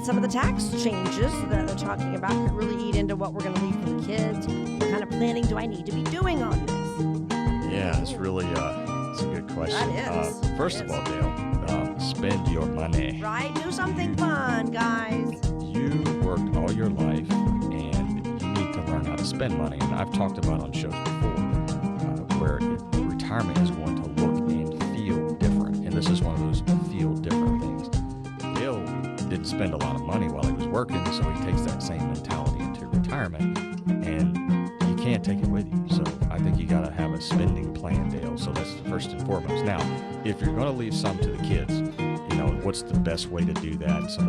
some of the tax changes that they're talking about could really eat into what we're going to leave for the kids. What kind of planning do I need to be doing on this? Yeah, it's really it's a good question. That is. First of all, Dale, spend your money. Right? Do something fun, guys. You worked all your life, and you need to learn how to spend money. And I've talked about on shows before where retirement is going to look and feel different. And this is one of those feel different things. Dale didn't spend a lot of money while he was working, so he takes that same mentality into retirement, and you can't take it with you. So I think you got to have a spending plan, Dale. So that's first and foremost. Now, if you're going to leave some to the kids, you know, what's the best way to do that? So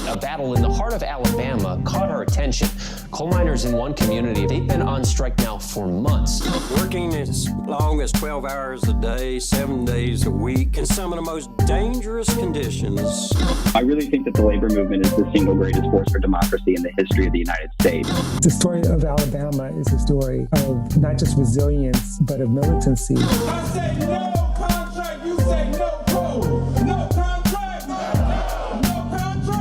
A battle in the heart of Alabama caught our attention. Coal miners in one community, they've been on strike now for months. Working as long as 12 hours a day, 7 days a week, in some of the most dangerous conditions. I really think that the labor movement is the single greatest force for democracy in the history of the United States. The story of Alabama is a story of not just resilience, but of militancy. I say no contract, you say no code. No contract, no contract.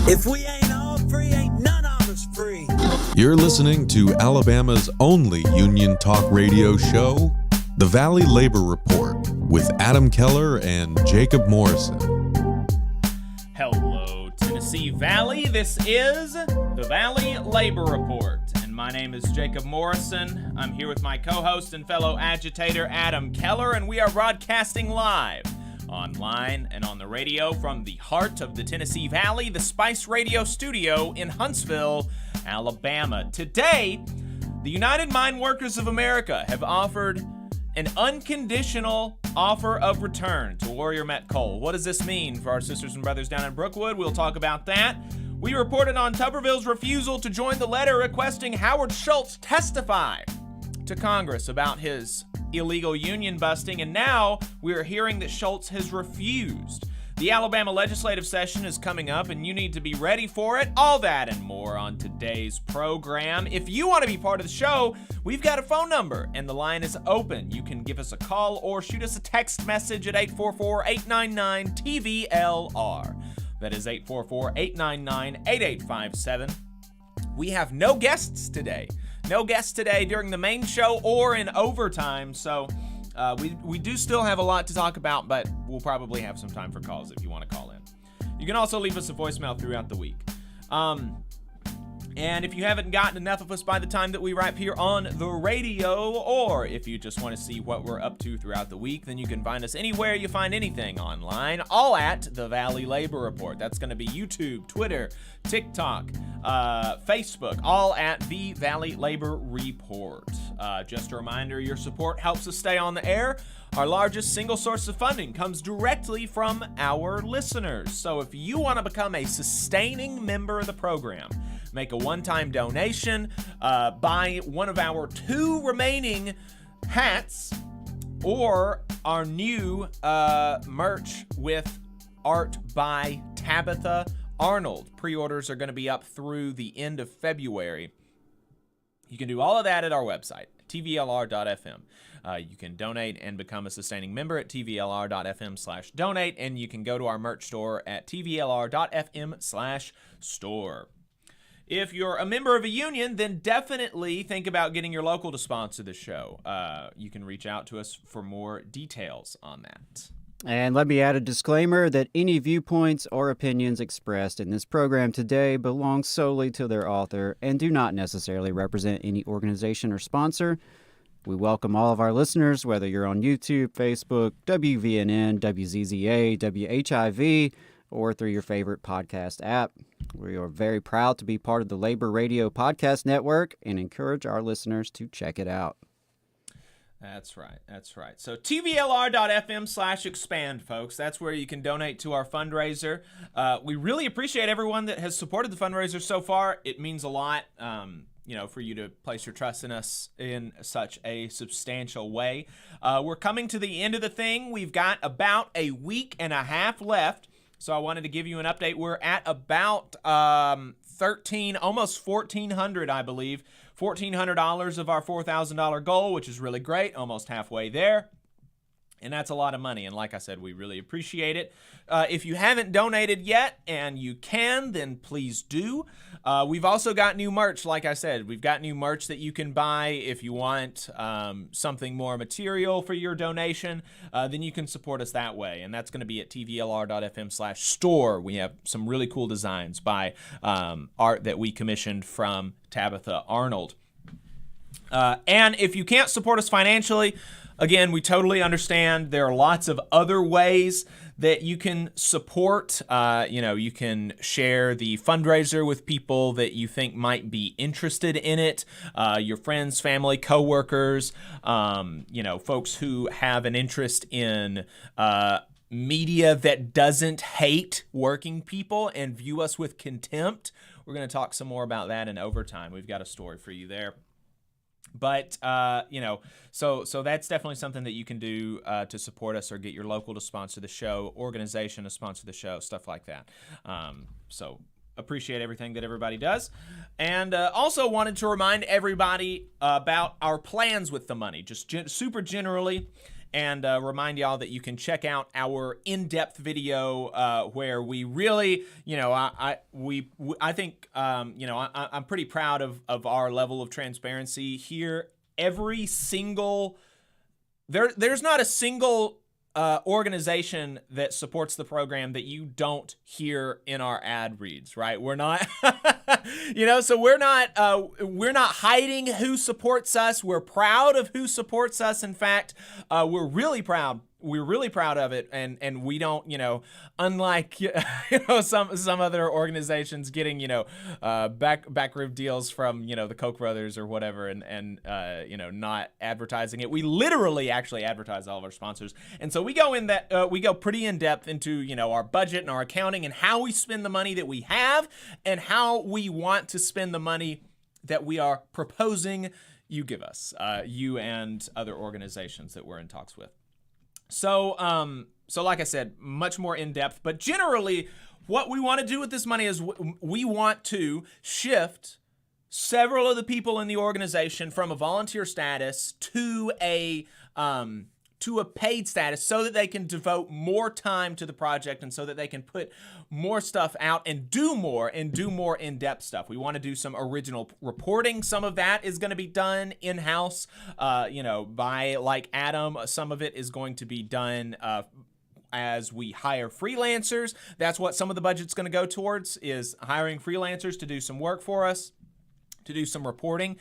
If we ain't all free, ain't none of us free. You're listening to Alabama's only union talk radio show, The Valley Labor Report, with Adam Keller and Jacob Morrison. Hello, Tennessee Valley. This is The Valley Labor Report, and my name is Jacob Morrison. I'm here with my co-host and fellow agitator, Adam Keller, and we are broadcasting live online and on the radio from the heart of the Tennessee Valley, the Spice Radio Studio in Huntsville, Alabama. Today, the United Mine Workers of America have offered an unconditional offer of return to Warrior Met Coal. What does this mean for our sisters and brothers down in Brookwood? We'll talk about that. We reported on Tuberville's refusal to join the letter requesting Howard Schultz testify to Congress about his illegal union busting, and now we're hearing that Schultz has refused. The Alabama legislative session is coming up, and you need to be ready for it. All that and more on today's program. If you want to be part of the show, we've got a phone number, and the line is open. You can give us a call or shoot us a text message at 844-899-TVLR. That is 844-899-8857. We have no guests today. No guests today during the main show or in overtime, so we do still have a lot to talk about, but we'll probably have some time for calls if you want to call in. You can also leave us a voicemail throughout the week. And if you haven't gotten enough of us by the time that we wrap here on the radio, or if you just want to see what we're up to throughout the week, then you can find us anywhere you find anything online, all at The Valley Labor Report. That's going to be YouTube, Twitter, TikTok, Facebook, all at The Valley Labor Report. Just a reminder, your support helps us stay on the air. Our largest single source of funding comes directly from our listeners. So if you want to become a sustaining member of the program, make a one-time donation, buy one of our 2 remaining hats, or our new merch with art by Tabitha Arnold. Pre-orders are going to be up through the end of February. You can do all of that at our website, tvlr.fm. You can donate and become a sustaining member at tvlr.fm/donate, and you can go to our merch store at tvlr.fm/store. If you're a member of a union, then definitely think about getting your local to sponsor the show. You can reach out to us for more details on that. And let me add a disclaimer that any viewpoints or opinions expressed in this program today belong solely to their author and do not necessarily represent any organization or sponsor. We welcome all of our listeners, whether you're on YouTube, Facebook, WVNN, WZZA, WHIV, or through your favorite podcast app. We are very proud to be part of the Labor Radio Podcast Network and encourage our listeners to check it out. That's right. So tvlr.fm/expand, folks. That's where you can donate to our fundraiser. We really appreciate everyone that has supported the fundraiser so far. It means a lot, for you to place your trust in us in such a substantial way. We're coming to the end of the thing. We've got about a week and a half left. So I wanted to give you an update. We're at about 13, almost 1,400, I believe. $1,400 of our $4,000 goal, which is really great. Almost halfway there. And that's a lot of money. And like I said, we really appreciate it. If you haven't donated yet and you can, then please do. We've also got new merch. Like I said, we've got new merch that you can buy if you want something more material for your donation. Then you can support us that way. And that's going to be at tvlr.fm/store. We have some really cool designs by art that we commissioned from Tabitha Arnold. And if you can't support us financially, again, we totally understand. There are lots of other ways that you can support. You can share the fundraiser with people that you think might be interested in it. Your friends, family, coworkers, folks who have an interest in media that doesn't hate working people and view us with contempt. We're going to talk some more about that in overtime. We've got a story for you there. But, so that's definitely something that you can do to support us, or get your local to sponsor the show, organization to sponsor the show, stuff like that. So appreciate everything that everybody does. And also wanted to remind everybody about our plans with the money, just super generally. And remind y'all that you can check out our in-depth video where we really, I think, I'm pretty proud of our level of transparency here. Every single, there's not a single organization that supports the program that you don't hear in our ad reads, right? We're not, so we're not hiding who supports us. We're proud of who supports us. In fact, we're really proud. We're really proud of it, and we don't, unlike some other organizations getting backroom deals from the Koch brothers or whatever, and not advertising it. We literally actually advertise all of our sponsors, and so we go pretty in depth into our budget and our accounting and how we spend the money that we have and how we want to spend the money that we are proposing you give us, you and other organizations that we're in talks with. So like I said, much more in depth, but generally what we want to do with this money is we want to shift several of the people in the organization from a volunteer status to a paid status, so that they can devote more time to the project and so that they can put more stuff out and do more in-depth stuff. We want to do some original reporting. Some of that is going to be done in-house, by like Adam. Some of it is going to be done as we hire freelancers. That's what some of the budget's going to go towards, is hiring freelancers to do some work for us, to do some reporting.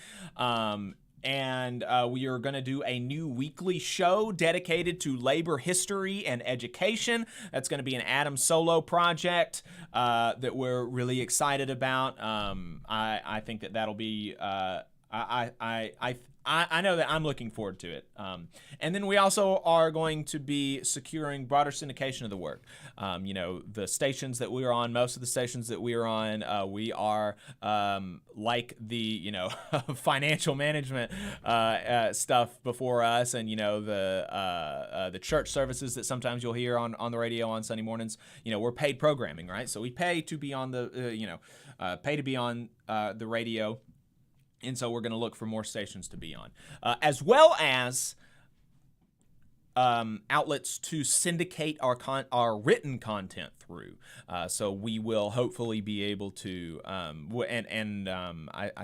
And we are going to do a new weekly show dedicated to labor history and education. That's going to be an Adam solo project that we're really excited about. I think that'll be. I know that I'm looking forward to it. And then we also are going to be securing broader syndication of the work. The stations that we are on, most of the stations that we are on, we are like the, financial management stuff before us, and, the church services that sometimes you'll hear on the radio on Sunday mornings. We're paid programming, right? So we pay to be on the, the radio. And so we're going to look for more stations to be on, as well as outlets to syndicate our written content through. So we will hopefully be able to, I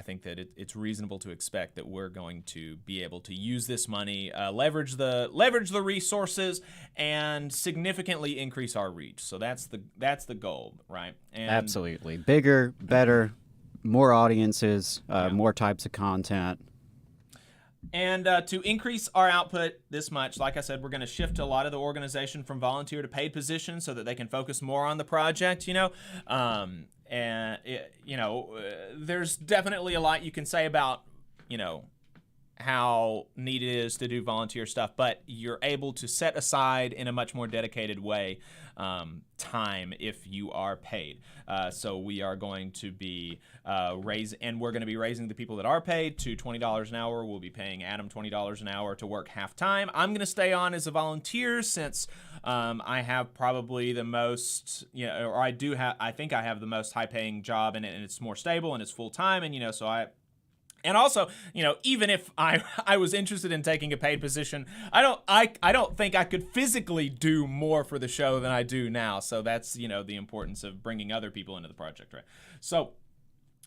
think that it's reasonable to expect that we're going to be able to use this money, leverage the resources, and significantly increase our reach. So that's the goal, right? And absolutely, bigger, better. More audiences, more types of content. And to increase our output this much, like I said, we're going to shift a lot of the organization from volunteer to paid positions so that they can focus more on the project, there's definitely a lot you can say about, how neat it is to do volunteer stuff, but you're able to set aside in a much more dedicated way time if you are paid. So we are going to be we're going to be raising the people that are paid to $20 an hour. We'll be paying Adam $20 an hour to work half time. I'm going to stay on as a volunteer since I have probably the most, I think I have the most high paying job in it, and it's more stable and it's full time, and and also, even if I was interested in taking a paid position, I don't think I could physically do more for the show than I do now. So that's, the importance of bringing other people into the project, right? So,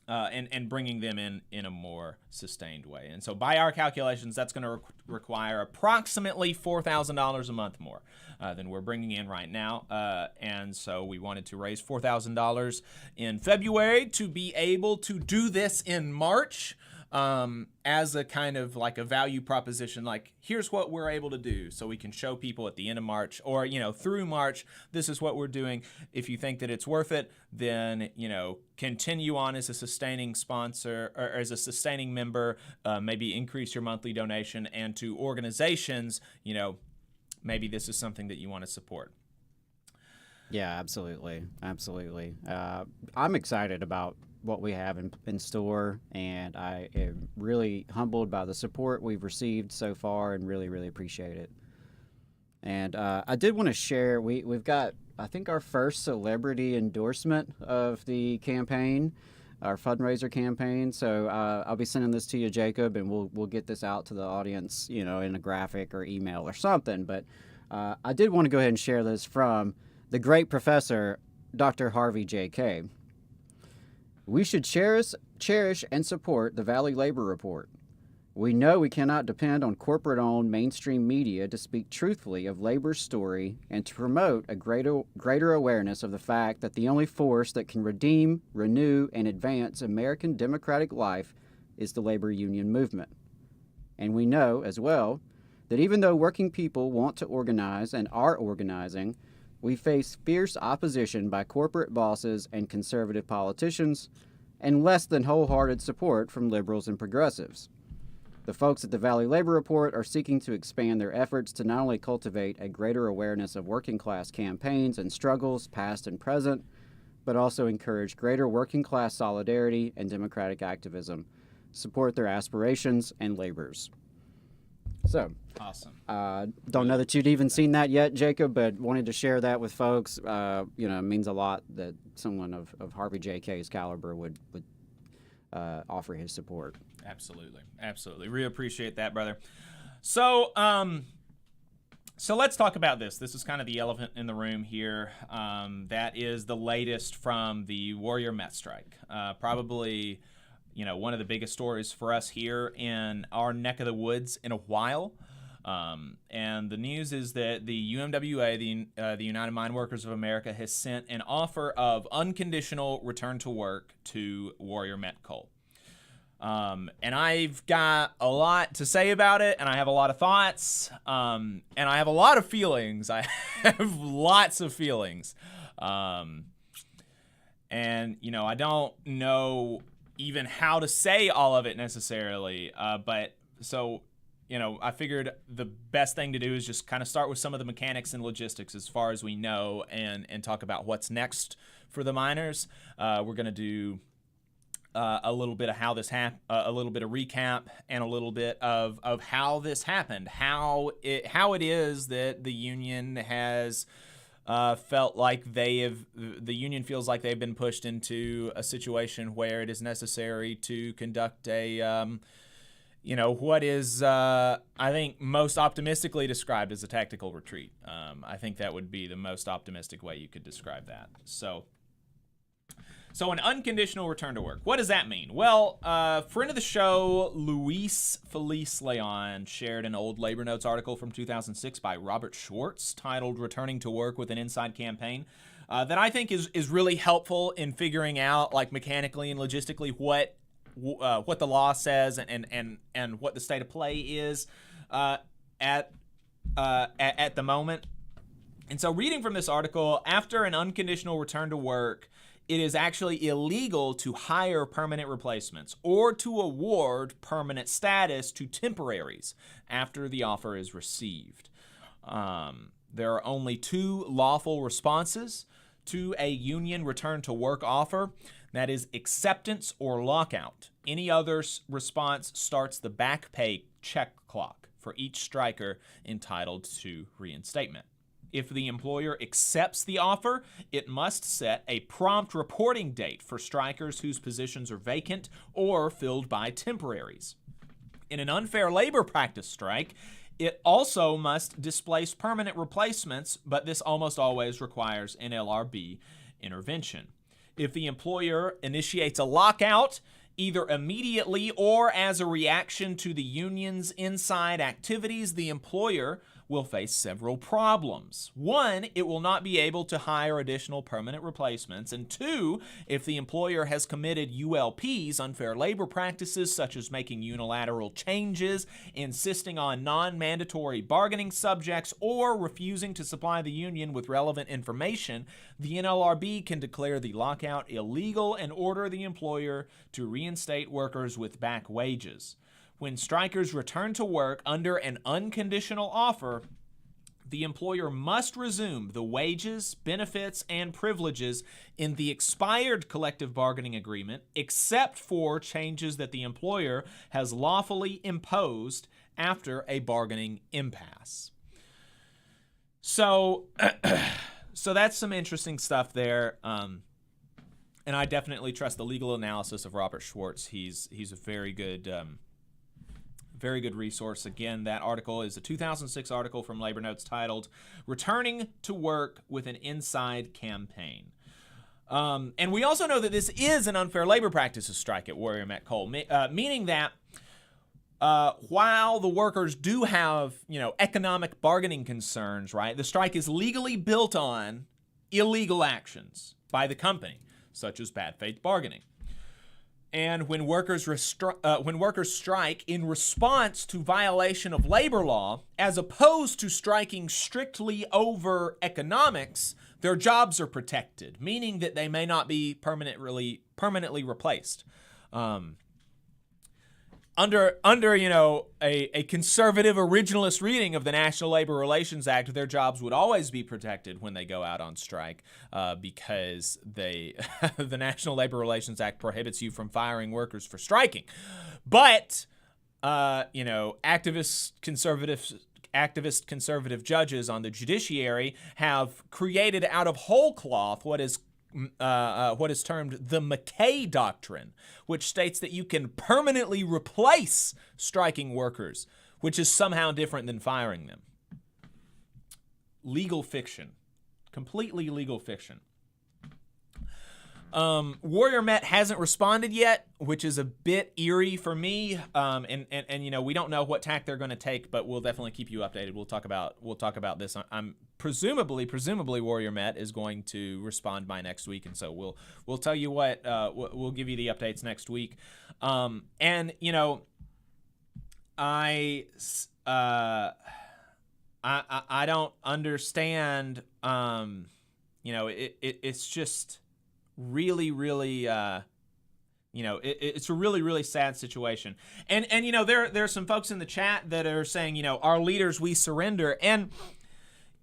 and bringing them in a more sustained way. And so by our calculations, that's going to require approximately $4,000 a month more than we're bringing in right now. And so we wanted to raise $4,000 in February to be able to do this in March. As a kind of like a value proposition, like here's what we're able to do, so we can show people at the end of March or, through March, this is what we're doing. If you think that it's worth it, then, continue on as a sustaining sponsor or as a sustaining member, maybe increase your monthly donation, and to organizations, maybe this is something that you want to support. Yeah, absolutely. I'm excited about what we have in store, and I am really humbled by the support we've received so far and really, really appreciate it. And I did want to share, we've got, I think, our first celebrity endorsement of the campaign, our fundraiser campaign. So I'll be sending this to you, Jacob, and we'll get this out to the audience, in a graphic or email or something. But I did want to go ahead and share this from the great professor, Dr. Harvey J.K. We should cherish and support the Valley Labor Report. We know we cannot depend on corporate-owned mainstream media to speak truthfully of labor's story and to promote a greater awareness of the fact that the only force that can redeem, renew, and advance American democratic life is the labor union movement. And we know, as well, that even though working people want to organize and are organizing, we face fierce opposition by corporate bosses and conservative politicians, and less than wholehearted support from liberals and progressives. The folks at the Valley Labor Report are seeking to expand their efforts to not only cultivate a greater awareness of working class campaigns and struggles, past and present, but also encourage greater working class solidarity and democratic activism, support their aspirations and labors. So, awesome. Don't know that you'd even seen that yet, Jacob, but wanted to share that with folks. It means a lot that someone of Harvey J.K.'s caliber would offer his support. Absolutely. Really appreciate that, brother. So let's talk about this. This is kind of the elephant in the room here. That is the latest from the Warrior Met strike. Probably, one of the biggest stories for us here in our neck of the woods in a while. And the news is that the UMWA, the United Mine Workers of America, has sent an offer of unconditional return to work to Warrior Met Coal. And I've got a lot to say about it, and I have a lot of thoughts, and I have a lot of feelings. I have lots of feelings. And, I don't know even how to say all of it necessarily, but so, I figured the best thing to do is just kind of start with some of the mechanics and logistics as far as we know, and talk about what's next for the miners. We're going to do a little bit of how this happened, a little bit of recap, and a little bit of how this happened, how it is that the union has felt like the union feels like they've been pushed into a situation where it is necessary to conduct a what is I think most optimistically described as a tactical retreat. I think that would be the most optimistic way you could describe that. So an unconditional return to work. What does that mean? Well, friend of the show, Luis Felice Leon, shared an old Labor Notes article from 2006 by Robert Schwartz titled Returning to Work with an Inside Campaign that I think is really helpful in figuring out, like, mechanically and logistically what the law says and what the state of play is at the moment. And so reading from this article, after an unconditional return to work, it is actually illegal to hire permanent replacements or to award permanent status to temporaries after the offer is received. There are only two lawful responses to a union return to work offer. That is acceptance or lockout. Any other response starts the back pay check clock for each striker entitled to reinstatement. If the employer accepts the offer, it must set a prompt reporting date for strikers whose positions are vacant or filled by temporaries. In an unfair labor practice strike, it also must displace permanent replacements, but this almost always requires NLRB intervention. If the employer initiates a lockout, either immediately or as a reaction to the union's inside activities, the employer will face several problems. One, it will not be able to hire additional permanent replacements. And two, if the employer has committed ULPs, unfair labor practices, such as making unilateral changes, insisting on non-mandatory bargaining subjects, or refusing to supply the union with relevant information, the NLRB can declare the lockout illegal and order the employer to reinstate workers with back wages. When strikers return to work under an unconditional offer, the employer must resume the wages, benefits, and privileges in the expired collective bargaining agreement, except for changes that the employer has lawfully imposed after a bargaining impasse. So, so that's some interesting stuff there. And I definitely trust the legal analysis of Robert Schwartz. He's a very good resource. Again, that article is a 2006 article from Labor Notes titled "Returning to Work with an Inside Campaign." And we also know that this is an unfair labor practices strike at Warrior Met Coal, meaning that while the workers do have, economic bargaining concerns, right, the strike is legally built on illegal actions by the company, such as bad faith bargaining. And when workers strike in response to violation of labor law, as opposed to striking strictly over economics, their jobs are protected, meaning that they may not be permanently replaced. Under a conservative originalist reading of the National Labor Relations Act, their jobs would always be protected when they go out on strike, because the National Labor Relations Act prohibits you from firing workers for striking. But activist conservative judges on the judiciary have created out of whole cloth what is termed the McKay Doctrine, which states that you can permanently replace striking workers, which is somehow different than firing them. Legal fiction. Completely legal fiction. Warrior Met hasn't responded yet, which is a bit eerie for me. And we don't know what tack they're going to take, but we'll definitely keep you updated. We'll talk about this. I'm presumably Warrior Met is going to respond by next week, and so we'll tell you what. We'll give you the updates next week. I don't understand. It's just really it's a really sad situation. And there's some folks in the chat that are saying, our leaders, we surrender. And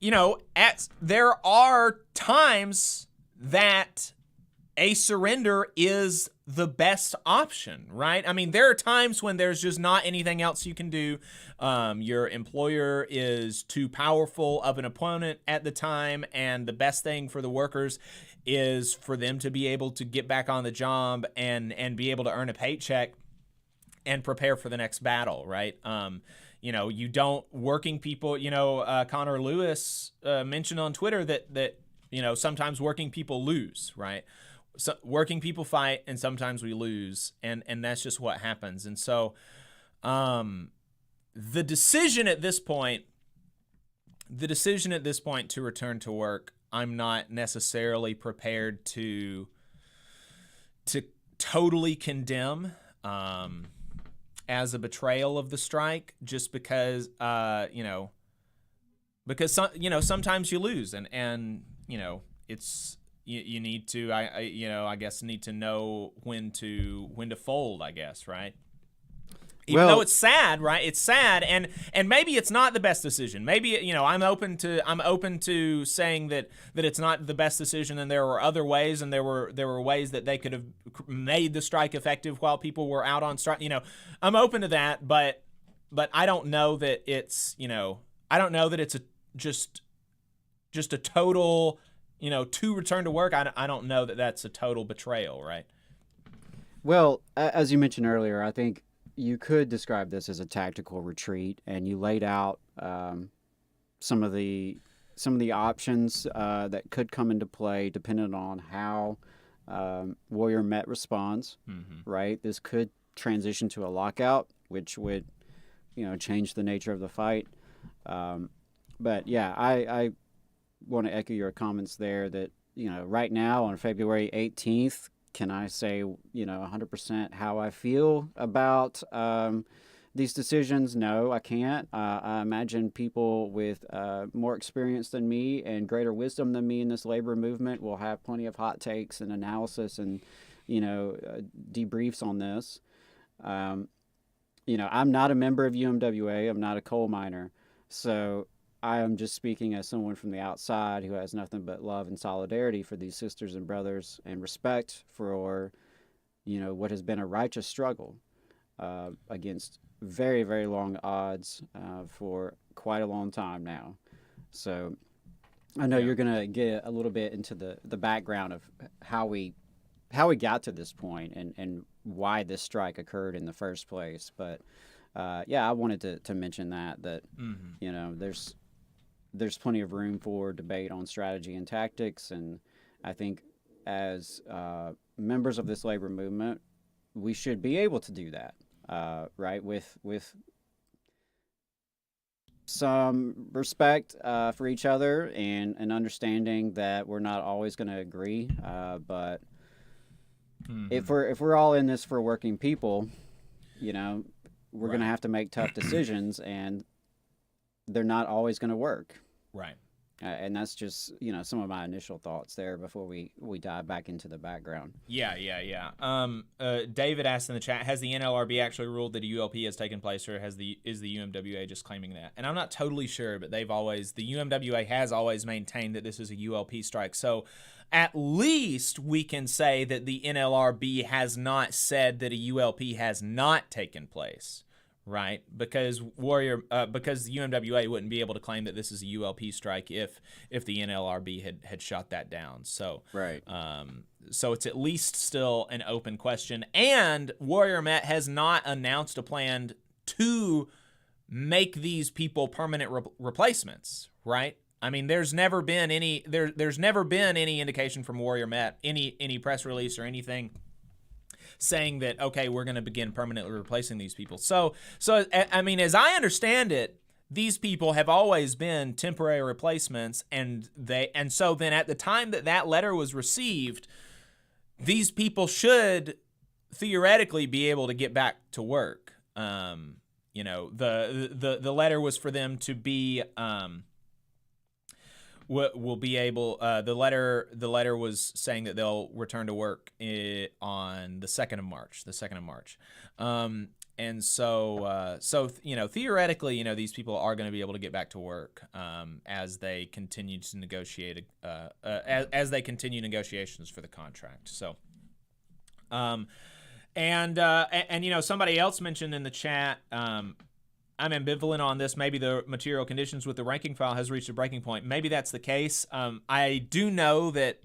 there are times that a surrender is the best option, right? I mean, there are times when there's just not anything else you can do. Your employer is too powerful of an opponent at the time, and the best thing for the workers is for them to be able to get back on the job and be able to earn a paycheck and prepare for the next battle, right? You don't working people, Connor Lewis mentioned on Twitter that sometimes working people lose, right? So working people fight, and sometimes we lose, and that's just what happens. And so the decision at this point to return to work, I'm not necessarily prepared to totally condemn as a betrayal of the strike, just because sometimes you lose, and it's you need to I guess need to know when to fold, I guess, right? Even though it's sad, right? It's sad, and maybe it's not the best decision. Maybe I'm open to saying that it's not the best decision, and there were other ways, and there were ways that they could have made the strike effective while people were out on strike. I'm open to that, but I don't know that it's just a total to return to work. I don't know that that's a total betrayal, right? Well, as you mentioned earlier, I think you could describe this as a tactical retreat, and you laid out some of the options that could come into play depending on how Warrior Met responds. Mm-hmm. Right, this could transition to a lockout, which would change the nature of the fight. But yeah, I want to echo your comments there that right now on February 18th. Can I say, 100% how I feel about these decisions? No, I can't. I imagine people with more experience than me and greater wisdom than me in this labor movement will have plenty of hot takes and analysis and, debriefs on this. I'm not a member of UMWA. I'm not a coal miner. So, I am just speaking as someone from the outside who has nothing but love and solidarity for these sisters and brothers and respect for, what has been a righteous struggle against very, very long odds for quite a long time now. So I know you're going to get a little bit into the background of how we got to this point and why this strike occurred in the first place. But I wanted to mention that there's plenty of room for debate on strategy and tactics, and I think as members of this labor movement, we should be able to do that, right? With some respect for each other and an understanding that we're not always going to agree, but if we're all in this for working people, we're going to have to make tough decisions, and they're not always going to work. Right. And that's just, some of my initial thoughts there before we dive back into the background. Yeah. David asked in the chat, has the NLRB actually ruled that a ULP has taken place, or is the UMWA just claiming that? And I'm not totally sure, but the UMWA has always maintained that this is a ULP strike. So at least we can say that the NLRB has not said that a ULP has not taken place. Right, because the UMWA wouldn't be able to claim that this is a ULP strike if the NLRB had shot that down. So right, so it's at least still an open question. And Warrior Met has not announced a plan to make these people permanent replacements. Right. I mean, there's never been any indication from Warrior Met, any press release or anything saying that, okay, we're going to begin permanently replacing these people. So I mean, as I understand it, these people have always been temporary replacements, and so then at the time that letter was received, these people should theoretically be able to get back to work. The letter was for them to be will be able. The letter was saying that they'll return to work on the 2nd of March. And so theoretically, these people are going to be able to get back to work as they continue to negotiate as they continue negotiations for the contract. So, somebody else mentioned in the chat. I'm ambivalent on this. Maybe the material conditions with the ranking file has reached a breaking point. Maybe that's the case. I do know that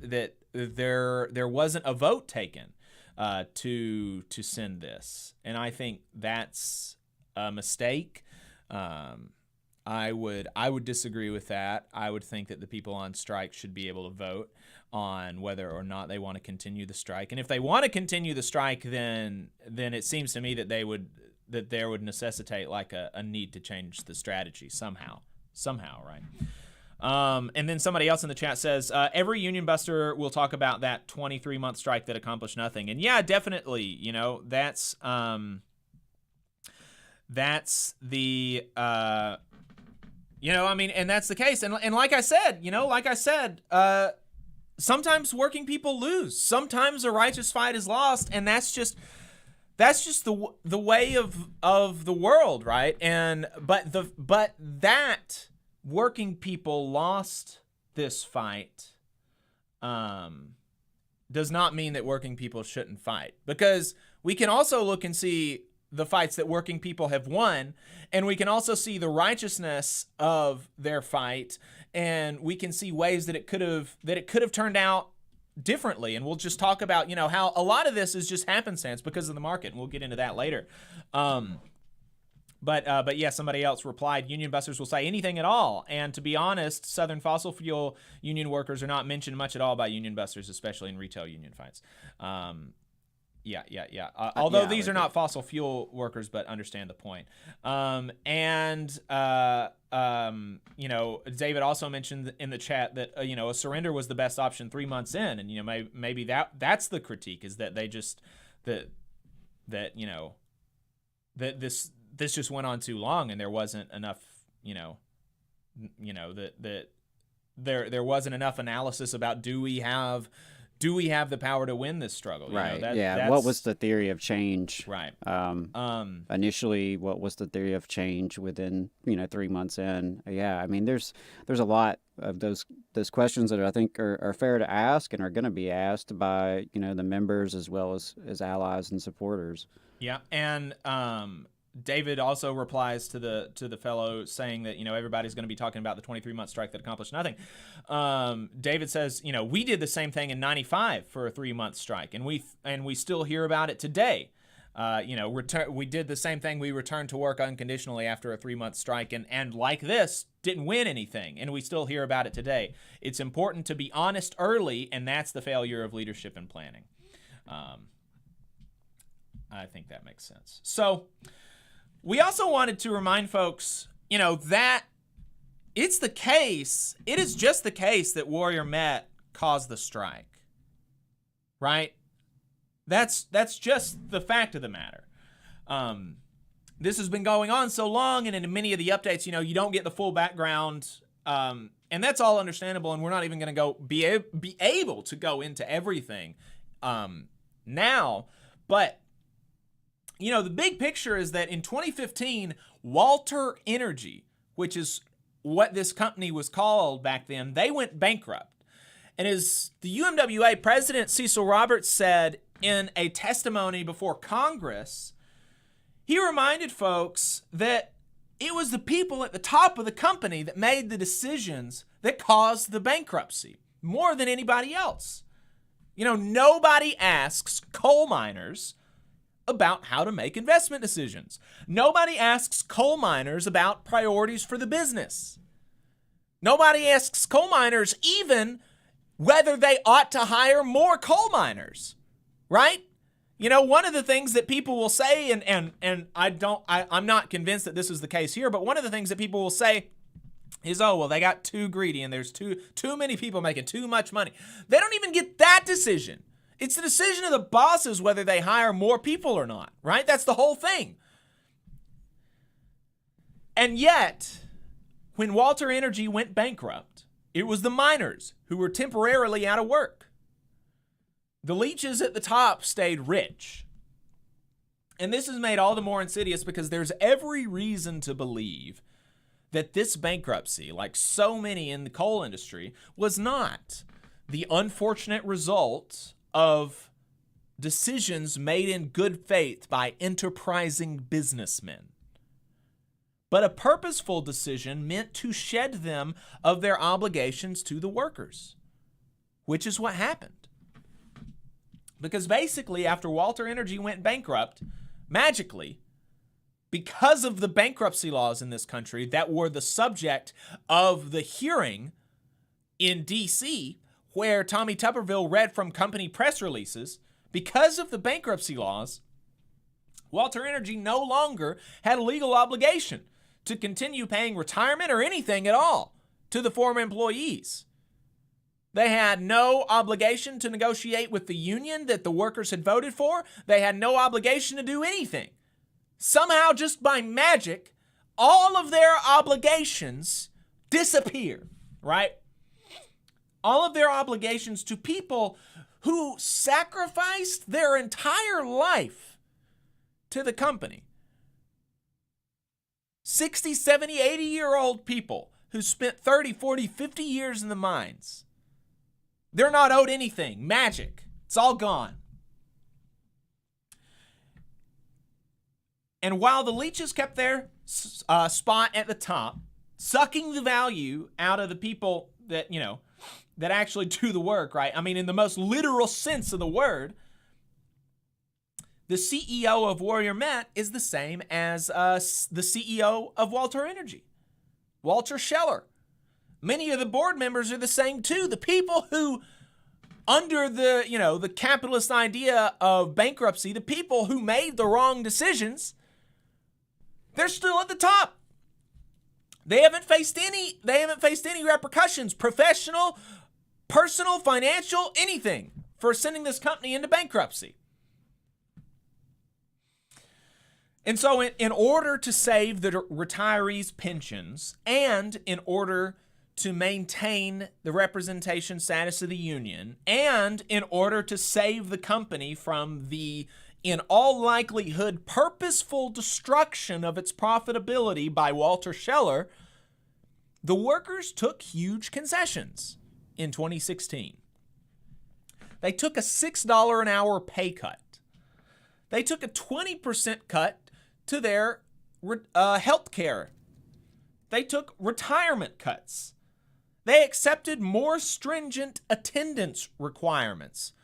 there wasn't a vote taken to send this, and I think that's a mistake. I would disagree with that. I would think that the people on strike should be able to vote on whether or not they want to continue the strike. And if they want to continue the strike, then it seems to me that there would necessitate like a need to change the strategy somehow, right? And then somebody else in the chat says, every union buster will talk about that 23-month strike that accomplished nothing. And yeah, definitely, that's the, and that's the case. And like I said, sometimes working people lose. Sometimes a righteous fight is lost, and that's just the way of the world, right? But that working people lost this fight does not mean that working people shouldn't fight, because we can also look and see the fights that working people have won, and we can also see the righteousness of their fight, and we can see ways that it could have turned out differently. And we'll just talk about, how a lot of this is just happenstance because of the market, and we'll get into that later. But yeah, somebody else replied, union busters will say anything at all. And to be honest, Southern fossil fuel union workers are not mentioned much at all by union busters, especially in retail union fights. Although these are not fossil fuel workers, but understand the point. David also mentioned in the chat that, a surrender was the best option 3 months in. And, maybe that's the critique, is that they just, that this just went on too long, and there wasn't enough, that there wasn't enough analysis about, do we have do we have the power to win this struggle? Right. What was the theory of change? Right. Initially, what was the theory of change within 3 months in? Yeah. I mean, there's a lot of those questions that I think are fair to ask and are going to be asked by the members as well as allies and supporters. Yeah, and David also replies to the fellow saying that everybody's going to be talking about the 23-month strike that accomplished nothing. David says we did the same thing in '95 for a 3-month strike, and we still hear about it today. We did the same thing. We returned to work unconditionally after a 3-month strike, and like this, didn't win anything, and we still hear about it today. It's important to be honest early, and that's the failure of leadership and planning. I think that makes sense. So we also wanted to remind folks, that it is just the case that Warrior Met caused the strike, right? That's just the fact of the matter. This has been going on so long, and in many of the updates, you don't get the full background, and that's all understandable, and we're not even going to be able to go into everything now, but the big picture is that in 2015, Walter Energy, which is what this company was called back then, they went bankrupt. And as the UMWA president, Cecil Roberts, said in a testimony before Congress, he reminded folks that it was the people at the top of the company that made the decisions that caused the bankruptcy more than anybody else. Nobody asks coal miners about how to make investment decisions. Nobody asks coal miners about priorities for the business. Nobody asks coal miners even whether they ought to hire more coal miners, right? One of the things that people will say, and I'm not convinced that this is the case here, but one of the things that people will say is, oh, well, they got too greedy and there's too many people making too much money. They don't even get that decision. It's the decision of the bosses whether they hire more people or not, right? That's the whole thing. And yet, when Walter Energy went bankrupt, it was the miners who were temporarily out of work. The leeches at the top stayed rich. And this is made all the more insidious because there's every reason to believe that this bankruptcy, like so many in the coal industry, was not the unfortunate result of decisions made in good faith by enterprising businessmen, but a purposeful decision meant to shed them of their obligations to the workers, which is what happened. Because basically, after Walter Energy went bankrupt, magically, because of the bankruptcy laws in this country that were the subject of the hearing in D.C., where Tommy Tuberville read from company press releases, because of the bankruptcy laws, Walter Energy no longer had a legal obligation to continue paying retirement or anything at all to the former employees. They had no obligation to negotiate with the union that the workers had voted for. They had no obligation to do anything. Somehow, just by magic, all of their obligations disappear, right? All of their obligations to people who sacrificed their entire life to the company. 60, 70, 80-year-old people who spent 30, 40, 50 years in the mines. They're not owed anything. Magic. It's all gone. And while the leeches kept their spot at the top, sucking the value out of the people that, that actually do the work, right? I mean, in the most literal sense of the word, the CEO of Warrior Met is the same as the CEO of Walter Energy, Walter Scheller. Many of the board members are the same too. The people who, under the, the capitalist idea of bankruptcy, the people who made the wrong decisions, they're still at the top. They haven't faced any repercussions, professional, personal, financial, anything, for sending this company into bankruptcy. And so in order to save the retirees' pensions and in order to maintain the representation status of the union and in order to save the company from the, in all likelihood, purposeful destruction of its profitability by Walter Scheller, the workers took huge concessions in 2016. They took a $6 an hour pay cut. They took a 20% cut to their health care. They took retirement cuts. They accepted more stringent attendance requirements.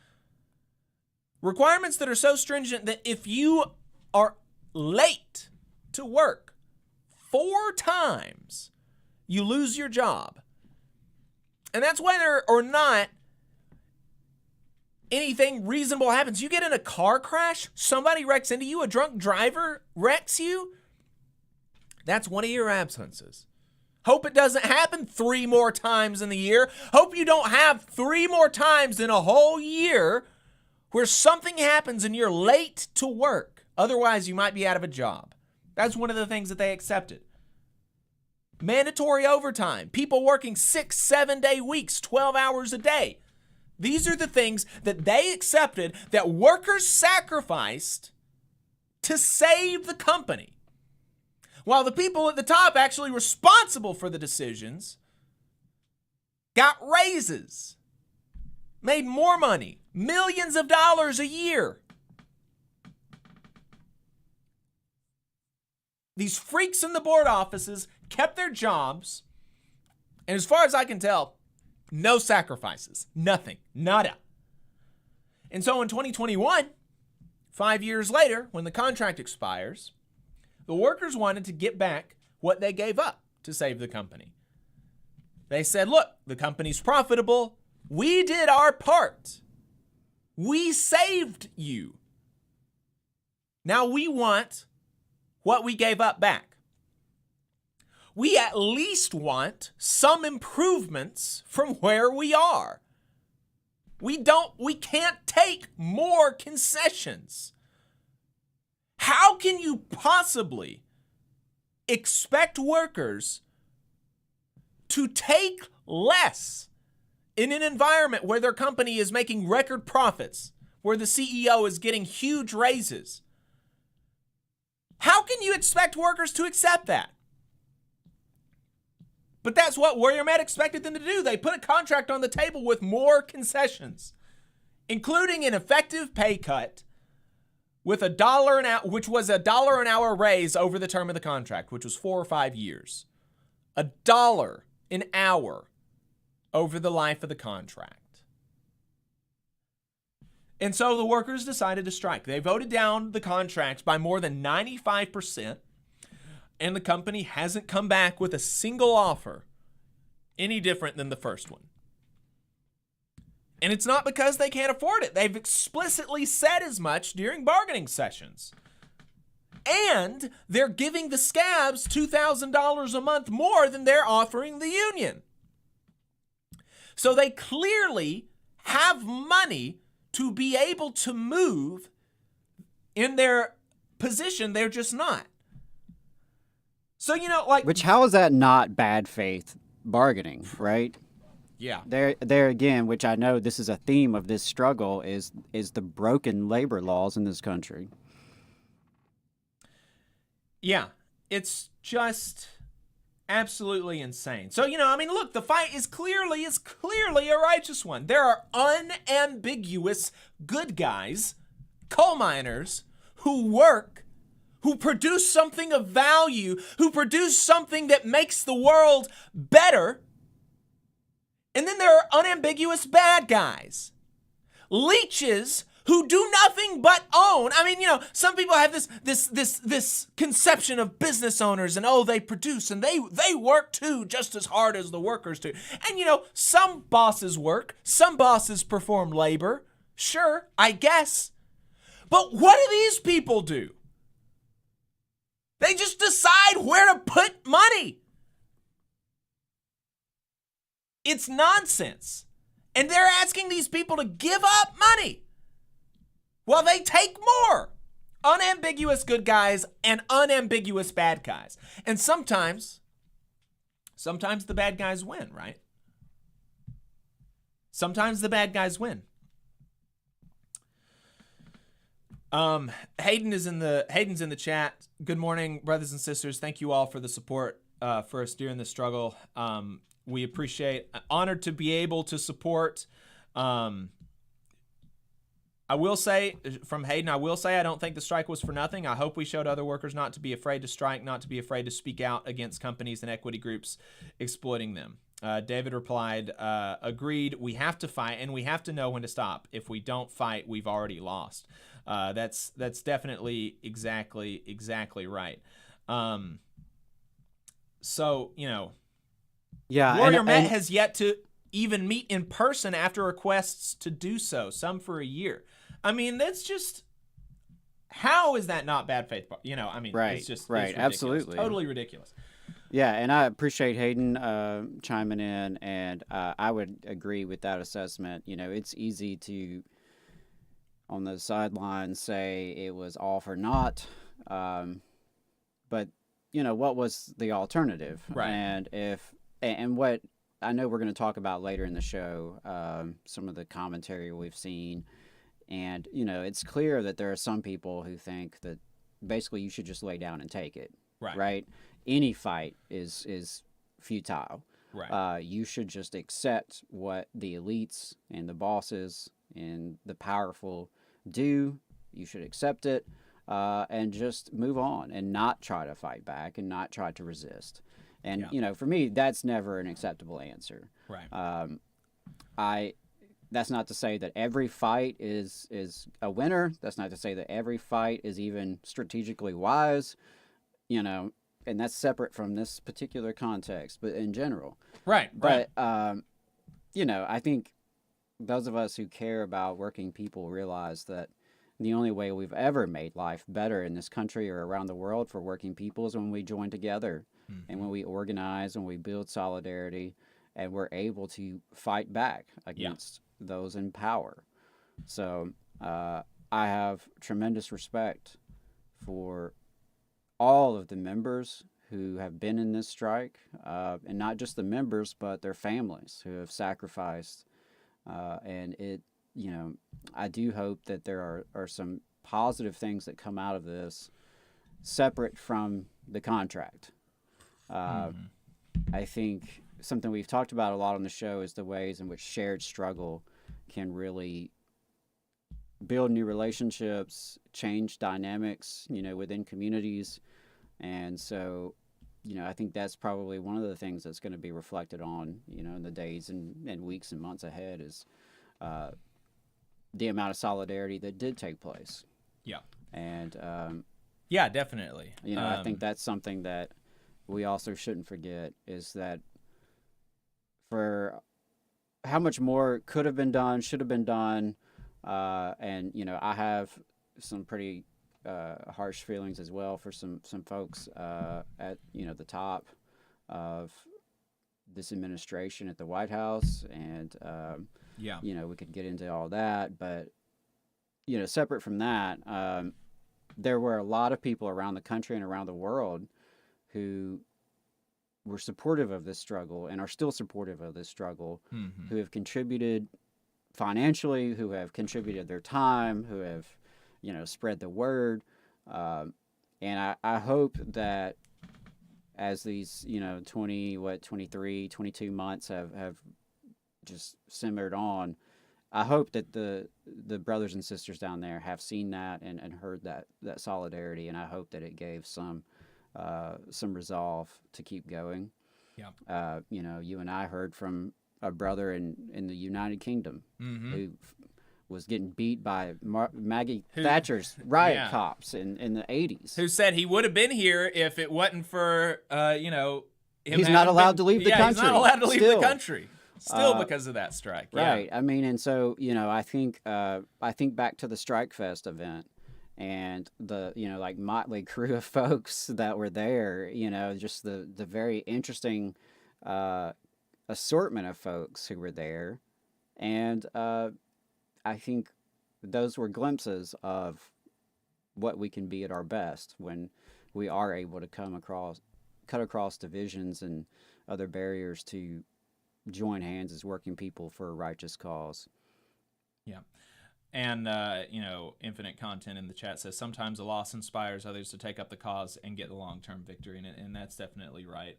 Requirements that are so stringent that if you are late to work 4 times, you lose your job. And that's whether or not anything reasonable happens. You get in a car crash, somebody wrecks into you, a drunk driver wrecks you, that's one of your absences. Hope it doesn't happen 3 more times in the year. Hope you don't have 3 more times in a whole year where something happens and you're late to work. Otherwise, you might be out of a job. That's one of the things that they accepted. Mandatory overtime. People working 6-7-day weeks, 12 hours a day. These are the things that they accepted that workers sacrificed to save the company. While the people at the top actually responsible for the decisions got raises, made more money, millions of dollars a year. These freaks in the board offices kept their jobs, and as far as I can tell, no sacrifices, nothing, nada. And so in 2021, 5 years later, when the contract expires, the workers wanted to get back what they gave up to save the company. They said, look, the company's profitable. We did our part. We saved you. Now we want what we gave up back. We at least want some improvements from where we are. We can't take more concessions. How can you possibly expect workers to take less in an environment where their company is making record profits, where the CEO is getting huge raises? How can you expect workers to accept that? But that's what Warrior Med expected them to do. They put a contract on the table with more concessions, including an effective pay cut with $1 an hour, which was $1 an hour raise over the term of the contract, which was 4 or 5 years. $1 an hour over the life of the contract. And so the workers decided to strike. They voted down the contract by more than 95%, and the company hasn't come back with a single offer any different than the first one. And it's not because they can't afford it. They've explicitly said as much during bargaining sessions. And they're giving the scabs $2,000 a month more than they're offering the union. So they clearly have money to be able to move in their position. They're just not. So, Which, how is that not bad faith bargaining, right? Yeah. There again, which I know this is a theme of this struggle, is the broken labor laws in this country. Yeah, it's just absolutely insane. So, look, the fight is clearly a righteous one. There are unambiguous good guys, coal miners, who work, who produce something of value, who produce something that makes the world better. And then there are unambiguous bad guys, leeches who do nothing but own. Some people have this conception of business owners and, they produce and they work too, just as hard as the workers do. And, some bosses work, some bosses perform labor. Sure, I guess. But what do these people do? They just decide where to put money. It's nonsense. And they're asking these people to give up money while they take more. Unambiguous good guys and unambiguous bad guys. And sometimes Sometimes the bad guys win, right? Sometimes the bad guys win. Hayden's in the chat. Good morning, brothers and sisters. Thank you all for the support for us during the struggle. We appreciate, honored to be able to support. I will say, from Hayden, I don't think the strike was for nothing. I hope we showed other workers not to be afraid to strike, not to be afraid to speak out against companies and equity groups exploiting them. David replied, agreed, we have to fight, and we have to know when to stop. If we don't fight, we've already lost. That's definitely exactly right. So, yeah, Warrior Met has yet to even meet in person after requests to do so, some for a year. I mean, that's just, how is that not bad faith? Right, it's just right, it's absolutely, totally ridiculous. Yeah, and I appreciate Hayden chiming in, and I would agree with that assessment. It's easy to, on the sidelines, say it was all for naught, but what was the alternative? Right. And what I know we're going to talk about later in the show, some of the commentary we've seen, and it's clear that there are some people who think that basically you should just lay down and take it. Right. Any fight is futile. Right. You should just accept what the elites and the bosses and the powerful do. You should accept it and just move on and not try to fight back and not try to resist. And, for me, that's never an acceptable answer. Right. That's not to say that every fight is a winner. That's not to say that every fight is even strategically wise, and that's separate from this particular context, but in general. Right. But, I think those of us who care about working people realize that the only way we've ever made life better in this country or around the world for working people is when we join together and when we organize and we build solidarity and we're able to fight back against those in power. So I have tremendous respect for all of the members who have been in this strike, and not just the members, but their families who have sacrificed. And I do hope that there are some positive things that come out of this separate from the contract. I think something we've talked about a lot on the show is the ways in which shared struggle can really build new relationships, change dynamics, within communities. And so, I think that's probably one of the things that's going to be reflected on, in the days and weeks and months ahead is the amount of solidarity that did take place. Yeah. And yeah, definitely. I think that's something that we also shouldn't forget is that for how much more could have been done, should have been done, and I have some pretty harsh feelings as well for some folks at the top of this administration at the White House, and we could get into all that, but separate from that, there were a lot of people around the country and around the world who were supportive of this struggle and are still supportive of this struggle, who have contributed financially, who have contributed their time, who have, spread the word. And I hope that as these, 23, 22 months have just simmered on, I hope that the brothers and sisters down there have seen that and heard that solidarity, and I hope that it gave some resolve to keep going. Yeah. You and I heard from a brother in the United Kingdom who was getting beat by Maggie Thatcher's riot cops in the 80s. Who said he would have been here if it wasn't for, him he's not allowed to leave the country. He's not allowed to leave the country. Still because of that strike. Right. I mean, and so, I think back to the Strike Fest event and the, like motley crew of folks that were there, just the very interesting assortment of folks who were there. And I think those were glimpses of what we can be at our best when we are able to cut across divisions and other barriers to join hands as working people for a righteous cause. Yeah. And, Infinite Content in the chat says, sometimes a loss inspires others to take up the cause and get the long-term victory. And that's definitely right.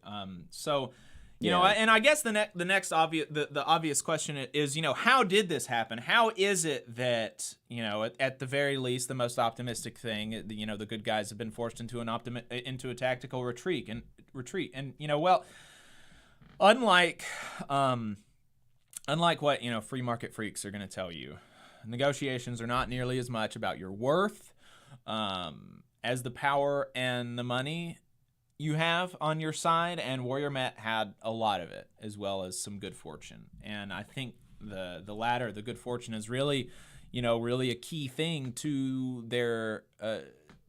You know, and I guess the next obvious, the obvious question is, how did this happen? How is it that, at the very least, the most optimistic thing, the good guys have been forced into a tactical retreat. And unlike what, free market freaks are going to tell you, negotiations are not nearly as much about your worth as the power and the money you have on your side, and Warrior Met had a lot of it, as well as some good fortune. And I think the latter, the good fortune, is really a key thing to their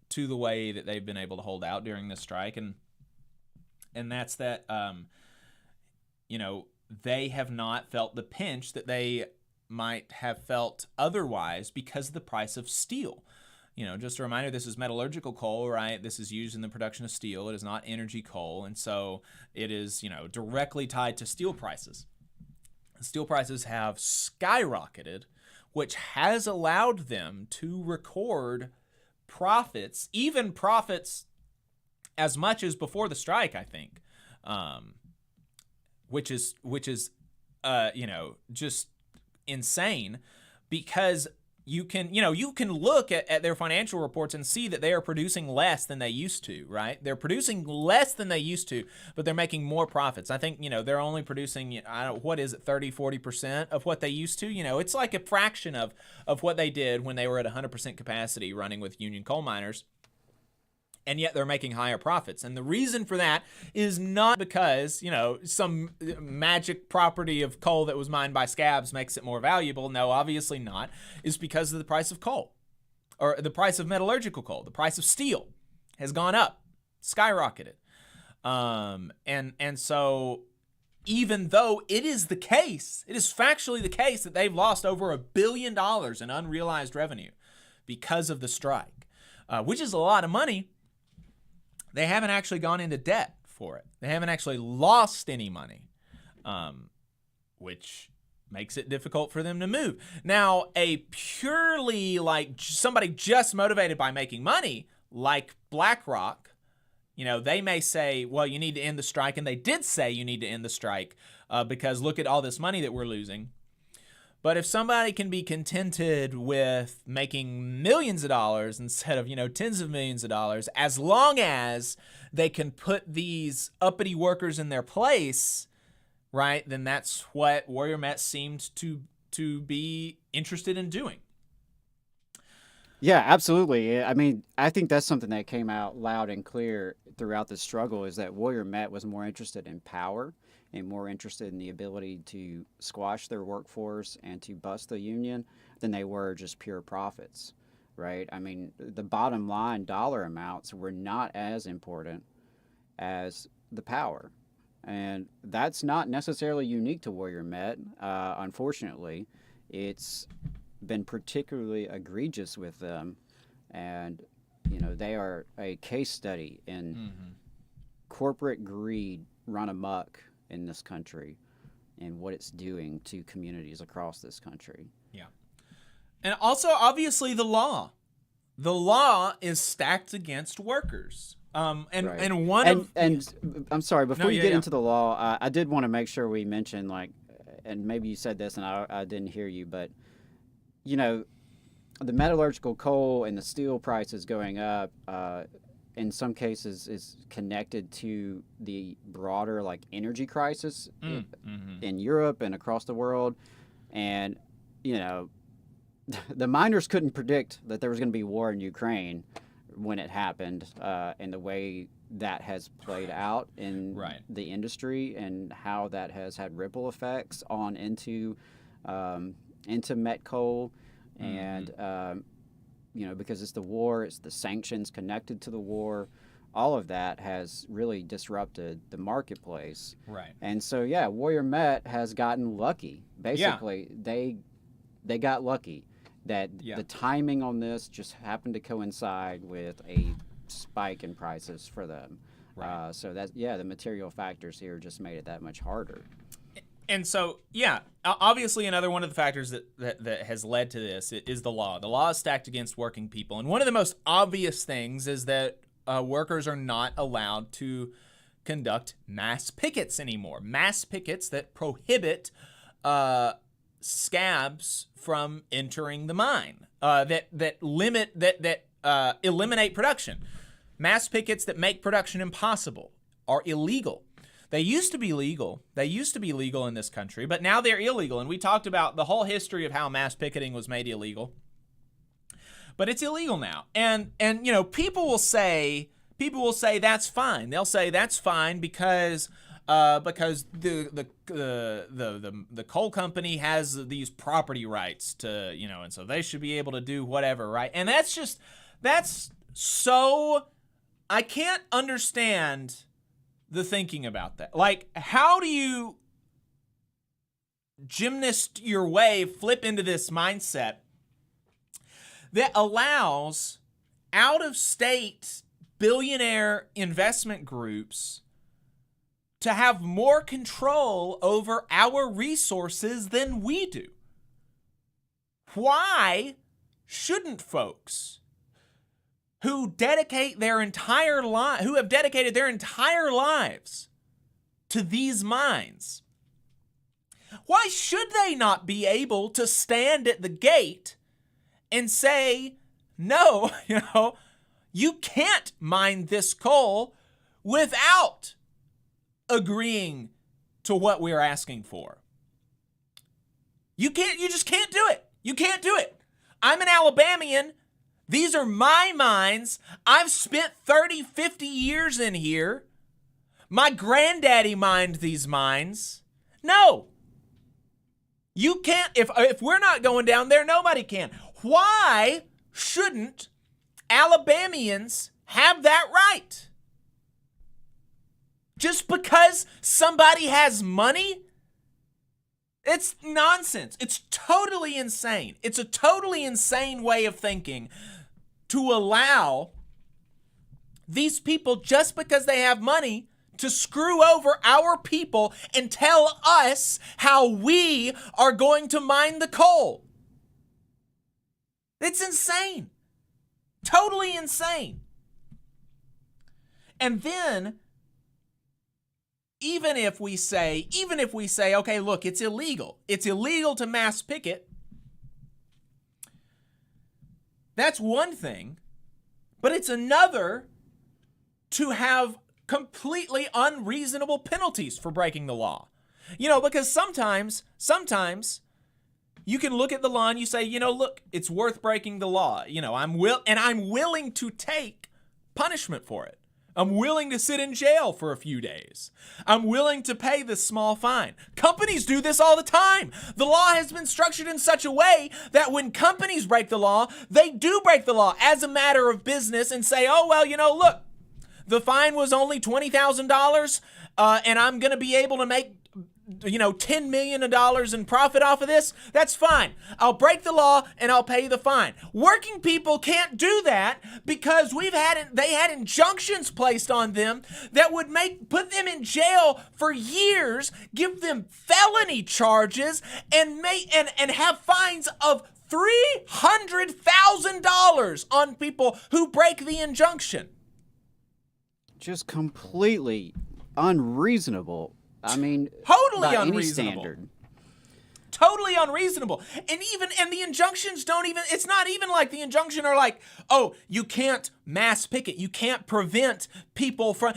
to the way that they've been able to hold out during this strike, and that's that they have not felt the pinch that they might have felt otherwise because of the price of steel. Just a reminder, this is metallurgical coal, right? This is used in the production of steel. It is not energy coal. And so it is, directly tied to steel prices. Steel prices have skyrocketed, which has allowed them to record profits, even profits as much as before the strike, I think, which is just insane, because you can look at their financial reports and see that they are producing less than they used to, right? They're producing less than they used to, but they're making more profits. I think, they're only producing, 30-40% of what they used to. It's like a fraction of what they did when they were at 100% capacity running with union coal miners. And yet they're making higher profits. And the reason for that is not because, some magic property of coal that was mined by scabs makes it more valuable. No, obviously not. It's because of the price of coal, or the price of metallurgical coal. The price of steel has gone up, skyrocketed. And so even though it is factually the case that they've lost over $1 billion in unrealized revenue because of the strike, which is a lot of money, they haven't actually gone into debt for it. They haven't actually lost any money, which makes it difficult for them to move. Now, a purely somebody just motivated by making money, like BlackRock, they may say, well, you need to end the strike. And they did say you need to end the strike because look at all this money that we're losing. But if somebody can be contented with making millions of dollars instead of, tens of millions of dollars, as long as they can put these uppity workers in their place, right, then that's what Warrior Met seemed to be interested in doing. Yeah, absolutely. I mean, I think that's something that came out loud and clear throughout the struggle, is that Warrior Met was more interested in power and more interested in the ability to squash their workforce and to bust the union than they were just pure profits, right? I mean, the bottom line dollar amounts were not as important as the power. And that's not necessarily unique to Warrior Met. Unfortunately, it's been particularly egregious with them. And, they are a case study in corporate greed run amok in this country and what it's doing to communities across this country. Yeah. And also, obviously, the law is stacked against workers. And I'm sorry, before you get into the law, I did want to make sure we mention, and maybe you said this and I didn't hear you, but the metallurgical coal and the steel prices going up in some cases is connected to the broader energy crisis in Europe and across the world. And, the miners couldn't predict that there was going to be war in Ukraine when it happened, and the way that has played out in the industry and how that has had ripple effects on into met coal. And, because it's the war, it's the sanctions connected to the war, all of that has really disrupted the marketplace. Right. And so, Warrior Met has gotten lucky. Basically, they got lucky that the timing on this just happened to coincide with a spike in prices for them. Right. So that, the material factors here just made it that much harder. And so, obviously another one of the factors that has led to this is the law. The law is stacked against working people. And one of the most obvious things is that workers are not allowed to conduct mass pickets anymore. Mass pickets that prohibit scabs from entering the mine, that eliminate production. Mass pickets that make production impossible are illegal. They used to be legal. They used to be legal in this country, but now they're illegal. And we talked about the whole history of how mass picketing was made illegal. But it's illegal now. And people will say that's fine. They'll say that's fine because the coal company has these property rights to, and so they should be able to do whatever, right? And that's so, I can't understand the thinking about that. Like, how do you gymnast your way, flip into this mindset that allows out-of-state billionaire investment groups to have more control over our resources than we do? Why shouldn't folks who have dedicated their entire lives to these mines, why should they not be able to stand at the gate and say, no, you can't mine this coal without agreeing to what we're asking for? You just can't do it. You can't do it. I'm an Alabamian. These are my mines. I've spent 30, 50 years in here. My granddaddy mined these mines. No. You can't. If we're not going down there, nobody can. Why shouldn't Alabamians have that right? Just because somebody has money? It's nonsense. It's totally insane. It's a totally insane way of thinking to allow these people, just because they have money, to screw over our people and tell us how we are going to mine the coal. It's insane. Totally insane. And then, even if we say, okay, look, it's illegal to mass picket, that's one thing, but it's another to have completely unreasonable penalties for breaking the law. Because sometimes you can look at the law and you say, look, it's worth breaking the law. I'm willing to take punishment for it. I'm willing to sit in jail for a few days. I'm willing to pay this small fine. Companies do this all the time. The law has been structured in such a way that when companies break the law, they do break the law as a matter of business and say, oh, well, look, the fine was only $20,000 and I'm going to be able to make $10 million in profit off of this. That's fine. I'll break the law and I'll pay the fine. Working people can't do that because they had injunctions placed on them that would put them in jail for years, give them felony charges, and have fines of $300,000 on people who break the injunction. Just completely unreasonable. I mean, totally by unreasonable. Any standard. Totally unreasonable. And the injunctions it's not even like the injunction are like, oh, you can't mass picket. You can't prevent people from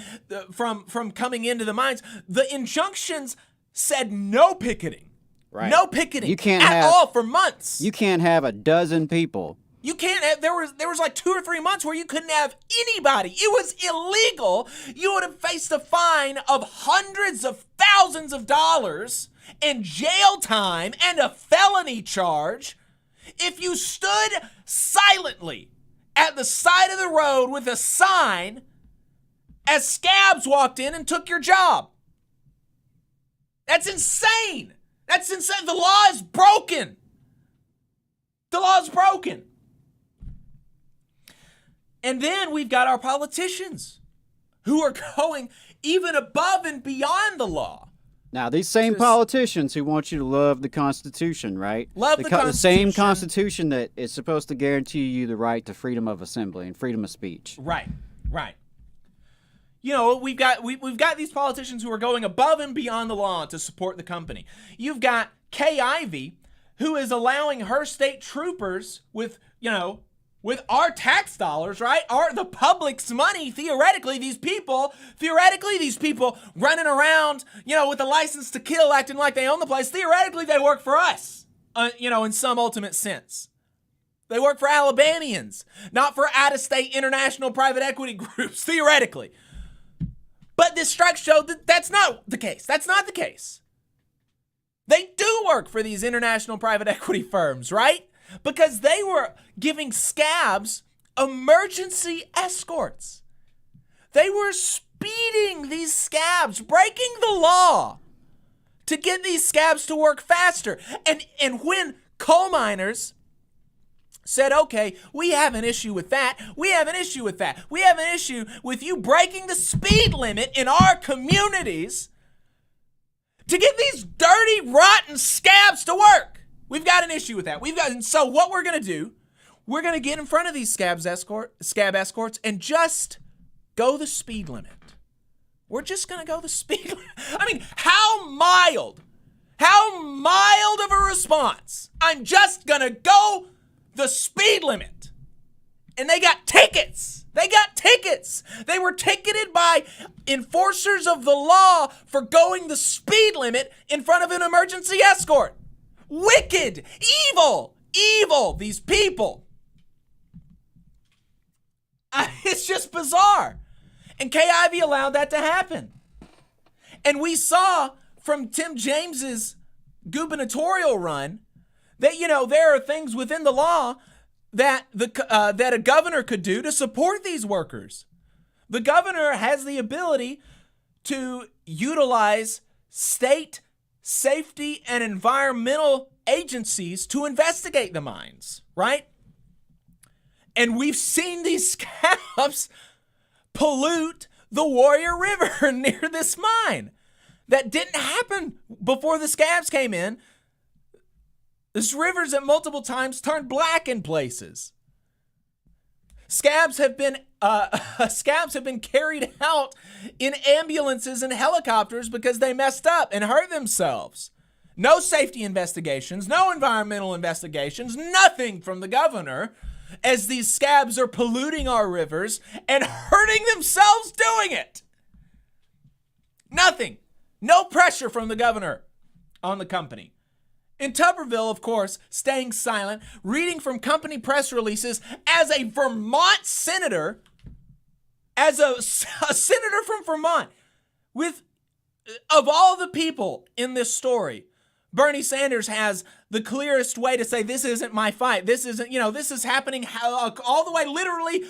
coming into the mines. The injunctions said no picketing. Right. No picketing. You can't at all for months. You can't have a dozen people. You can't have, there was like 2 or 3 months where you couldn't have anybody. It was illegal. You would have faced a fine of hundreds of thousands of dollars and jail time and a felony charge if you stood silently at the side of the road with a sign as scabs walked in and took your job. That's insane. That's insane. The law is broken. The law is broken. And then we've got our politicians who are going even above and beyond the law. Now, these same politicians who want you to love the Constitution, right? Love the Constitution. The same Constitution that is supposed to guarantee you the right to freedom of assembly and freedom of speech. Right. You know, we've got these politicians who are going above and beyond the law to support the company. You've got Kay Ivey, who is allowing her state troopers with our tax dollars, right? The public's money, theoretically, these people running around, with a license to kill, acting like they own the place. Theoretically, they work for us, in some ultimate sense. They work for Alabamians, not for out-of-state international private equity groups, theoretically. But this strike showed that that's not the case. That's not the case. They do work for these international private equity firms, right? Because they were giving scabs emergency escorts. They were speeding these scabs, breaking the law to get these scabs to work faster. And when coal miners said, okay, we have an issue with that. We have an issue with that. We have an issue with you breaking the speed limit in our communities to get these dirty, rotten scabs to work. We've got an issue with that. And so what we're going to do, we're going to get in front of these scab escorts and just go the speed limit. We're just going to go the speed limit. I mean, how mild of a response. I'm just going to go the speed limit. And they got tickets. They were ticketed by enforcers of the law for going the speed limit in front of an emergency escort. Wicked, evil, these people. It's just bizarre. And Kay Ivey allowed that to happen. And we saw from Tim James's gubernatorial run that, there are things within the law that that a governor could do to support these workers. The governor has the ability to utilize state safety and environmental agencies to investigate the mines, right? And we've seen these scabs pollute the Warrior River near this mine. That didn't happen before the scabs came in. This river's at multiple times turned black in places. Scabs have been carried out in ambulances and helicopters because they messed up and hurt themselves. No safety investigations, no environmental investigations, nothing from the governor as these scabs are polluting our rivers and hurting themselves doing it. Nothing. No pressure from the governor on the company. In Tuberville, of course, staying silent, reading from company press releases as a Vermont senator, as a senator from Vermont, of all the people in this story, Bernie Sanders has the clearest way to say, this isn't my fight. This isn't, this is happening all the way literally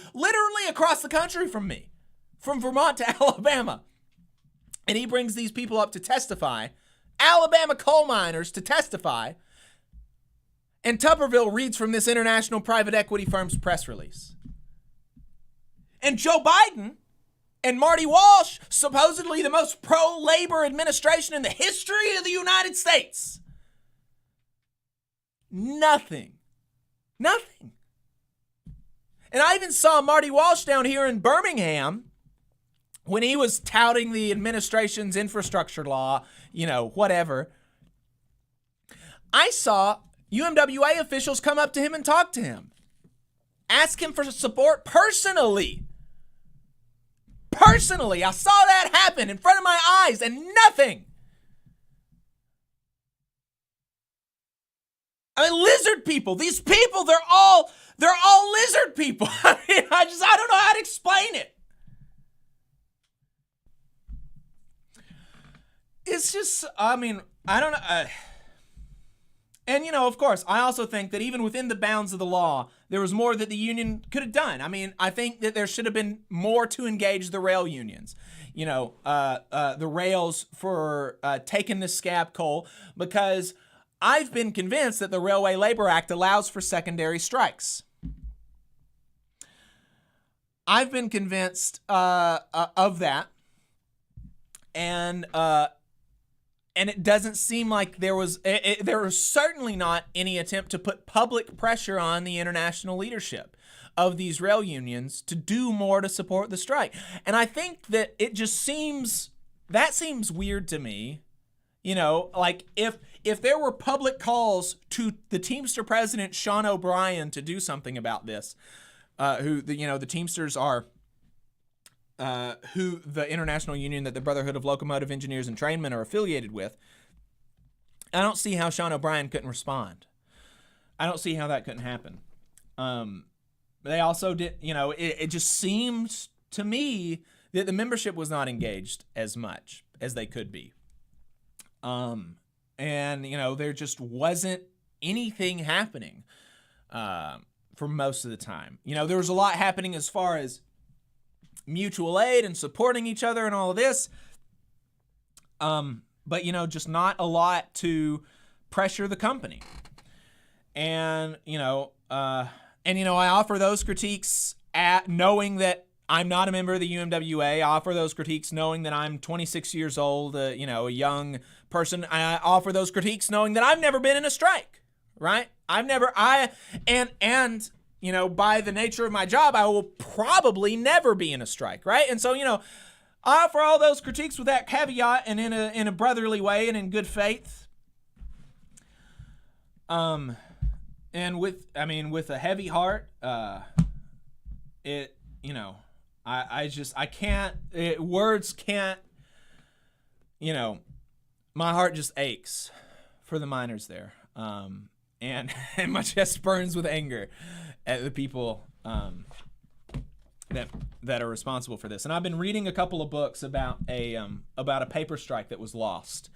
across the country from me, from Vermont to Alabama. And he brings these people up to testify, Alabama coal miners to testify, and Tuberville reads from this international private equity firm's press release. And Joe Biden and Marty Walsh, supposedly the most pro-labor administration in the history of the United States. Nothing. And I even saw Marty Walsh down here in Birmingham when he was touting the administration's infrastructure law, whatever. I saw UMWA officials come up to him and talk to him. Ask him for support personally. I saw that happen in front of my eyes and nothing. I mean, lizard people, these people, they're all lizard people. I don't know how to explain it. It's just, I don't know. And, of course, I also think that even within the bounds of the law, there was more that the union could have done. I think that there should have been more to engage the rail unions. The rails for taking the scab coal, because I've been convinced that the Railway Labor Act allows for secondary strikes. I've been convinced of that, and it doesn't seem like there was certainly not any attempt to put public pressure on the international leadership of these rail unions to do more to support the strike. And I think that it just seems weird to me. You know, like if there were public calls to the Teamster president, Sean O'Brien, to do something about this, the Teamsters are who the international union that the Brotherhood of Locomotive Engineers and Trainmen are affiliated with, I don't see how Sean O'Brien couldn't respond. I don't see how that couldn't happen. They also did, it just seemed to me that the membership was not engaged as much as they could be. And, there just wasn't anything happening for most of the time. There was a lot happening as far as mutual aid and supporting each other and all of this. But, just not a lot to pressure the company. And, I offer those critiques knowing that I'm not a member of the UMWA. I offer those critiques knowing that I'm 26 years old, a young person. I offer those critiques knowing that I've never been in a strike, right? By the nature of my job, I will probably never be in a strike, right? And so, I offer all those critiques with that caveat and in a brotherly way and in good faith. And with a heavy heart, words can't, my heart just aches for the miners there. And my chest burns with anger at the people that are responsible for this. And I've been reading a couple of books about a paper strike that was lost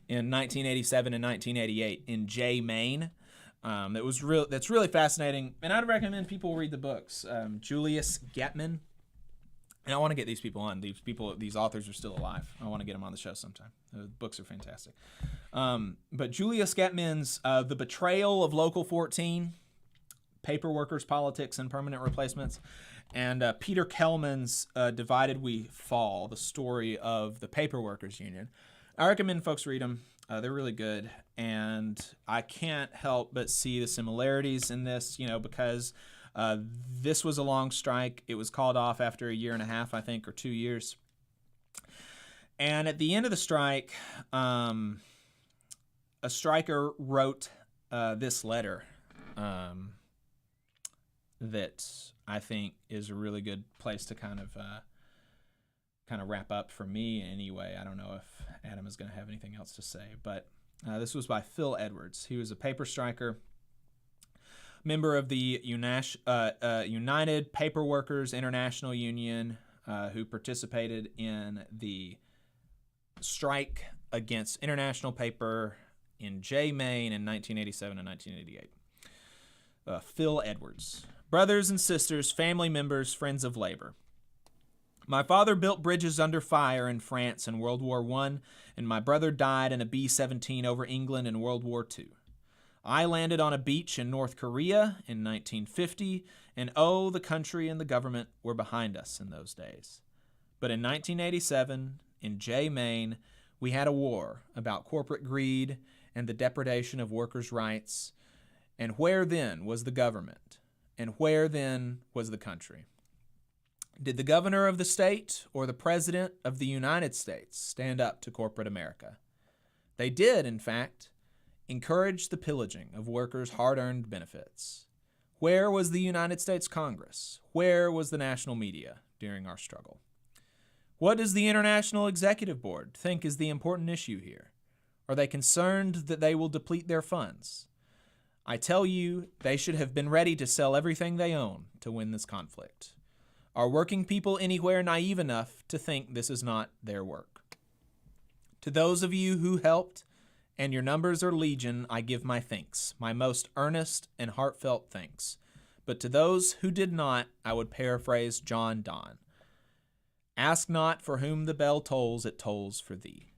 in 1987 and 1988 in Jay, Maine. That's really fascinating, and I'd recommend people read the books. Julius Getman, and I want to get these people on. These authors are still alive. I want to get them on the show sometime. The books are fantastic. But Julius Getman's The Betrayal of Local 14, Paper Workers, Politics, and Permanent Replacements, and Peter Kellman's Divided We Fall, the story of the Paper Workers Union. I recommend folks read them. They're really good, and I can't help but see the similarities in this, because this was a long strike. It was called off after a year and a half, I think, or 2 years. And at the end of the strike, a striker wrote this letter that I think is a really good place to kind of wrap up for me anyway. I don't know if Adam is going to have anything else to say, but this was by Phil Edwards. He was a paper striker, member of the United Paper Workers International Union, who participated in the strike against international paper in Jay, Maine in 1987 and 1988. Phil Edwards. Brothers and sisters, family members, friends of labor. My father built bridges under fire in France in World War I, and my brother died in a B-17 over England in World War II. I landed on a beach in North Korea in 1950, and the country and the government were behind us in those days. But in 1987, in Jay, Maine, we had a war about corporate greed and the depredation of workers' rights. And where then was the government? And where then was the country? Did the governor of the state or the president of the United States stand up to corporate America? They did, in fact, encourage the pillaging of workers' hard-earned benefits. Where was the United States Congress? Where was the national media during our struggle? What does the International Executive Board think is the important issue here? Are they concerned that they will deplete their funds? I tell you, they should have been ready to sell everything they own to win this conflict. Are working people anywhere naive enough to think this is not their work? To those of you who helped, and your numbers are legion, I give my thanks, my most earnest and heartfelt thanks. But to those who did not, I would paraphrase John Donne. Ask not for whom the bell tolls, it tolls for thee.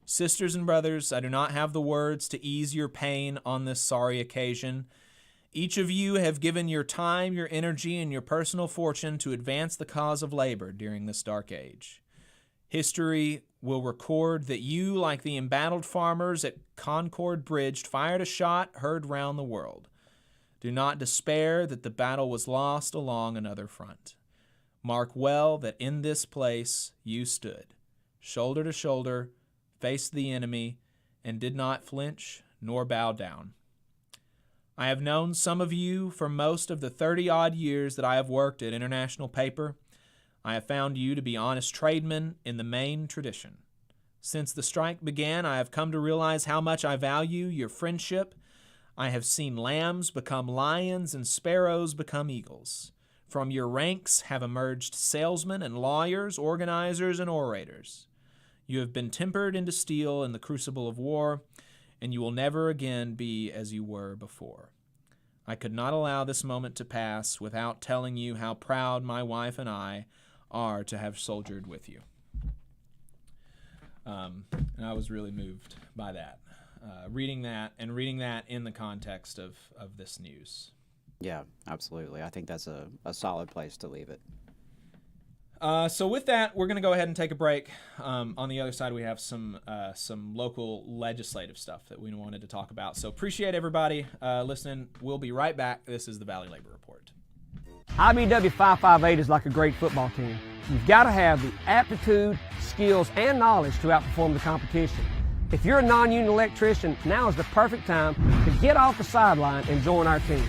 Sisters and brothers, I do not have the words to ease your pain on this sorry occasion. Each of you have given your time, your energy, and your personal fortune to advance the cause of labor during this dark age. History will record that you, like the embattled farmers at Concord Bridge, fired a shot heard round the world. Do not despair that the battle was lost along another front. Mark well that in this place you stood, shoulder to shoulder, faced the enemy, and did not flinch nor bow down. I have known some of you for most of the 30-odd years that I have worked at International Paper. I have found you to be honest tradesmen in the main tradition. Since the strike began, I have come to realize how much I value your friendship. I have seen lambs become lions and sparrows become eagles. From your ranks have emerged salesmen and lawyers, organizers and orators. You have been tempered into steel in the crucible of war, and you will never again be as you were before. I could not allow this moment to pass without telling you how proud my wife and I are to have soldiered with you. And I was really moved by that, reading that in the context of this news. Yeah, absolutely. I think that's a solid place to leave it. So with that, we're going to go ahead and take a break. On the other side, we have some local legislative stuff that we wanted to talk about. So appreciate everybody listening. We'll be right back. This is the Valley Labor Report. IBW 558 is like a great football team. You've got to have the aptitude, skills, and knowledge to outperform the competition. If you're a non-union electrician, now is the perfect time to get off the sideline and join our team.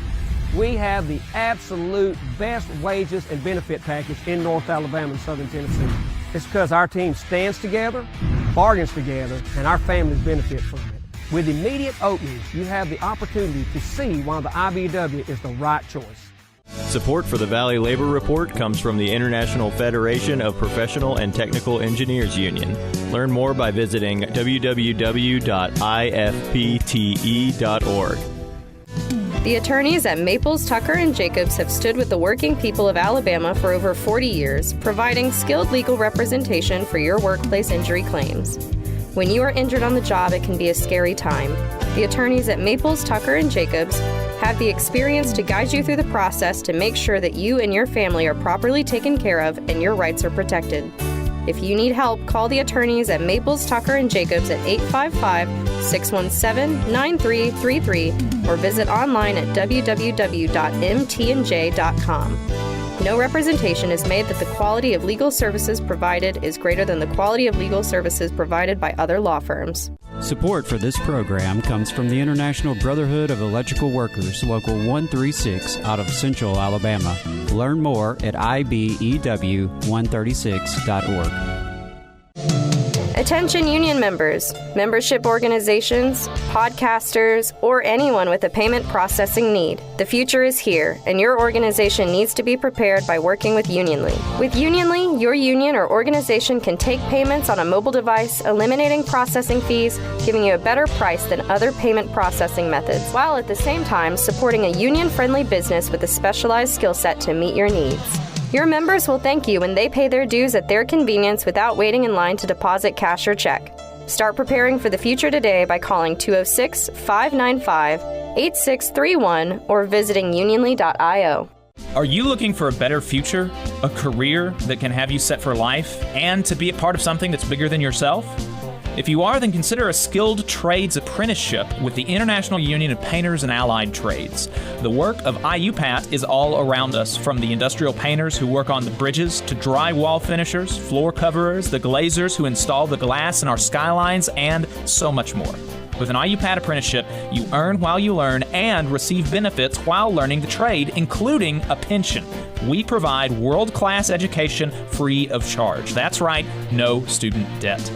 We have the absolute best wages and benefit package in North Alabama and Southern Tennessee. It's because our team stands together, bargains together, and our families benefit from it. With immediate openings, you have the opportunity to see why the IBW is the right choice. Support for the Valley Labor Report comes from the International Federation of Professional and Technical Engineers Union. Learn more by visiting www.ifpte.org. The attorneys at Maples, Tucker & Jacobs have stood with the working people of Alabama for over 40 years, providing skilled legal representation for your workplace injury claims. When you are injured on the job, it can be a scary time. The attorneys at Maples, Tucker & Jacobs have the experience to guide you through the process to make sure that you and your family are properly taken care of and your rights are protected. If you need help, call the attorneys at Maples, Tucker & Jacobs at 855-617-9333 or visit online at www.mtnj.com. No representation is made that the quality of legal services provided is greater than the quality of legal services provided by other law firms. Support for this program comes from the International Brotherhood of Electrical Workers, Local 136 out of Central Alabama. Learn more at ibew136.org. Attention union members, membership organizations, podcasters, or anyone with a payment processing need. The future is here, and your organization needs to be prepared by working with Unionly. With Unionly, your union or organization can take payments on a mobile device, eliminating processing fees, giving you a better price than other payment processing methods, while at the same time supporting a union-friendly business with a specialized skill set to meet your needs. Your members will thank you when they pay their dues at their convenience without waiting in line to deposit cash or check. Start preparing for the future today by calling 206-595-8631 or visiting unionly.io. Are you looking for a better future, a career that can have you set for life, and to be a part of something that's bigger than yourself? If you are, then consider a skilled trades apprenticeship with the International Union of Painters and Allied Trades. The work of IUPAT is all around us, from the industrial painters who work on the bridges to drywall finishers, floor coverers, the glazers who install the glass in our skylines, and so much more. With an IUPAT apprenticeship, you earn while you learn and receive benefits while learning the trade, including a pension. We provide world-class education free of charge. That's right, no student debt.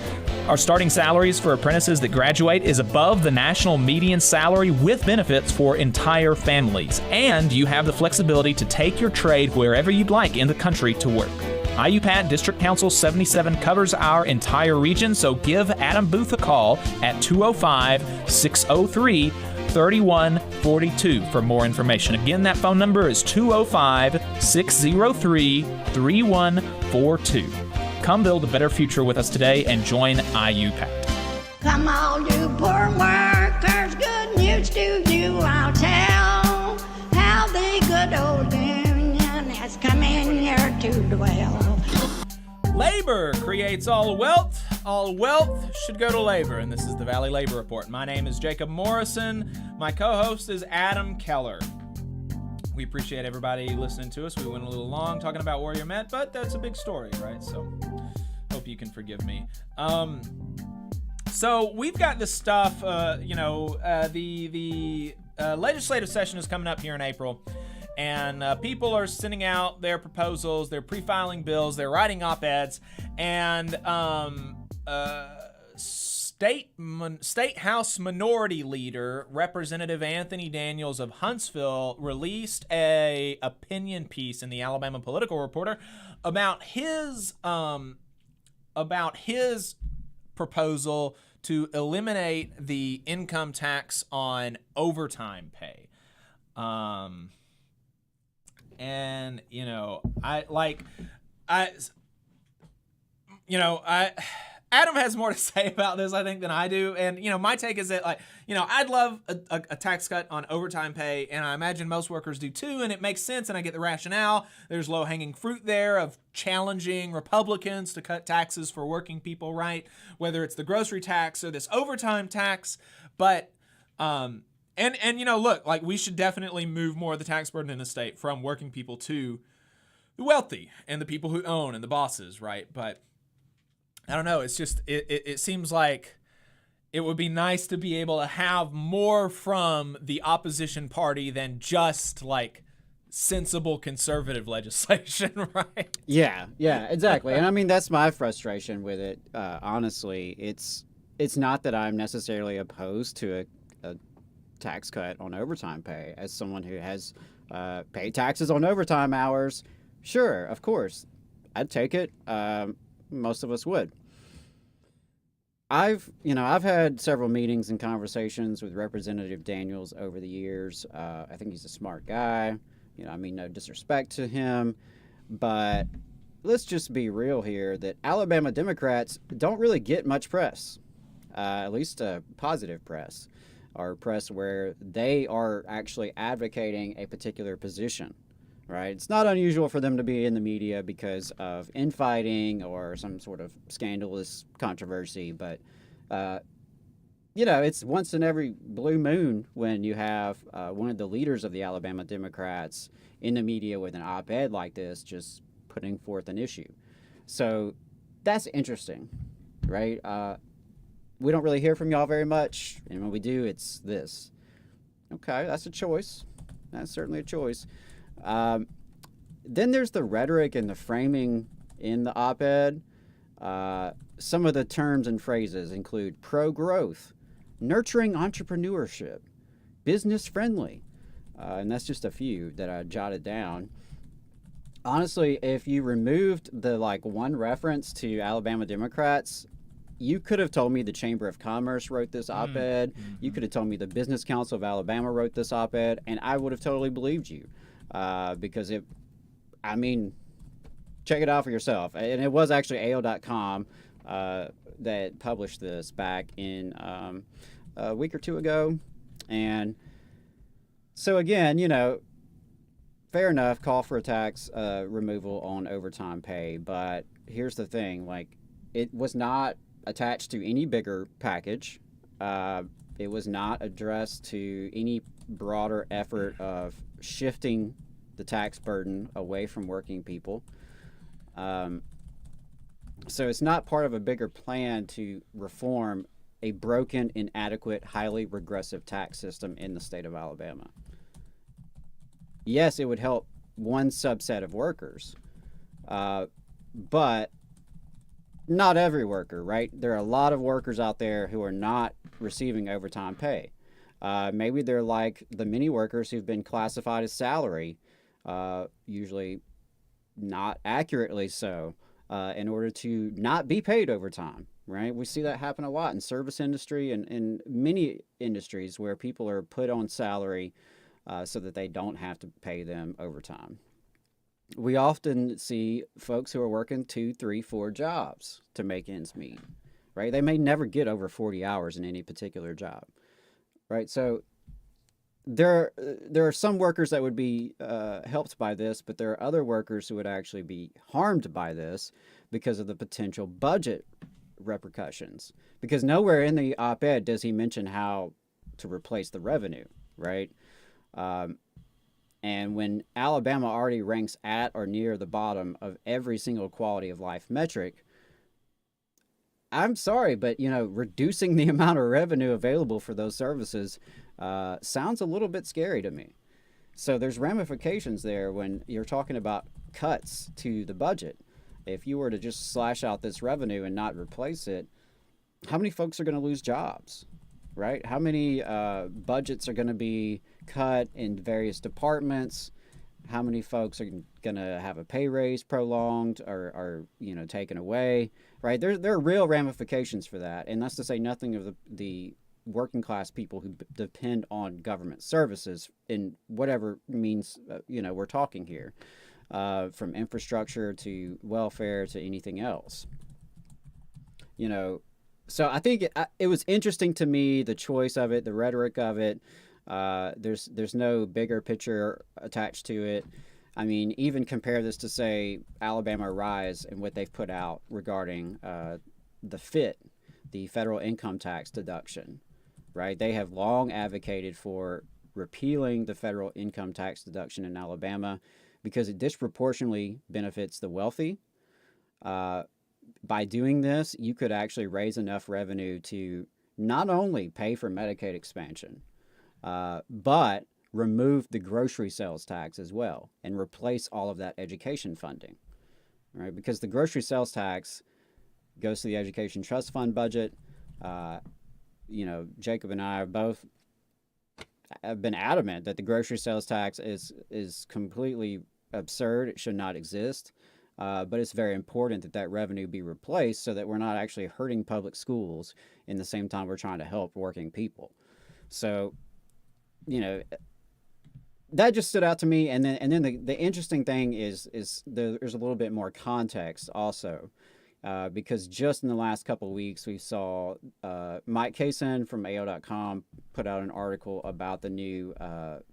Our starting salaries for apprentices that graduate is above the national median salary with benefits for entire families. And you have the flexibility to take your trade wherever you'd like in the country to work. IUPAT District Council 77 covers our entire region, so give Adam Booth a call at 205-603-3142 for more information. Again, that phone number is 205-603-3142. Come build a better future with us today and join IUPAT. Come on, you poor workers, good news to you I'll tell. the good old union has come in here to dwell. Labor creates all wealth. All wealth should go to labor. And this is the Valley Labor Report. My name is Jacob Morrison. My co-host is Adam Keller. We appreciate everybody listening to us. We went a little long talking about Warrior Met, but that's a big story, right? So hope you can forgive me. So we've got this stuff, the legislative session is coming up here in April. And people are sending out their proposals, they're pre-filing bills, they're writing op-eds, and State House Minority Leader Representative Anthony Daniels of Huntsville released a opinion piece in the Alabama Political Reporter about his proposal to eliminate the income tax on overtime pay. And Adam has more to say about this, I think, than I do. And, my take is that, I'd love a tax cut on overtime pay, and I imagine most workers do too, and it makes sense, and I get the rationale. There's low-hanging fruit there of challenging Republicans to cut taxes for working people, right? Whether it's the grocery tax or this overtime tax. But, look, we should definitely move more of the tax burden in the state from working people to the wealthy and the people who own and the bosses, right? But I don't know. It's just, it seems like it would be nice to be able to have more from the opposition party than just sensible conservative legislation, right? Yeah, exactly. And I mean, that's my frustration with it. Honestly, it's not that I'm necessarily opposed to a tax cut on overtime pay. As someone who has paid taxes on overtime hours, sure, of course, I'd take it. Most of us would. I've had several meetings and conversations with Representative Daniels over the years. I think he's a smart guy. No disrespect to him, but let's just be real here that Alabama Democrats don't really get much press, at least positive press, or press where they are actually advocating a particular position. Right? It's not unusual for them to be in the media because of infighting or some sort of scandalous controversy, but, it's once in every blue moon when you have one of the leaders of the Alabama Democrats in the media with an op-ed like this, just putting forth an issue. So that's interesting, right? We don't really hear from y'all very much, and when we do, it's this. Okay, that's a choice. That's certainly a choice. Then there's the rhetoric and the framing in the op-ed. Some of the terms and phrases include pro-growth, nurturing entrepreneurship, business-friendly, and that's just a few that I jotted down. Honestly, if you removed the one reference to Alabama Democrats, you could have told me the Chamber of Commerce wrote this op-ed. Mm-hmm. You could have told me the Business Council of Alabama wrote this op-ed, and I would have totally believed you. Because check it out for yourself. And it was actually AO.com that published this back in a week or two ago. And so again, fair enough, call for a tax removal on overtime pay. But here's the thing, it was not attached to any bigger package. It was not addressed to any broader effort of shifting the tax burden away from working people. So it's not part of a bigger plan to reform a broken, inadequate, highly regressive tax system in the state of Alabama. Yes, it would help one subset of workers, but not every worker, right? There are a lot of workers out there who are not receiving overtime pay. Maybe they're like the many workers who've been classified as salary, usually not accurately so, in order to not be paid overtime, right? We see that happen a lot in service industry and in many industries where people are put on salary so that they don't have to pay them overtime. We often see folks who are working 2, 3, 4 jobs to make ends meet, right? They may never get over 40 hours in any particular job, right? So there are some workers that would be helped by this, but there are other workers who would actually be harmed by this because of the potential budget repercussions. Because nowhere in the op-ed does he mention how to replace the revenue, right? And when Alabama already ranks at or near the bottom of every single quality of life metric, I'm sorry, but reducing the amount of revenue available for those services sounds a little bit scary to me. So there's ramifications there when you're talking about cuts to the budget. If you were to just slash out this revenue and not replace it, how many folks are going to lose jobs, right? How many budgets are going to be cut in various departments? How many folks are going to have a pay raise prolonged or taken away, right? There are real ramifications for that. And that's to say nothing of the working class people who depend on government services in whatever means, we're talking here, from infrastructure to welfare to anything else. So I think it was interesting to me, the choice of it, the rhetoric of it. There's no bigger picture attached to it. I mean, even compare this to, say, Alabama Rise and what they've put out regarding the FIT, the federal income tax deduction, right? They have long advocated for repealing the federal income tax deduction in Alabama because it disproportionately benefits the wealthy. By doing this, you could actually raise enough revenue to not only pay for Medicaid expansion, but remove the grocery sales tax as well and replace all of that education funding, right? Because the grocery sales tax goes to the education trust fund budget. Jacob and I both have been adamant that the grocery sales tax is completely absurd. It should not exist. But it's very important that revenue be replaced so that we're not actually hurting public schools in the same time we're trying to help working people. So, that just stood out to me. And then the interesting thing is there's a little bit more context also, because just in the last couple of weeks we saw Mike Kaysen from AO.com put out an article about the new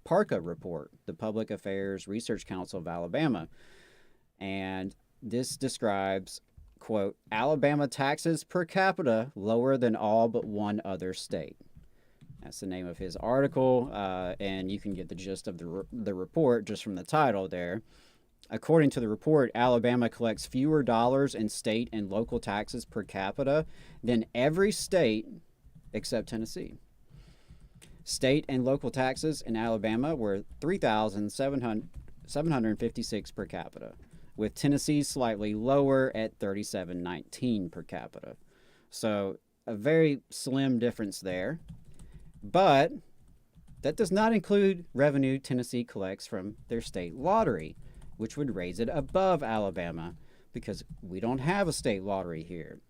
PARCA report, the Public Affairs Research Council of Alabama. And this describes, quote, Alabama taxes per capita lower than all but one other state. That's the name of his article, and you can get the gist of the report just from the title there. According to the report, Alabama collects fewer dollars in state and local taxes per capita than every state except Tennessee. State and local taxes in Alabama were $3,756 per capita, with Tennessee slightly lower at $3,719 per capita. So a very slim difference there. But that does not include revenue Tennessee collects from their state lottery, which would raise it above Alabama because we don't have a state lottery here.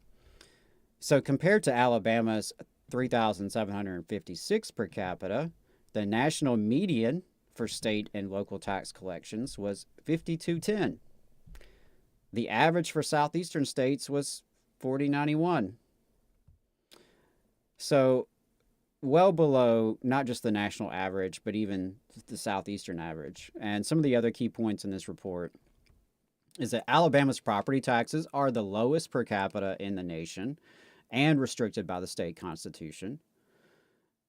So compared to Alabama's $3,756 per capita, the national median for state and local tax collections was $5,210. The average for southeastern states was $4,091. So well below not just the national average, but even the southeastern average. And some of the other key points in this report is that Alabama's property taxes are the lowest per capita in the nation and restricted by the state constitution.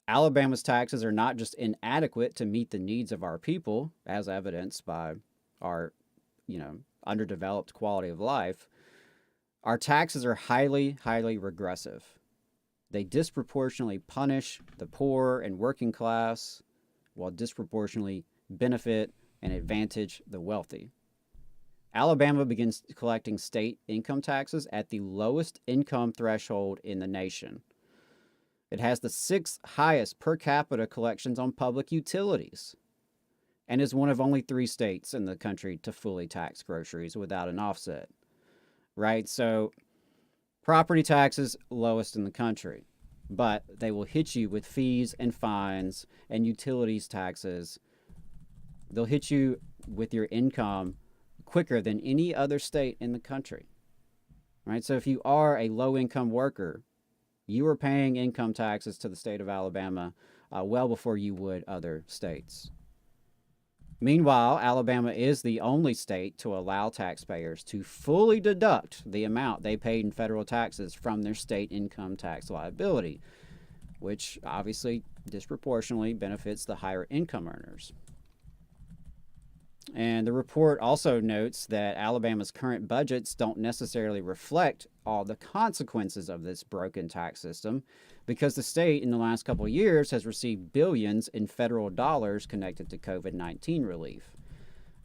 Alabama's taxes are not just inadequate to meet the needs of our people, as evidenced by our, underdeveloped quality of life. Our taxes are highly, highly regressive. They disproportionately punish the poor and working class while disproportionately benefit and advantage the wealthy. Alabama begins collecting state income taxes at the lowest income threshold in the nation. It has the 6th highest per capita collections on public utilities and is one of only 3 states in the country to fully tax groceries without an offset, right? So property taxes, lowest in the country, but they will hit you with fees and fines and utilities taxes. They'll hit you with your income quicker than any other state in the country, right? So if you are a low-income worker, you are paying income taxes to the state of Alabama well before you would other states. Meanwhile, Alabama is the only state to allow taxpayers to fully deduct the amount they paid in federal taxes from their state income tax liability, which obviously disproportionately benefits the higher income earners. And the report also notes that Alabama's current budgets don't necessarily reflect all the consequences of this broken tax system, because the state in the last couple of years has received billions in federal dollars connected to COVID-19 relief.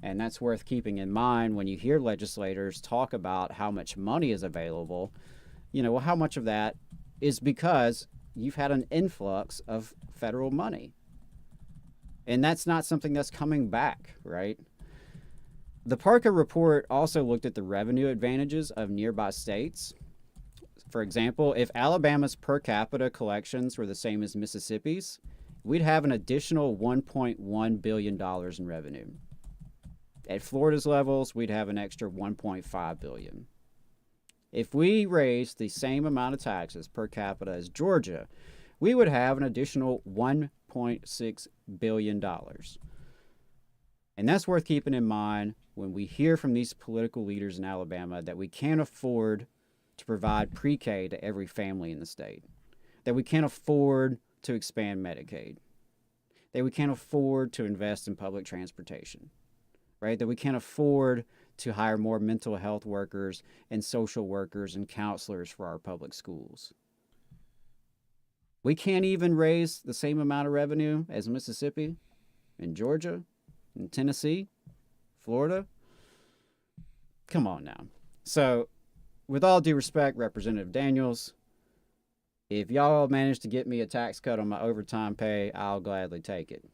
And that's worth keeping in mind when you hear legislators talk about how much money is available. Well, how much of that is because you've had an influx of federal money. And that's not something that's coming back, right? The Parker report also looked at the revenue advantages of nearby states. For example, if Alabama's per capita collections were the same as Mississippi's, we'd have an additional $1.1 billion in revenue. At Florida's levels, we'd have an extra $1.5 billion. If we raised the same amount of taxes per capita as Georgia, we would have an additional $1.6 billion. And that's worth keeping in mind when we hear from these political leaders in Alabama that we can't afford to provide pre-K to every family in the state, that we can't afford to expand Medicaid, that we can't afford to invest in public transportation, right? That we can't afford to hire more mental health workers and social workers and counselors for our public schools. We can't even raise the same amount of revenue as Mississippi and Georgia and Tennessee, Florida. Come on now. So, with all due respect, Representative Daniels, if y'all manage to get me a tax cut on my overtime pay, I'll gladly take it.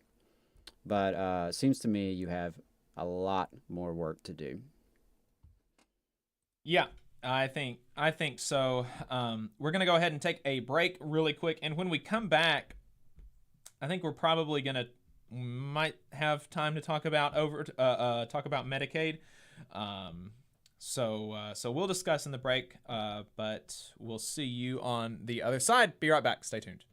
But it seems to me you have a lot more work to do. Yeah, I think so. We're going to go ahead and take a break really quick. And when we come back, I think we're probably might have time to talk about Medicaid. So we'll discuss in the break, but we'll see you on the other side. Be right back. Stay tuned.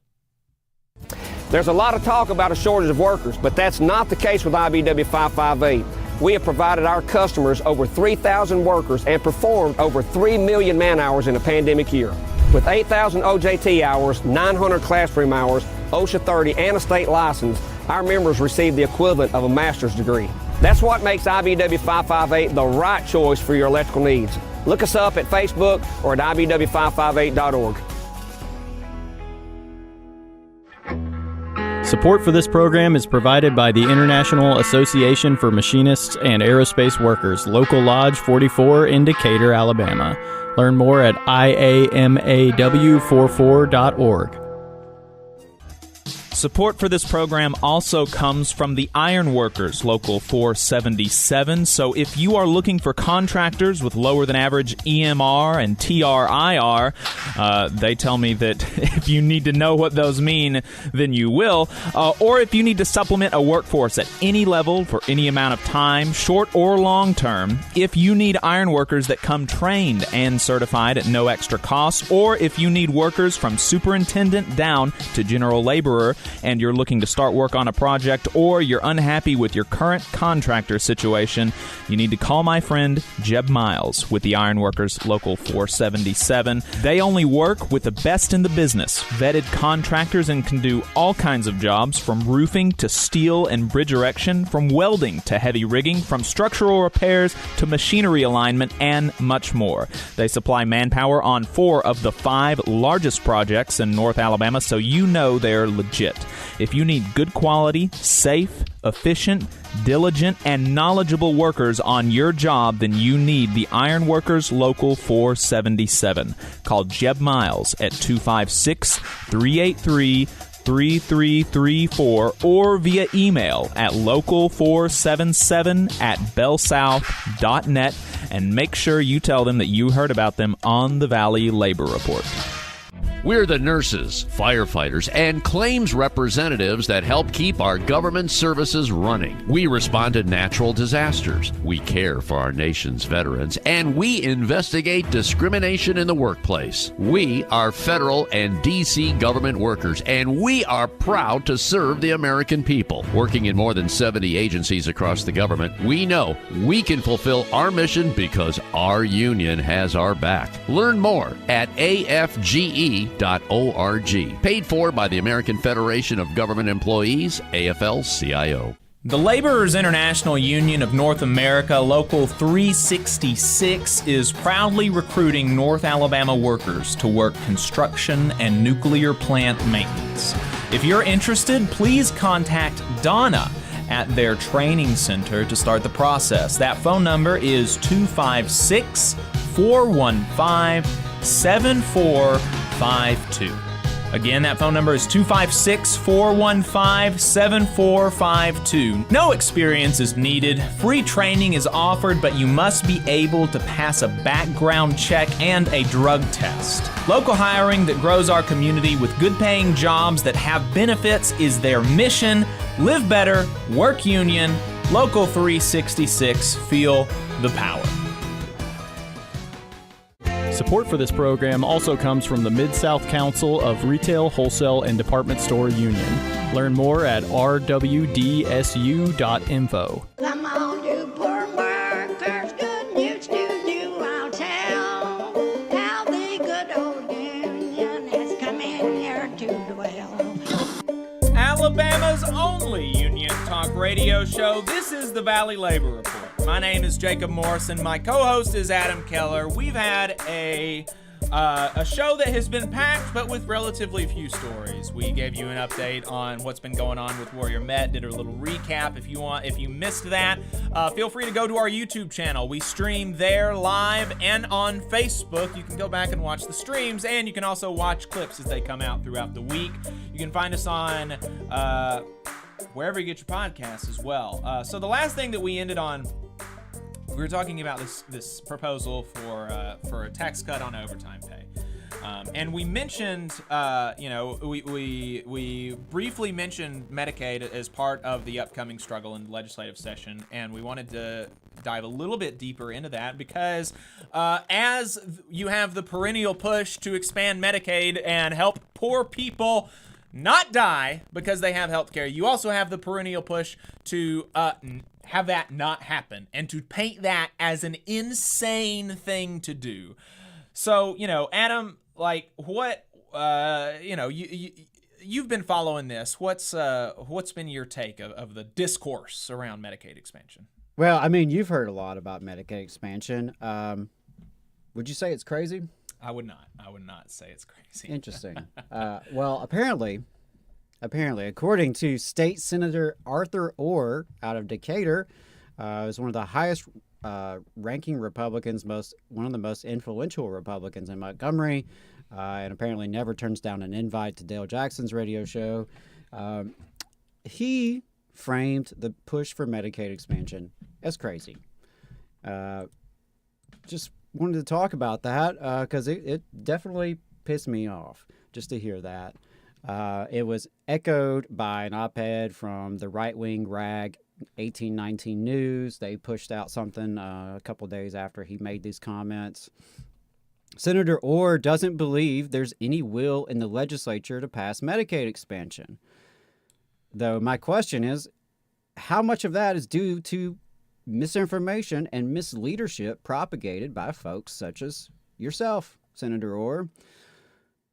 There's a lot of talk about a shortage of workers, but that's not the case with IBW 558. We have provided our customers over 3,000 workers and performed over 3 million man-hours in a pandemic year. With 8,000 OJT hours, 900 classroom hours, OSHA 30, and a state license, our members receive the equivalent of a master's degree. That's what makes IBW 558 the right choice for your electrical needs. Look us up at Facebook or at IBW558.org. Support for this program is provided by the International Association for Machinists and Aerospace Workers, Local Lodge 44 in Decatur, Alabama. Learn more at IAMAW44.org. Support for this program also comes from the Iron Workers, Local 477. So if you are looking for contractors with lower than average EMR and TRIR, they tell me that if you need to know what those mean, then you will. Or if you need to supplement a workforce at any level for any amount of time, short or long term, if you need iron workers that come trained and certified at no extra cost, or if you need workers from superintendent down to general laborer, and you're looking to start work on a project, or you're unhappy with your current contractor situation, you need to call my friend Jeb Miles with the Iron Workers Local 477. They only work with the best in the business, vetted contractors, and can do all kinds of jobs, from roofing to steel and bridge erection, from welding to heavy rigging, from structural repairs to machinery alignment, and much more. They supply manpower on 4 of the 5 largest projects in North Alabama, so you know they're legit. If you need good quality, safe, efficient, diligent, and knowledgeable workers on your job, then you need the Iron Workers Local 477. Call Jeb Miles at 256-383-3334 or via email at local477@bellsouth.net, and make sure you tell them that you heard about them on the Valley Labor Report. We're the nurses, firefighters, and claims representatives that help keep our government services running. We respond to natural disasters. We care for our nation's veterans, and we investigate discrimination in the workplace. We are federal and D.C. government workers, and we are proud to serve the American people. Working in more than 70 agencies across the government, we know we can fulfill our mission because our union has our back. Learn more at afge.org. Paid for by the American Federation of Government Employees, AFL-CIO. The Laborers International Union of North America, Local 366, is proudly recruiting North Alabama workers to work construction and nuclear plant maintenance. If you're interested, please contact Donna at their training center to start the process. That phone number is 256-415-7452. Again, that phone number is 256-415-7452. No experience is needed. Free training is offered, but you must be able to pass a background check and a drug test. Local hiring that grows our community with good-paying jobs that have benefits is their mission. Live better, work union, Local 366, feel the power. Support for this program also comes from the Mid-South Council of Retail, Wholesale, and Department Store Union. Learn more at rwdsu.info. Come on, you poor workers, good news to you I'll tell. How the good old union has come in here to dwell. Alabama's only union talk radio show. This is the Valley Labor Report. My name is Jacob Morrison. My co-host is Adam Keller. We've had a show that has been packed, but with relatively few stories. We gave you an update on what's been going on with Warrior Met, did a little recap. If you missed that, feel free to go to our YouTube channel. We stream there live and on Facebook. You can go back and watch the streams, and you can also watch clips as they come out throughout the week. You can find us on wherever you get your podcasts as well. So the last thing that we ended on, we were talking about this proposal for a tax cut on overtime pay, and we mentioned, we briefly mentioned Medicaid as part of the upcoming struggle in the legislative session, and we wanted to dive a little bit deeper into that because as you have the perennial push to expand Medicaid and help poor people not die because they have health care, you also have the perennial push to have that not happen and to paint that as an insane thing to do. So, Adam, like, what, you've been following this. What's been your take of the discourse around Medicaid expansion? Well, I mean, you've heard a lot about Medicaid expansion. Would you say it's crazy? I would not say it's crazy. Interesting. Well, apparently, according to State Senator Arthur Orr out of Decatur, is one of the highest ranking Republicans, one of the most influential Republicans in Montgomery, and apparently never turns down an invite to Dale Jackson's radio show. He framed the push for Medicaid expansion as crazy. Just wanted to talk about that because it definitely pissed me off just to hear that. It was echoed by an op-ed from the right-wing rag 1819 News. They pushed out something a couple days after he made these comments. Senator Orr doesn't believe there's any will in the legislature to pass Medicaid expansion. Though my question is, how much of that is due to misinformation and misleadership propagated by folks such as yourself, Senator Orr?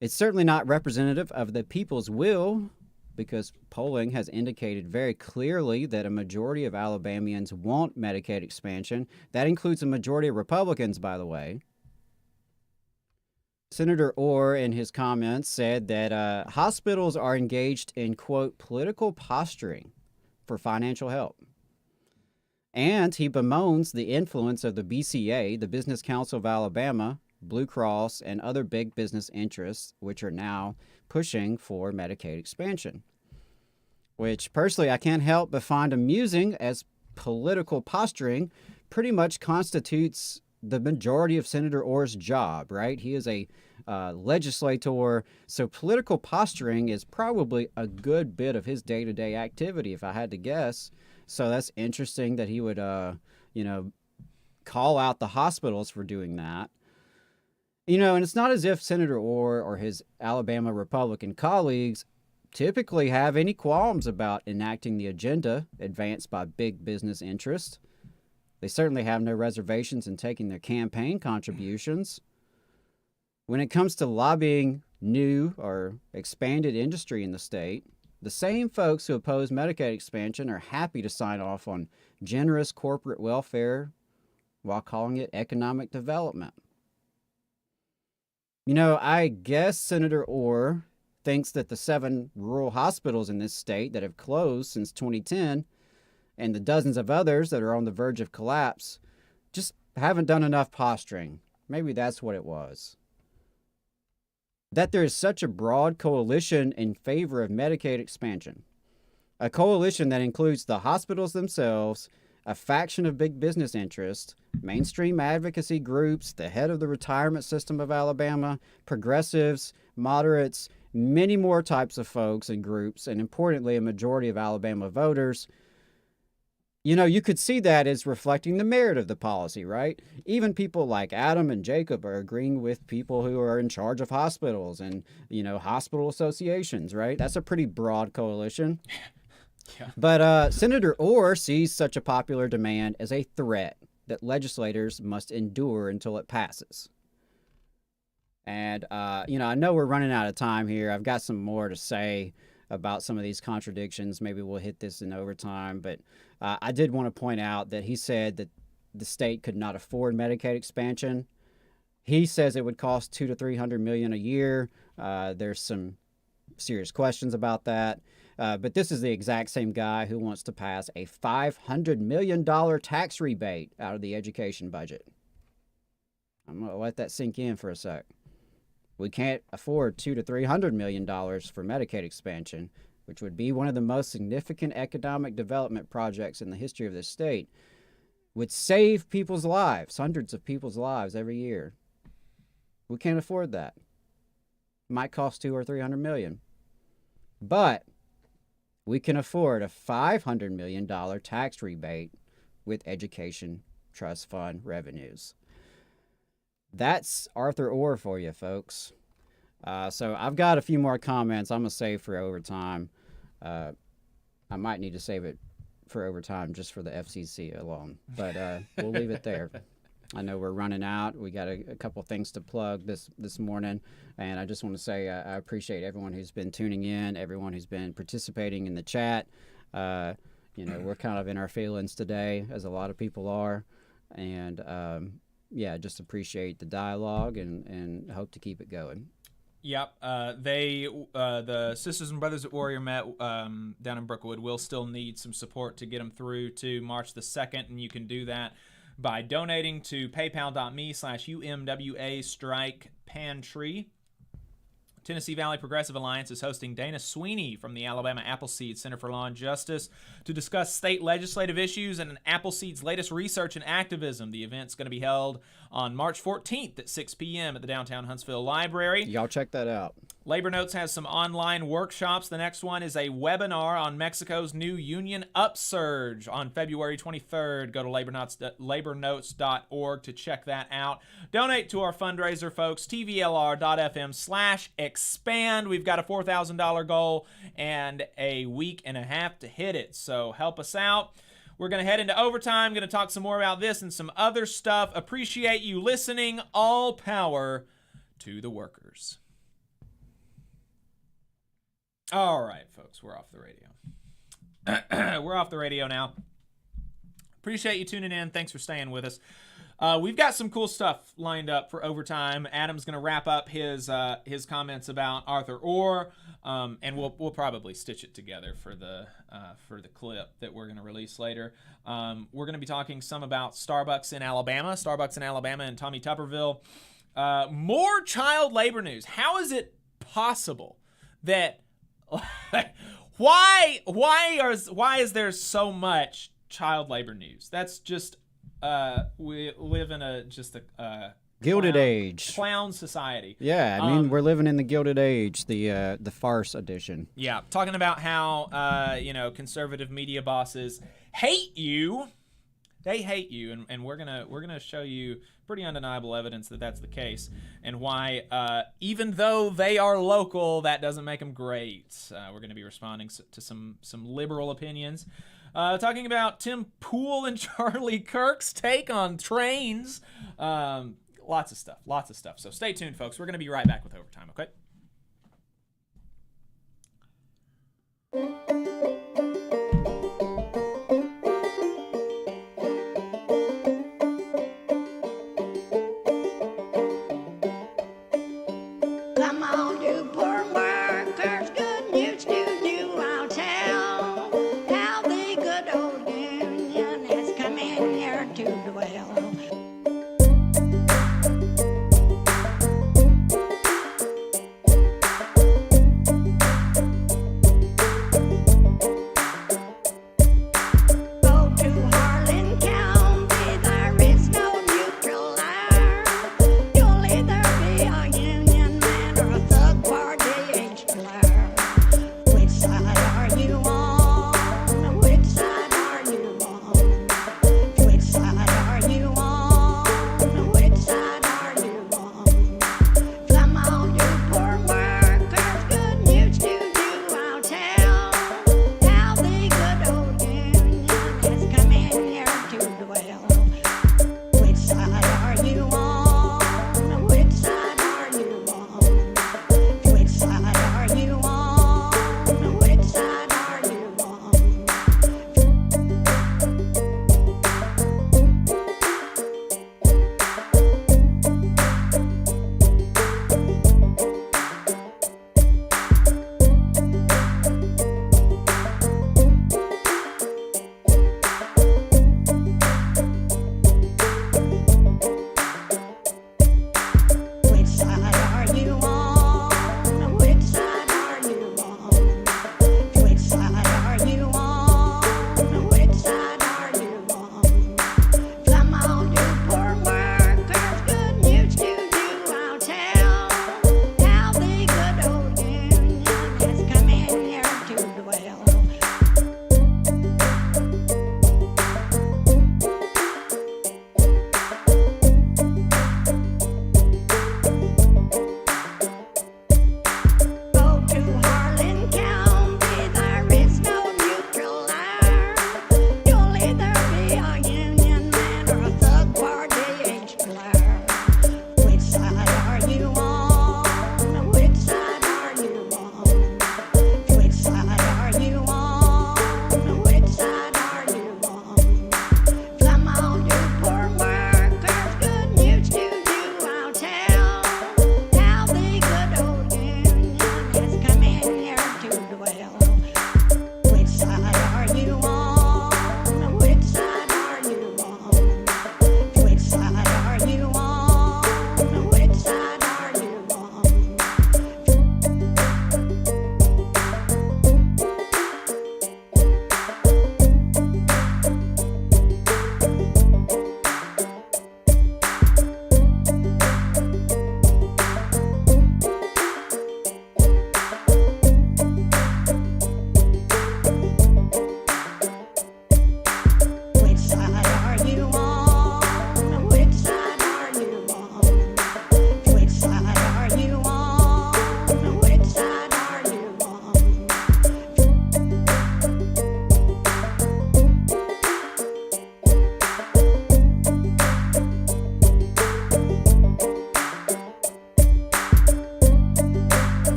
It's certainly not representative of the people's will, because polling has indicated very clearly that a majority of Alabamians want Medicaid expansion. That includes a majority of Republicans, by the way. Senator Orr, in his comments, said that hospitals are engaged in, quote, political posturing for financial help. And he bemoans the influence of the BCA, the Business Council of Alabama, Blue Cross, and other big business interests, which are now pushing for Medicaid expansion, which personally I can't help but find amusing, as political posturing pretty much constitutes the majority of Senator Orr's job, right? He is a legislator, so political posturing is probably a good bit of his day-to-day activity, if I had to guess. So that's interesting that he would, call out the hospitals for doing that. And it's not as if Senator Orr or his Alabama Republican colleagues typically have any qualms about enacting the agenda advanced by big business interests. They certainly have no reservations in taking their campaign contributions. When it comes to lobbying new or expanded industry in the state, the same folks who oppose Medicaid expansion are happy to sign off on generous corporate welfare while calling it economic development. I guess Senator Orr thinks that the 7 rural hospitals in this state that have closed since 2010 and the dozens of others that are on the verge of collapse just haven't done enough posturing. Maybe that's what it was. That there is such a broad coalition in favor of Medicaid expansion, a coalition that includes the hospitals themselves, a faction of big business interests, mainstream advocacy groups, the head of the retirement system of Alabama, progressives, moderates, many more types of folks and groups, and importantly, a majority of Alabama voters. You could see that as reflecting the merit of the policy, right? Even people like Adam and Jacob are agreeing with people who are in charge of hospitals and, hospital associations, right? That's a pretty broad coalition. Yeah. But Senator Orr sees such a popular demand as a threat that legislators must endure until it passes. And, I know we're running out of time here. I've got some more to say about some of these contradictions. Maybe we'll hit this in overtime. But I did want to point out that he said that the state could not afford Medicaid expansion. He says it would cost $200 to $300 million a year. There's some serious questions about that. But this is the exact same guy who wants to pass a $500 million tax rebate out of the education budget. I'm going to let that sink in for a sec. We can't afford $200 to $300 million for Medicaid expansion, which would be one of the most significant economic development projects in the history of this state. Would save people's lives, hundreds of people's lives every year. We can't afford that. Might cost $200 or $300 million. But we can afford a $500 million tax rebate with education trust fund revenues. That's Arthur Orr for you, folks. So I've got a few more comments I'm going to save for overtime. I might need to save it for overtime just for the FCC alone. But we'll leave it there. I know we're running out. We got a couple things to plug this morning. And I just want to say I appreciate everyone who's been tuning in, everyone who's been participating in the chat. We're kind of in our feelings today, as a lot of people are. And just appreciate the dialogue and hope to keep it going. Yep. The Sisters and Brothers at Warrior Met down in Brookwood will still need some support to get them through to March the 2nd, and you can do that by donating to paypal.me/UMWA Strike Pantry. Tennessee Valley Progressive Alliance is hosting Dana Sweeney from the Alabama Appleseed Center for Law and Justice to discuss state legislative issues and Appleseed's latest research and activism. The event's going to be held on March 14th at 6 p.m. at the downtown Huntsville Library. Y'all check that out. Labor Notes has some online workshops. The next one is a webinar on Mexico's new union upsurge on February 23rd. Go to labornotes.org to check that out. Donate to our fundraiser, folks. TVLR.fm/expand. We've got a $4,000 goal and a week and a half to hit it, so help us out. We're going to head into overtime. Going to talk some more about this and some other stuff. Appreciate you listening. All power to the workers. All right, folks, we're off the radio. We're off the radio now. Appreciate you tuning in. Thanks for staying with us. We've got some cool stuff lined up for overtime. Adam's going to wrap up his comments about Arthur Orr, and we'll probably stitch it together for the clip that we're going to release later. We're going to be talking some about Starbucks in Alabama and Tommy Tupperville. More child labor news. How is it possible that why is there so much child labor news? That's just we live in a Gilded Age. Clown society. Yeah, I mean, we're living in the Gilded Age, the farce edition. Yeah, talking about how conservative media bosses hate you. They hate you, and we're gonna show you pretty undeniable evidence that that's the case, and why even though they are local, that doesn't make them great. We're gonna be responding to some liberal opinions, talking about Tim Pool and Charlie Kirk's take on trains. Lots of stuff. So stay tuned, folks. We're gonna be right back with Overtime. Okay. Come on, you poor workers, good news to you I'll tell, how the good old union has come in here to dwell.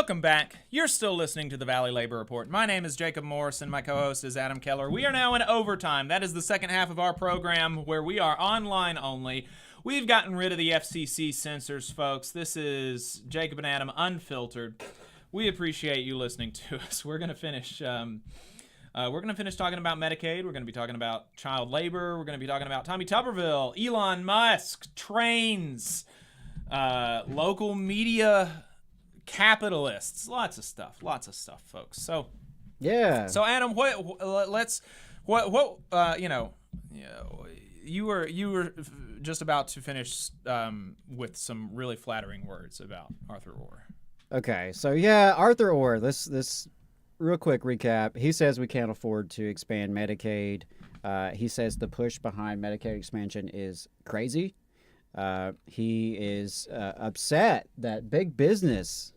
Welcome back. You're still listening to the Valley Labor Report. My name is Jacob Morris, and my co-host is Adam Keller. We are now in overtime. That is the second half of our program where we are online only. We've gotten rid of the FCC censors, folks. This is Jacob and Adam Unfiltered. We appreciate you listening to us. We're going to finish talking about Medicaid. We're going to be talking about child labor. We're going to be talking about Tommy Tuberville, Elon Musk, trains, local media capitalists, lots of stuff, folks. So yeah. So Adam, you were just about to finish with some really flattering words about Arthur Orr. Okay, so yeah, Arthur Orr. This real quick recap. He says we can't afford to expand Medicaid. He says the push behind Medicaid expansion is crazy. He is upset that big business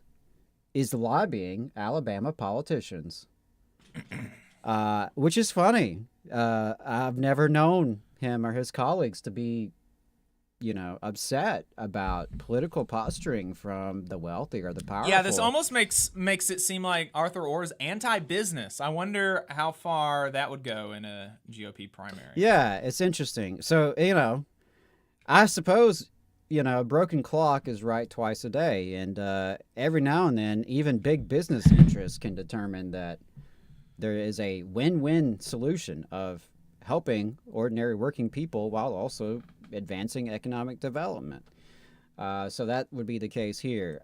is lobbying Alabama politicians, which is funny. I've never known him or his colleagues to be, upset about political posturing from the wealthy or the powerful. Yeah, this almost makes it seem like Arthur Orr's anti-business. I wonder how far that would go in a GOP primary. Yeah, it's interesting. So, I suppose, a broken clock is right twice a day. And every now and then, even big business interests can determine that there is a win-win solution of helping ordinary working people while also advancing economic development. So that would be the case here.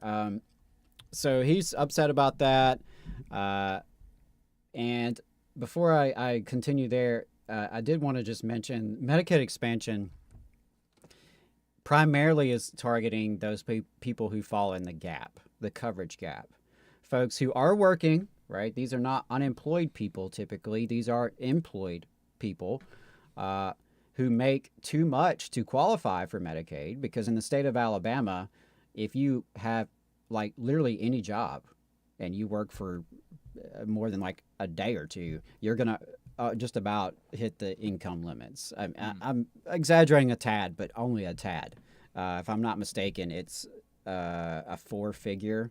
So he's upset about that. And before I continue there, I did want to just mention Medicaid expansion primarily is targeting those people who fall in the gap, the coverage gap. Folks who are working, right? These are not unemployed people typically. These are employed people who make too much to qualify for Medicaid, because in the state of Alabama, if you have literally any job and you work for more than a day or two, you're going to just about hit the income limits. I'm exaggerating a tad, but only a tad. If I'm not mistaken, it's a 4-figure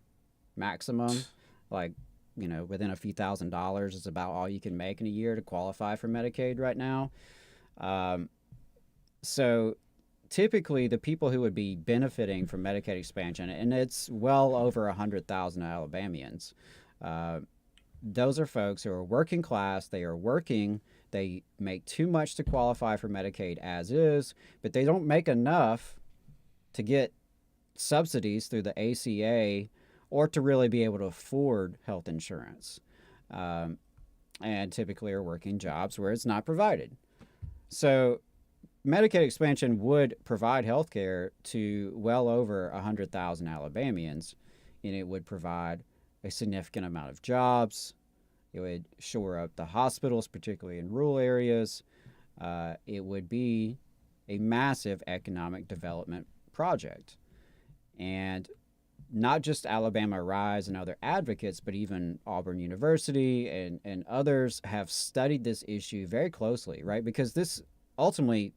maximum, within a few $1,000s is about all you can make in a year to qualify for Medicaid right now. So typically the people who would be benefiting from Medicaid expansion, and it's well over 100,000 Alabamians, those are folks who are working class. They are working. They make too much to qualify for Medicaid as is, but they don't make enough to get subsidies through the ACA or to really be able to afford health insurance, and typically are working jobs where it's not provided. So Medicaid expansion would provide health care to well over 100,000 Alabamians, and it would provide a significant amount of jobs. It would shore up the hospitals, particularly in rural areas. It would be a massive economic development project. And not just Alabama Rise and other advocates, but even Auburn University and others have studied this issue very closely, right? Because this ultimately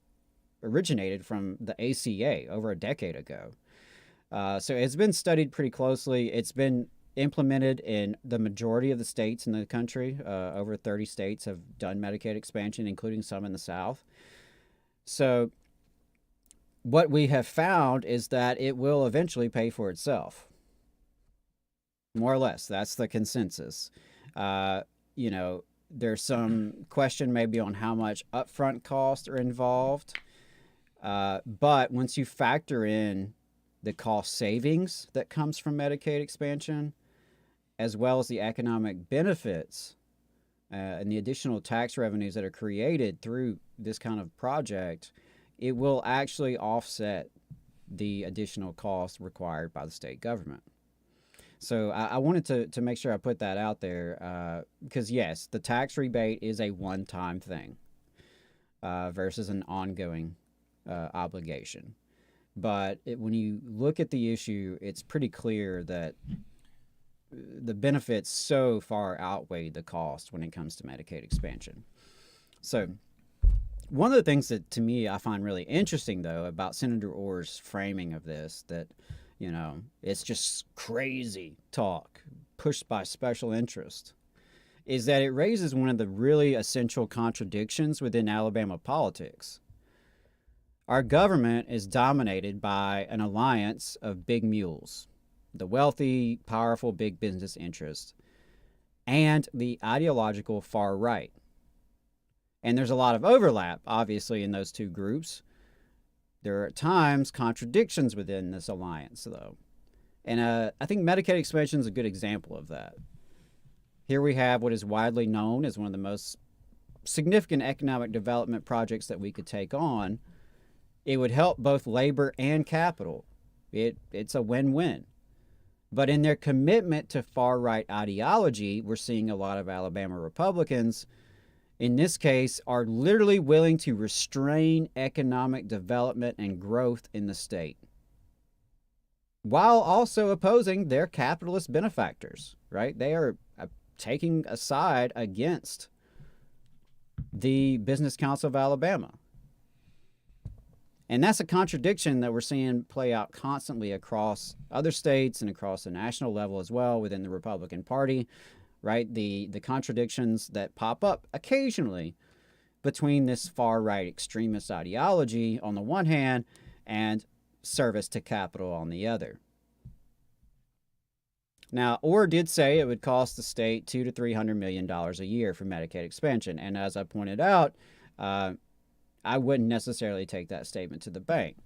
originated from the ACA over a decade ago. So it's been studied pretty closely. It's been implemented in the majority of the states in the country. Over 30 states have done Medicaid expansion, including some in the South. So what we have found is that it will eventually pay for itself. More or less, that's the consensus. There's some question maybe on how much upfront costs are involved. But once you factor in the cost savings that comes from Medicaid expansion, as well as the economic benefits and the additional tax revenues that are created through this kind of project, it will actually offset the additional costs required by the state government. So I wanted to make sure I put that out there because, yes, the tax rebate is a one-time thing versus an ongoing obligation. But when you look at the issue, it's pretty clear that the benefits so far outweigh the cost when it comes to Medicaid expansion. So one of the things that, to me, I find really interesting, though, about Senator Orr's framing of this, that it's just crazy talk pushed by special interest, is that it raises one of the really essential contradictions within Alabama politics. Our government is dominated by an alliance of big mules, the wealthy, powerful big business interests, and the ideological far right. And there's a lot of overlap, obviously, in those two groups. There are at times contradictions within this alliance, though. And I think Medicaid expansion is a good example of that. Here we have what is widely known as one of the most significant economic development projects that we could take on. It would help both labor and capital. It's a win-win. But in their commitment to far-right ideology, we're seeing a lot of Alabama Republicans, in this case, are literally willing to restrain economic development and growth in the state, while also opposing their capitalist benefactors, right? They are taking a side against the Business Council of Alabama. And that's a contradiction that we're seeing play out constantly across other states and across the national level as well within the Republican Party, right? The contradictions that pop up occasionally between this far-right extremist ideology on the one hand and service to capital on the other. Now, Orr did say it would cost the state $200 to $300 million a year for Medicaid expansion. And as I pointed out, I wouldn't necessarily take that statement to the bank.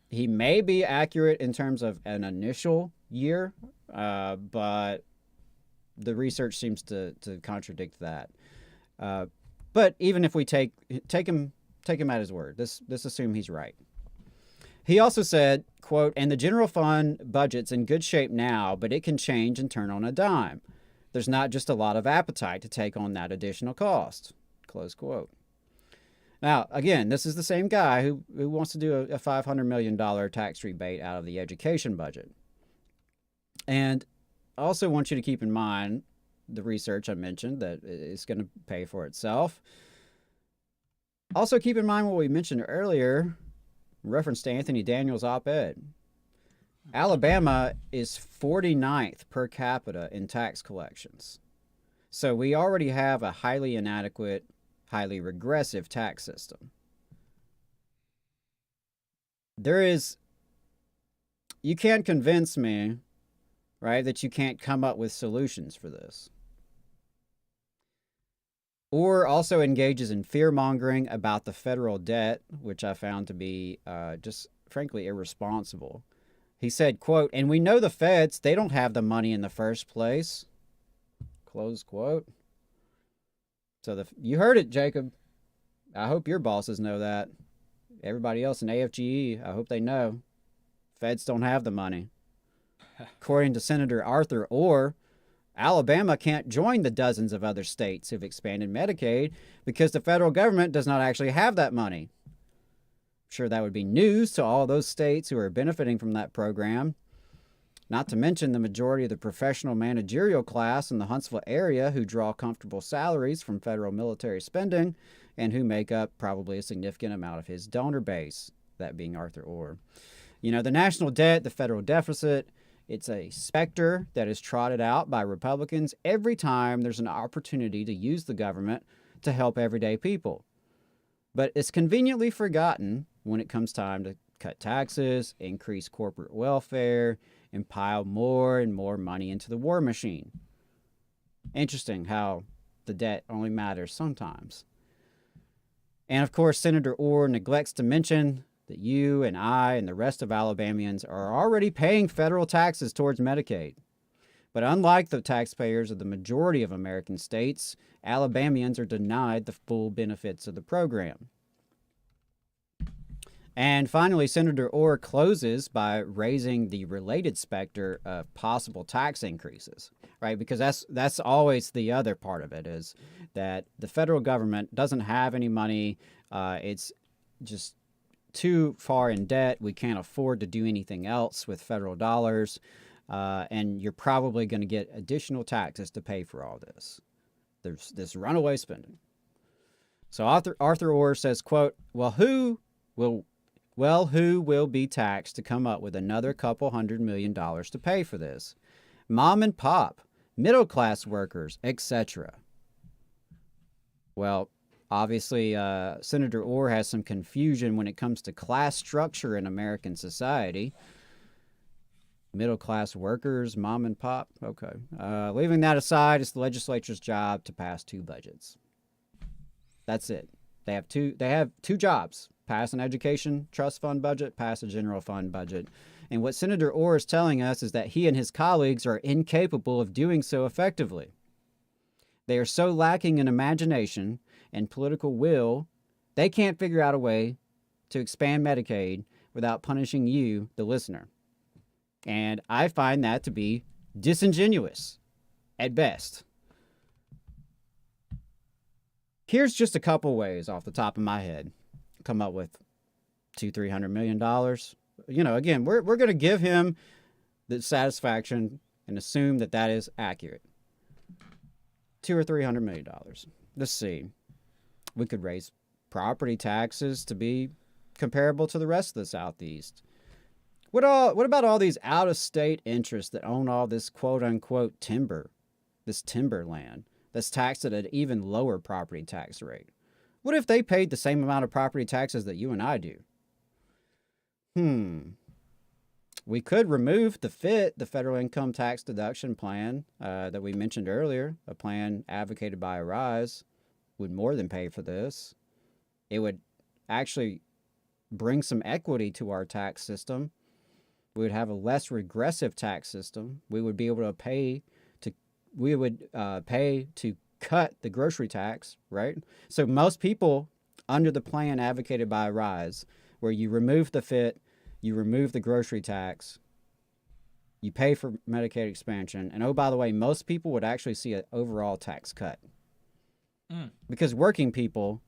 He may be accurate in terms of an initial year, but the research seems to contradict that. But even if we take him at his word, let's assume he's right. He also said, quote, "And the general fund budget's in good shape now, but it can change and turn on a dime. There's not just a lot of appetite to take on that additional cost," close quote. Now, again, this is the same guy who wants to do a $500 million tax rebate out of the education budget. And I also want you to keep in mind the research I mentioned that it's going to pay for itself. Also keep in mind what we mentioned earlier, in reference to Anthony Daniels' op-ed. Alabama is 49th per capita in tax collections. So we already have a highly inadequate, highly regressive tax system. You can't convince me, right, that you can't come up with solutions for this. Or also engages in fear-mongering about the federal debt, which I found to be just frankly irresponsible. He said, quote, "And we know the feds, they don't have the money in the first place," close quote. So you heard it, Jacob. I hope your bosses know that. Everybody else in AFGE, I hope they know. Feds don't have the money. According to Senator Arthur Orr, Alabama can't join the dozens of other states who've expanded Medicaid because the federal government does not actually have that money. I'm sure that would be news to all those states who are benefiting from that program. Not to mention the majority of the professional managerial class in the Huntsville area who draw comfortable salaries from federal military spending and who make up probably a significant amount of his donor base, that being Arthur Orr. You know, the national debt, the federal deficit, it's a specter that is trotted out by Republicans every time there's an opportunity to use the government to help everyday people. But it's conveniently forgotten when it comes time to cut taxes, increase corporate welfare, and pile more and more money into the war machine. Interesting how the debt only matters sometimes. And of course, Senator Orr neglects to mention that you and I and the rest of Alabamians are already paying federal taxes towards Medicaid. But unlike the taxpayers of the majority of American states, Alabamians are denied the full benefits of the program. And finally, Senator Orr closes by raising the related specter of possible tax increases, right? Because that's always the other part of it, is that the federal government doesn't have any money. It's just too far in debt. We can't afford to do anything else with federal dollars. And you're probably going to get additional taxes to pay for all this. There's this runaway spending. So Arthur Orr says, quote, "Well, who will Well, who will be taxed to come up with another couple $100 million to pay for this? Mom and pop, middle class workers, etc. Well, obviously, Senator Orr has some confusion when it comes to class structure in American society. Middle class workers, mom and pop. Okay. Leaving that aside, it's the legislature's job to pass 2 budgets. That's it. They have two jobs: pass an education trust fund budget, pass a general fund budget. And what Senator Orr is telling us is that he and his colleagues are incapable of doing so effectively. They are so lacking in imagination and political will, they can't figure out a way to expand Medicaid without punishing you, the listener. And I find that to be disingenuous at best. Here's just a couple ways off the top of my head come up with $200-300 million. Again, we're going to give him the satisfaction and assume that that is accurate. $200 or $300 million. Let's see. We could raise property taxes to be comparable to the rest of the Southeast. What about all these out-of-state interests that own all this quote-unquote timber, this timberland, that's taxed at an even lower property tax rate? What if they paid the same amount of property taxes that you and I do? We could remove the FIT, the Federal Income Tax Deduction Plan that we mentioned earlier, a plan advocated by Arise, would more than pay for this. It would actually bring some equity to our tax system. We would have a less regressive tax system. We would be able to pay to cut the grocery tax, right? So most people under the plan advocated by Arise, where you remove the FIT, you remove the grocery tax, you pay for Medicaid expansion, and oh, by the way, most people would actually see an overall tax cut. Because working people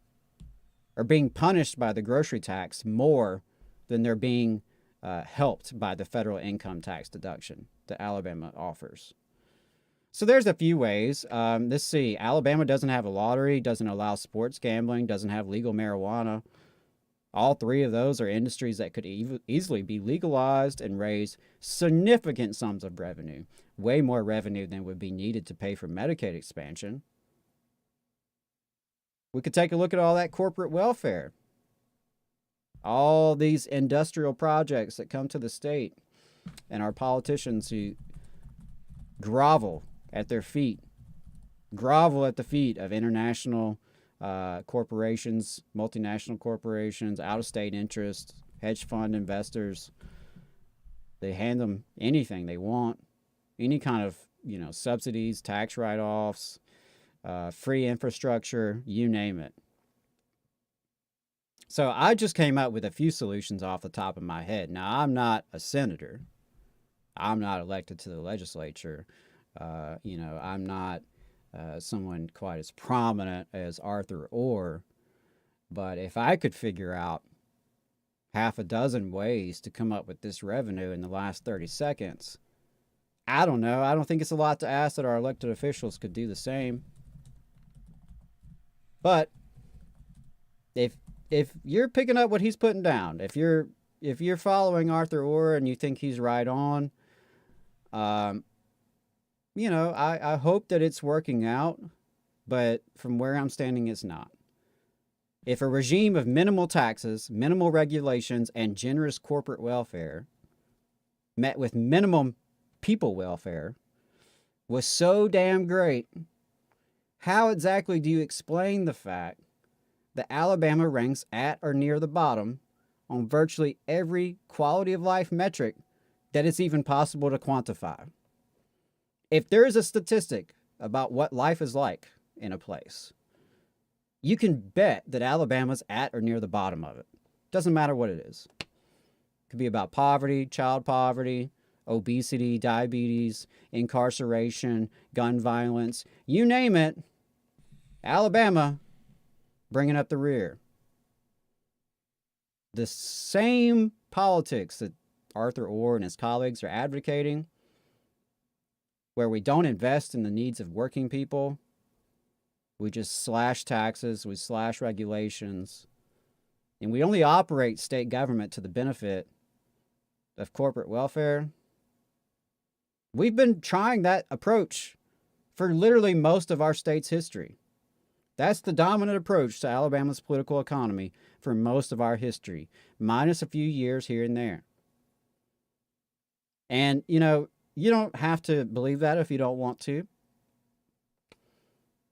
are being punished by the grocery tax more than they're being helped by the federal income tax deduction that Alabama offers. So there's a few ways. Let's see. Alabama doesn't have a lottery, doesn't allow sports gambling, doesn't have legal marijuana. All 3 of those are industries that could easily be legalized and raise significant sums of revenue, way more revenue than would be needed to pay for Medicaid expansion. We could take a look at all that corporate welfare, all these industrial projects that come to the state, and our politicians who grovel at the feet of international corporations, multinational corporations, out-of-state interests, hedge fund investors. They hand them anything they want, any kind of subsidies, tax write-offs, free infrastructure, you name it. So I just came up with a few solutions off the top of my head. Now, I'm not a senator. I'm not elected to the legislature. I'm not someone quite as prominent as Arthur Orr. But if I could figure out half a dozen ways to come up with this revenue in the last 30 seconds, I don't know. I don't think it's a lot to ask that our elected officials could do the same. But if you're picking up what he's putting down, if you're following Arthur Orr and you think he's right on, I hope that it's working out, but from where I'm standing, it's not. If a regime of minimal taxes, minimal regulations, and generous corporate welfare met with minimum people welfare was so damn great, how exactly do you explain the fact that Alabama ranks at or near the bottom on virtually every quality of life metric that it's even possible to quantify? If there is a statistic about what life is like in a place, you can bet that Alabama's at or near the bottom of it. Doesn't matter what it is. It could be about poverty, child poverty, obesity, diabetes, incarceration, gun violence, you name it. Alabama bringing up the rear. The same politics that Arthur Orr and his colleagues are advocating, where we don't invest in the needs of working people, we just slash taxes, we slash regulations, and we only operate state government to the benefit of corporate welfare, we've been trying that approach for literally most of our state's history. That's the dominant approach to Alabama's political economy for most of our history, minus a few years here and there. And, you know, you don't have to believe that if you don't want to.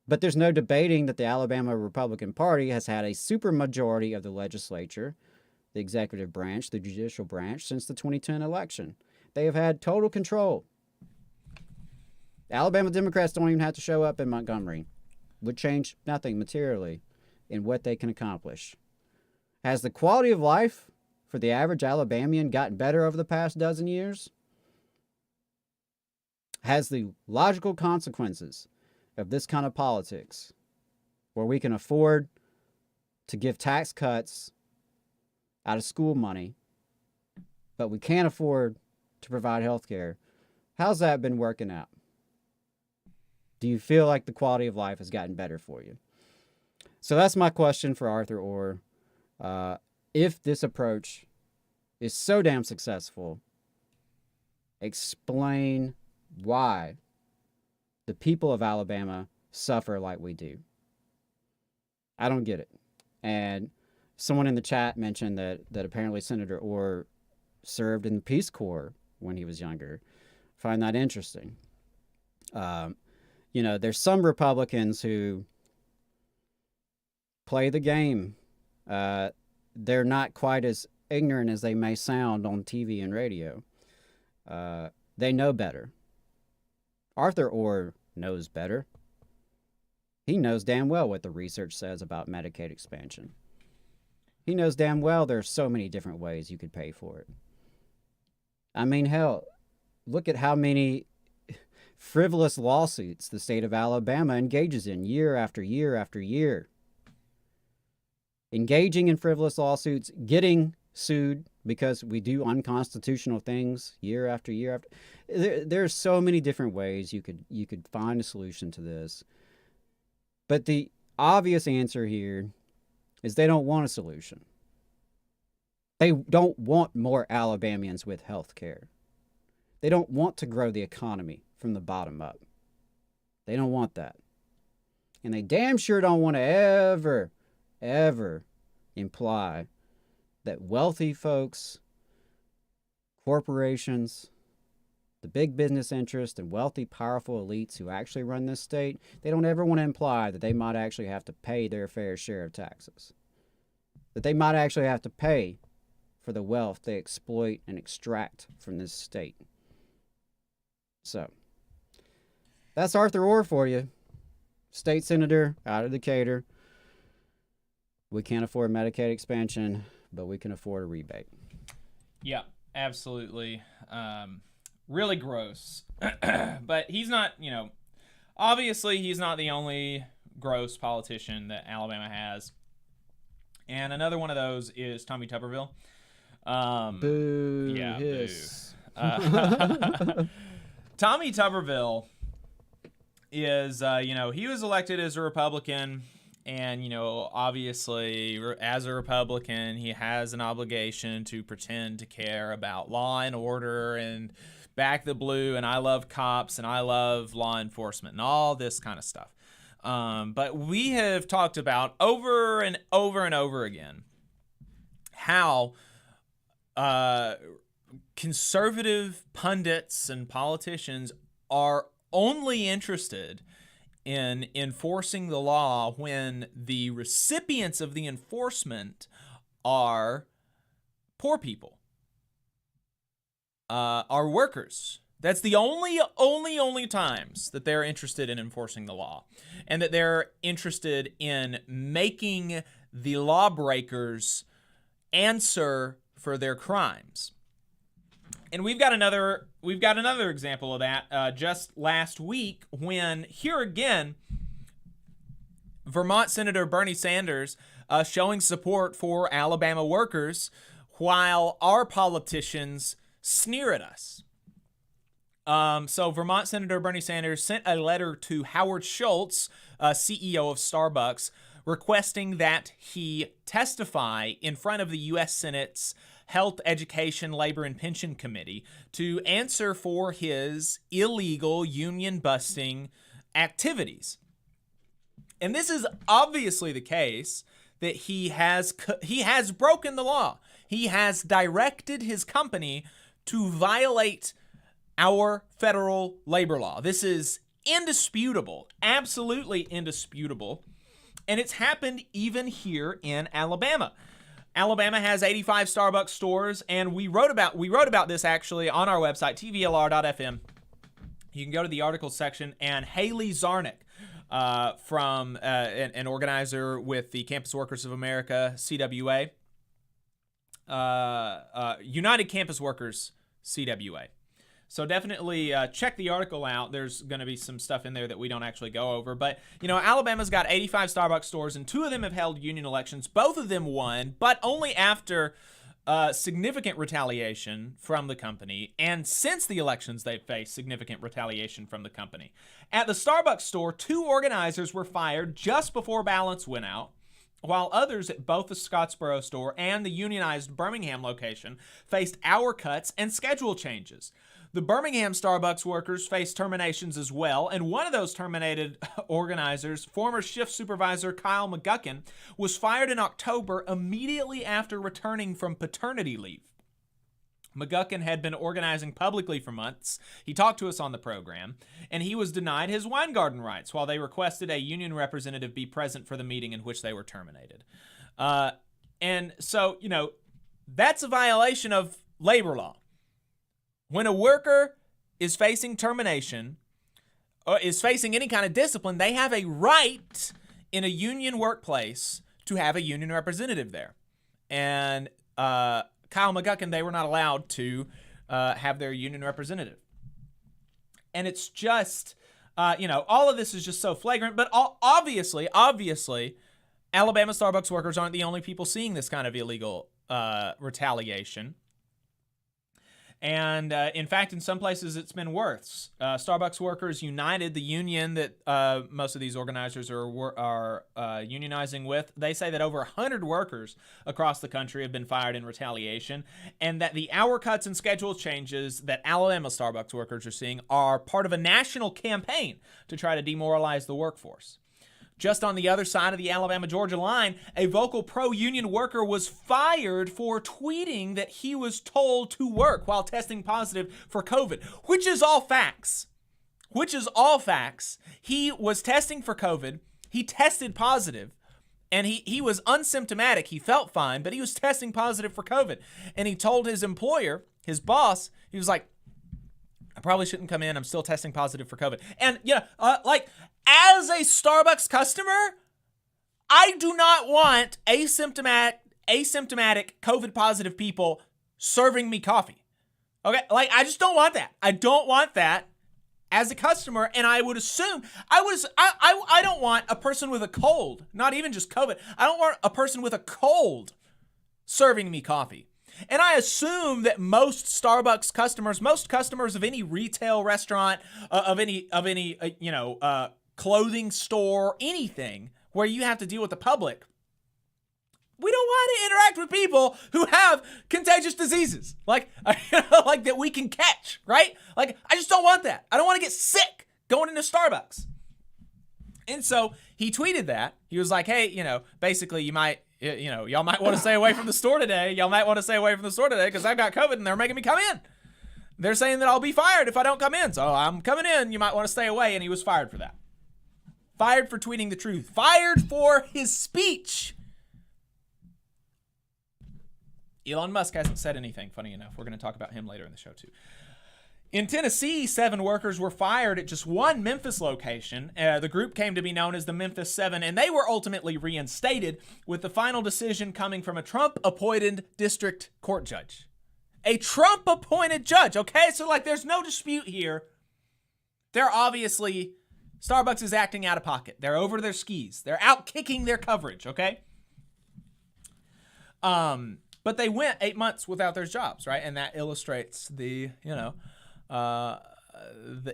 But there's no debating that the Alabama Republican Party has had a supermajority of the legislature, the executive branch, the judicial branch, since the 2010 election. They have had total control. Alabama Democrats don't even have to show up in Montgomery. Would change nothing materially in what they can accomplish. Has the quality of life for the average Alabamian gotten better over the past dozen years? Has the logical consequences of this kind of politics, where we can afford to give tax cuts out of school money, but we can't afford to provide health care, how's that been working out? Do you feel like the quality of life has gotten better for you? So that's my question for Arthur Orr. If this approach is so damn successful, explain why the people of Alabama suffer like we do. I don't get it. And someone in the chat mentioned that apparently Senator Orr served in the Peace Corps when he was younger. I find that interesting. You know, there's some Republicans who play the game. They're not quite as ignorant as they may sound on TV and radio. They know better. Arthur Orr knows better. He knows damn well what the research says about Medicaid expansion. He knows damn well there's so many different ways you could pay for it. I mean, hell, look at how many frivolous lawsuits the state of Alabama engages in year after year after year. Engaging in frivolous lawsuits, getting sued because we do unconstitutional things year after year after. There's so many different ways you could find a solution to this. But the obvious answer here is they don't want a solution. They don't want more Alabamians with health care. They don't want to grow the economy from the bottom up. They don't want that. And they damn sure don't want to ever imply that wealthy folks, corporations, the big business interests, and wealthy, powerful elites who actually run this state, they don't ever want to imply that they might actually have to pay their fair share of taxes. That they might actually have to pay for the wealth they exploit and extract from this state. So, that's Arthur Orr for you. State senator out of Decatur. We can't afford Medicaid expansion, but we can afford a rebate. Yeah, absolutely. Really gross. But he's not, obviously he's not the only gross politician that Alabama has. And another one of those is Tommy Tuberville. Boo. Yeah, hiss. Boo. Tommy Tuberville is, he was elected as a Republican. And, obviously, as a Republican, he has an obligation to pretend to care about law and order and back the blue and I love cops and I love law enforcement and all this kind of stuff. But we have talked about over and over and over again how conservative pundits and politicians are only interested in enforcing the law when the recipients of the enforcement are poor people, are workers. That's the only times that they're interested in enforcing the law, and that they're interested in making the lawbreakers answer for their crimes. And we've got another example of that just last week when, here again, Vermont Senator Bernie Sanders showing support for Alabama workers while our politicians sneer at us. So Vermont Senator Bernie Sanders sent a letter to Howard Schultz, CEO of Starbucks, requesting that he testify in front of the U.S. Senate's Health, Education, Labor, and Pension Committee to answer for his illegal union-busting activities. And this is obviously the case that he has broken the law. He has directed his company to violate our federal labor law. This is indisputable, absolutely indisputable. And it's happened even here in Alabama. Alabama has 85 Starbucks stores, and we wrote about this actually on our website, tvlr.fm. You can go to the articles section, and Haley Zarnick, from an organizer with the Campus Workers of America, CWA, United Campus Workers, CWA. So definitely check the article out. There's going to be some stuff in there that we don't actually go over. But, Alabama's got 85 Starbucks stores, and 2 of them have held union elections. Both of them won, but only after significant retaliation from the company. And since the elections, they've faced significant retaliation from the company. At the Starbucks store, 2 organizers were fired just before ballots went out, while others at both the Scottsboro store and the unionized Birmingham location faced hour cuts and schedule changes. The Birmingham Starbucks workers faced terminations as well, and one of those terminated organizers, former shift supervisor Kyle McGuckin, was fired in October immediately after returning from paternity leave. McGuckin had been organizing publicly for months. He talked to us on the program, and he was denied his wine garden rights while they requested a union representative be present for the meeting in which they were terminated. And so, that's a violation of labor law. When a worker is facing termination or is facing any kind of discipline, they have a right in a union workplace to have a union representative there. And Kyle McGuckin, they were not allowed to have their union representative. And it's just, all of this is just so flagrant. But obviously, Alabama Starbucks workers aren't the only people seeing this kind of illegal retaliation. And in fact, in some places, it's been worse. Starbucks Workers United, the union that most of these organizers are unionizing with, they say that over 100 workers across the country have been fired in retaliation, and that the hour cuts and schedule changes that Alabama Starbucks workers are seeing are part of a national campaign to try to demoralize the workforce. Just on the other side of the Alabama-Georgia line, a vocal pro-union worker was fired for tweeting that he was told to work while testing positive for COVID, which is all facts. He was testing for COVID. He tested positive, and he was unsymptomatic. He felt fine, but he was testing positive for COVID. And he told his employer, his boss, he was like, I probably shouldn't come in. I'm still testing positive for COVID. And, as a Starbucks customer, I do not want asymptomatic COVID positive people serving me coffee. Okay? I just don't want that. I don't want that as a customer, and I would assume I don't want a person with a cold, not even just COVID. I don't want a person with a cold serving me coffee. And I assume that most Starbucks customers, most customers of any retail restaurant, of any clothing store, anything where you have to deal with the public, we don't want to interact with people who have contagious diseases, like that we can catch, right? I just don't want that. I don't want to get sick going into Starbucks. And so he tweeted that. He was like, hey, basically y'all might want to stay away from the store today. Y'all might want to stay away from the store today because I've got COVID and they're making me come in. They're saying that I'll be fired if I don't come in. So I'm coming in. You might want to stay away. And he was fired for that. Fired for tweeting the truth. Fired for his speech. Elon Musk hasn't said anything, funny enough. We're going to talk about him later in the show, too. In Tennessee, 7 workers were fired at just one Memphis location. The group came to be known as the Memphis 7, and they were ultimately reinstated, with the final decision coming from a Trump-appointed district court judge. A Trump-appointed judge, okay? So, there's no dispute here. They're obviously... Starbucks is acting out of pocket. They're over their skis. They're out kicking their coverage, okay? But they went 8 months without their jobs, right? And that illustrates the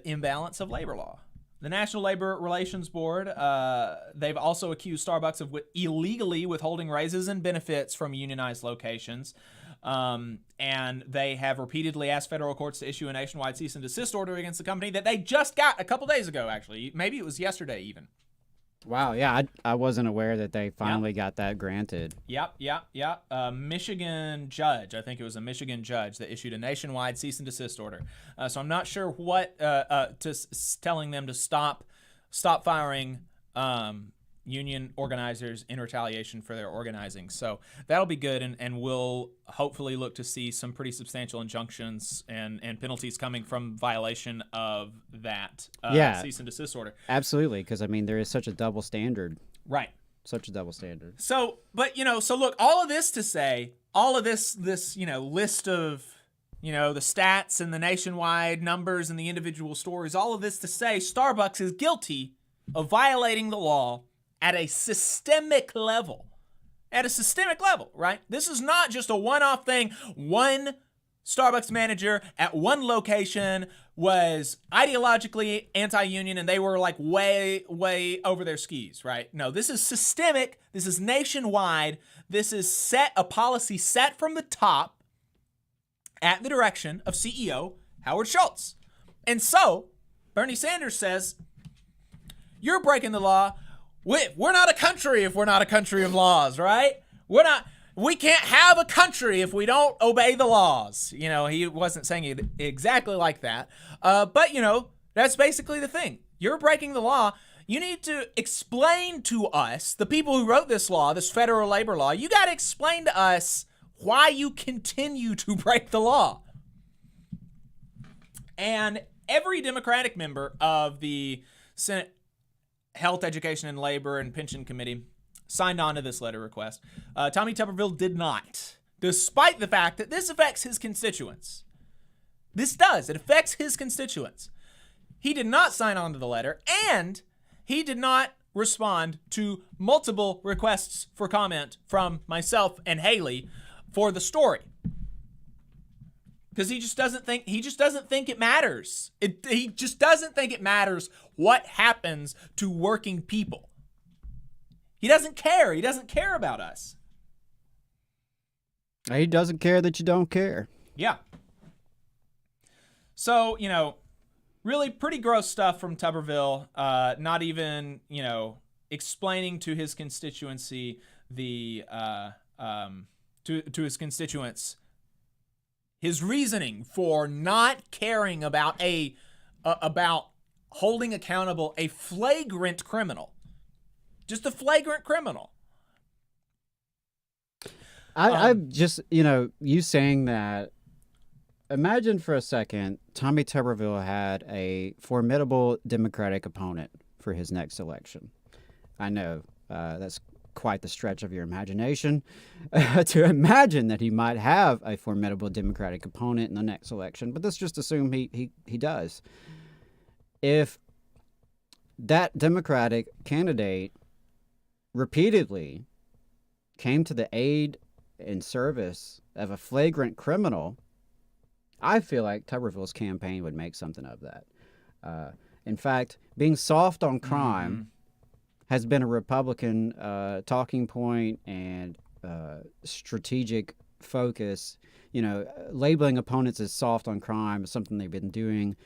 imbalance of labor law. The National Labor Relations Board, they've also accused Starbucks of illegally withholding raises and benefits from unionized locations. And they have repeatedly asked federal courts to issue a nationwide cease and desist order against the company that they just got a couple days ago, actually. Maybe it was yesterday even. Wow, yeah, I wasn't aware that they finally got that granted. Yep. Michigan judge, I think it was a Michigan judge that issued a nationwide cease and desist order. So I'm not sure what telling them to stop firing union organizers in retaliation for their organizing. So that'll be good, and we'll hopefully look to see some pretty substantial injunctions and penalties coming from violation of that cease and desist order. Absolutely, because, I mean, there is such a double standard. Right. Such a double standard. So, but, so look, all of this to say, all of this list of, the stats and the nationwide numbers and the individual stories, all of this to say Starbucks is guilty of violating the law at a systemic level. At a systemic level, right? This is not just a one-off thing. One Starbucks manager at one location was ideologically anti-union and they were like way, way over their skis, right? No, this is systemic. This is nationwide. This is a policy set from the top at the direction of CEO Howard Schultz. And so, Bernie Sanders says, you're breaking the law. We're not a country if we're not a country of laws, right? We can't have a country if we don't obey the laws. He wasn't saying it exactly like that. But, that's basically the thing. You're breaking the law. You need to explain to us, the people who wrote this law, this federal labor law, you got to explain to us why you continue to break the law. And every Democratic member of the Senate Health, Education, and Labor and Pension Committee signed on to this letter request. Tommy Tuberville did not, despite the fact that this affects his constituents. This does. It affects his constituents. He did not sign on to the letter, and he did not respond to multiple requests for comment from myself and Haley for the story. Because he just doesn't think it matters. He just doesn't think it matters what happens to working people. He doesn't care. He doesn't care about us. He doesn't care that you don't care. Yeah. So, really pretty gross stuff from Tuberville. Not even, explaining to his constituency to his constituents his reasoning for not caring about about holding accountable a flagrant criminal. Just a flagrant criminal. I just, you saying that, imagine for a second, Tommy Tuberville had a formidable Democratic opponent for his next election. I know that's quite the stretch of your imagination to imagine that he might have a formidable Democratic opponent in the next election, but let's just assume he does. If that Democratic candidate repeatedly came to the aid and service of a flagrant criminal, I feel like Tuberville's campaign would make something of that. In fact, being soft on crime has been a Republican talking point and strategic focus. Labeling opponents as soft on crime is something they've been doing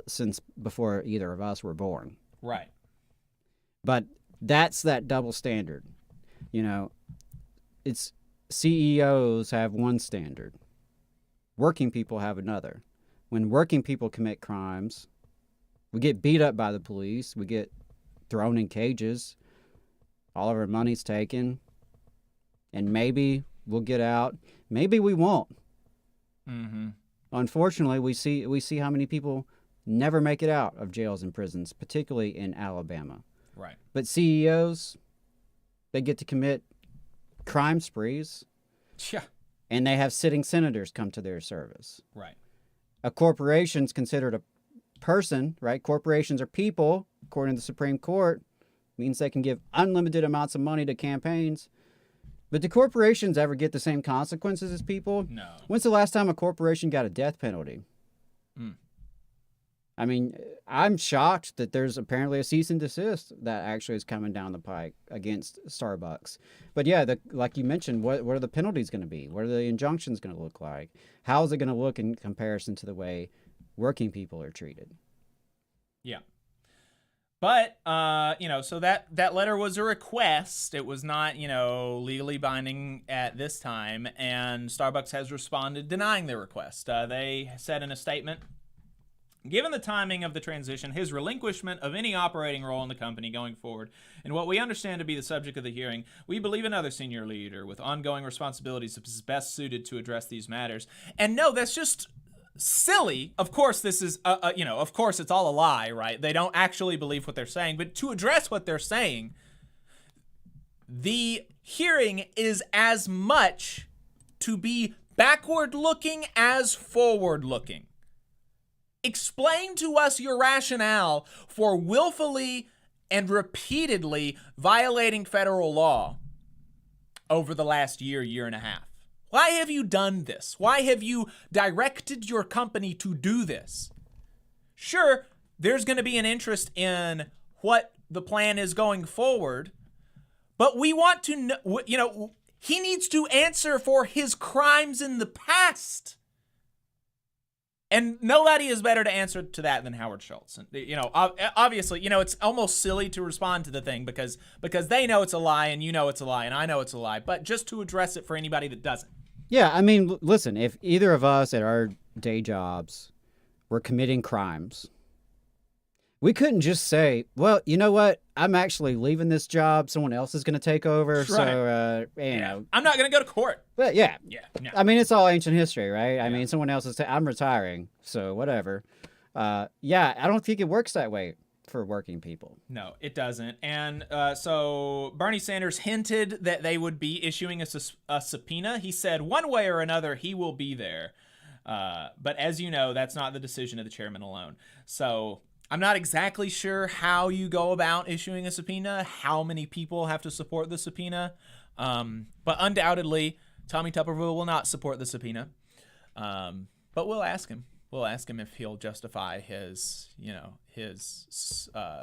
since before either of us were born. Right. But that's that double standard. It's CEOs have one standard. Working people have another. When working people commit crimes, we get beat up by the police. We get thrown in cages. All of our money's taken. And maybe we'll get out. Maybe we won't. Mm-hmm. Unfortunately, we see how many people never make it out of jails and prisons, particularly in Alabama. Right. But CEOs, they get to commit crime sprees. Yeah. And they have sitting senators come to their service. Right. A corporation's considered a person, right? Corporations are people, according to the Supreme Court. Means they can give unlimited amounts of money to campaigns. But do corporations ever get the same consequences as people? No. When's the last time a corporation got a death penalty? I mean, I'm shocked that there's apparently a cease and desist that actually is coming down the pike against Starbucks. But yeah, like you mentioned, what are the penalties going to be? What are the injunctions going to look like? How is it going to look in comparison to the way working people are treated? Yeah. But, so that letter was a request. It was not, legally binding at this time. And Starbucks has responded denying the request. They said in a statement, given the timing of the transition, his relinquishment of any operating role in the company going forward, and what we understand to be the subject of the hearing, we believe another senior leader with ongoing responsibilities is best suited to address these matters. And no, that's just silly. Of course, this is, of course it's all a lie, right? They don't actually believe what they're saying. But to address what they're saying, the hearing is as much to be backward-looking as forward-looking. Explain to us your rationale for willfully and repeatedly violating federal law over the last year and a half. Why have you done this? Why have you directed your company to do this? Sure, there's going to be an interest in what the plan is going forward, but we want to know, he needs to answer for his crimes in the past. And nobody is better to answer to that than Howard Schultz. And, obviously, it's almost silly to respond to the thing because they know it's a lie and you know it's a lie and I know it's a lie. But just to address it for anybody that doesn't. Yeah, I mean, listen, if either of us at our day jobs were committing crimes, we couldn't just say, well, you know what? I'm actually leaving this job. Someone else is going to take over. Right. So, I'm not going to go to court. But yeah. No. I mean, it's all ancient history, right? I mean, someone else is I'm retiring. So whatever. I don't think it works that way for working people. No, it doesn't. And so Bernie Sanders hinted that they would be issuing a subpoena. He said one way or another, he will be there. But as you know, that's not the decision of the chairman alone. So I'm not exactly sure how you go about issuing a subpoena, how many people have to support the subpoena. But undoubtedly, Tommy Tuberville will not support the subpoena. But we'll ask him. We'll ask him if he'll justify his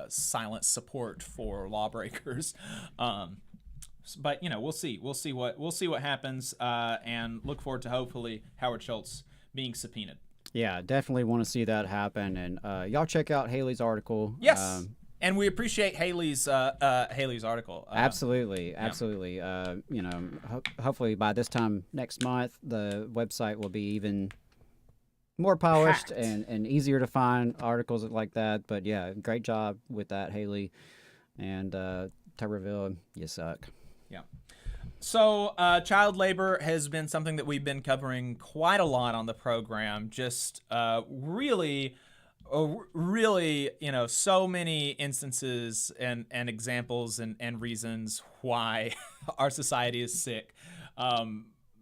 silent support for lawbreakers. But we'll see. We'll see what happens, and look forward to hopefully Howard Schultz being subpoenaed. Yeah, definitely want to see that happen. And y'all check out Haley's article. Yes. And we appreciate Haley's article. Absolutely. Hopefully by this time next month, the website will be even more polished and easier to find articles like that. But yeah, great job with that, Haley. And Tuberville, you suck. Yeah. So child labor has been something that we've been covering quite a lot on the program. Just really, so many instances and examples and reasons why our society is sick.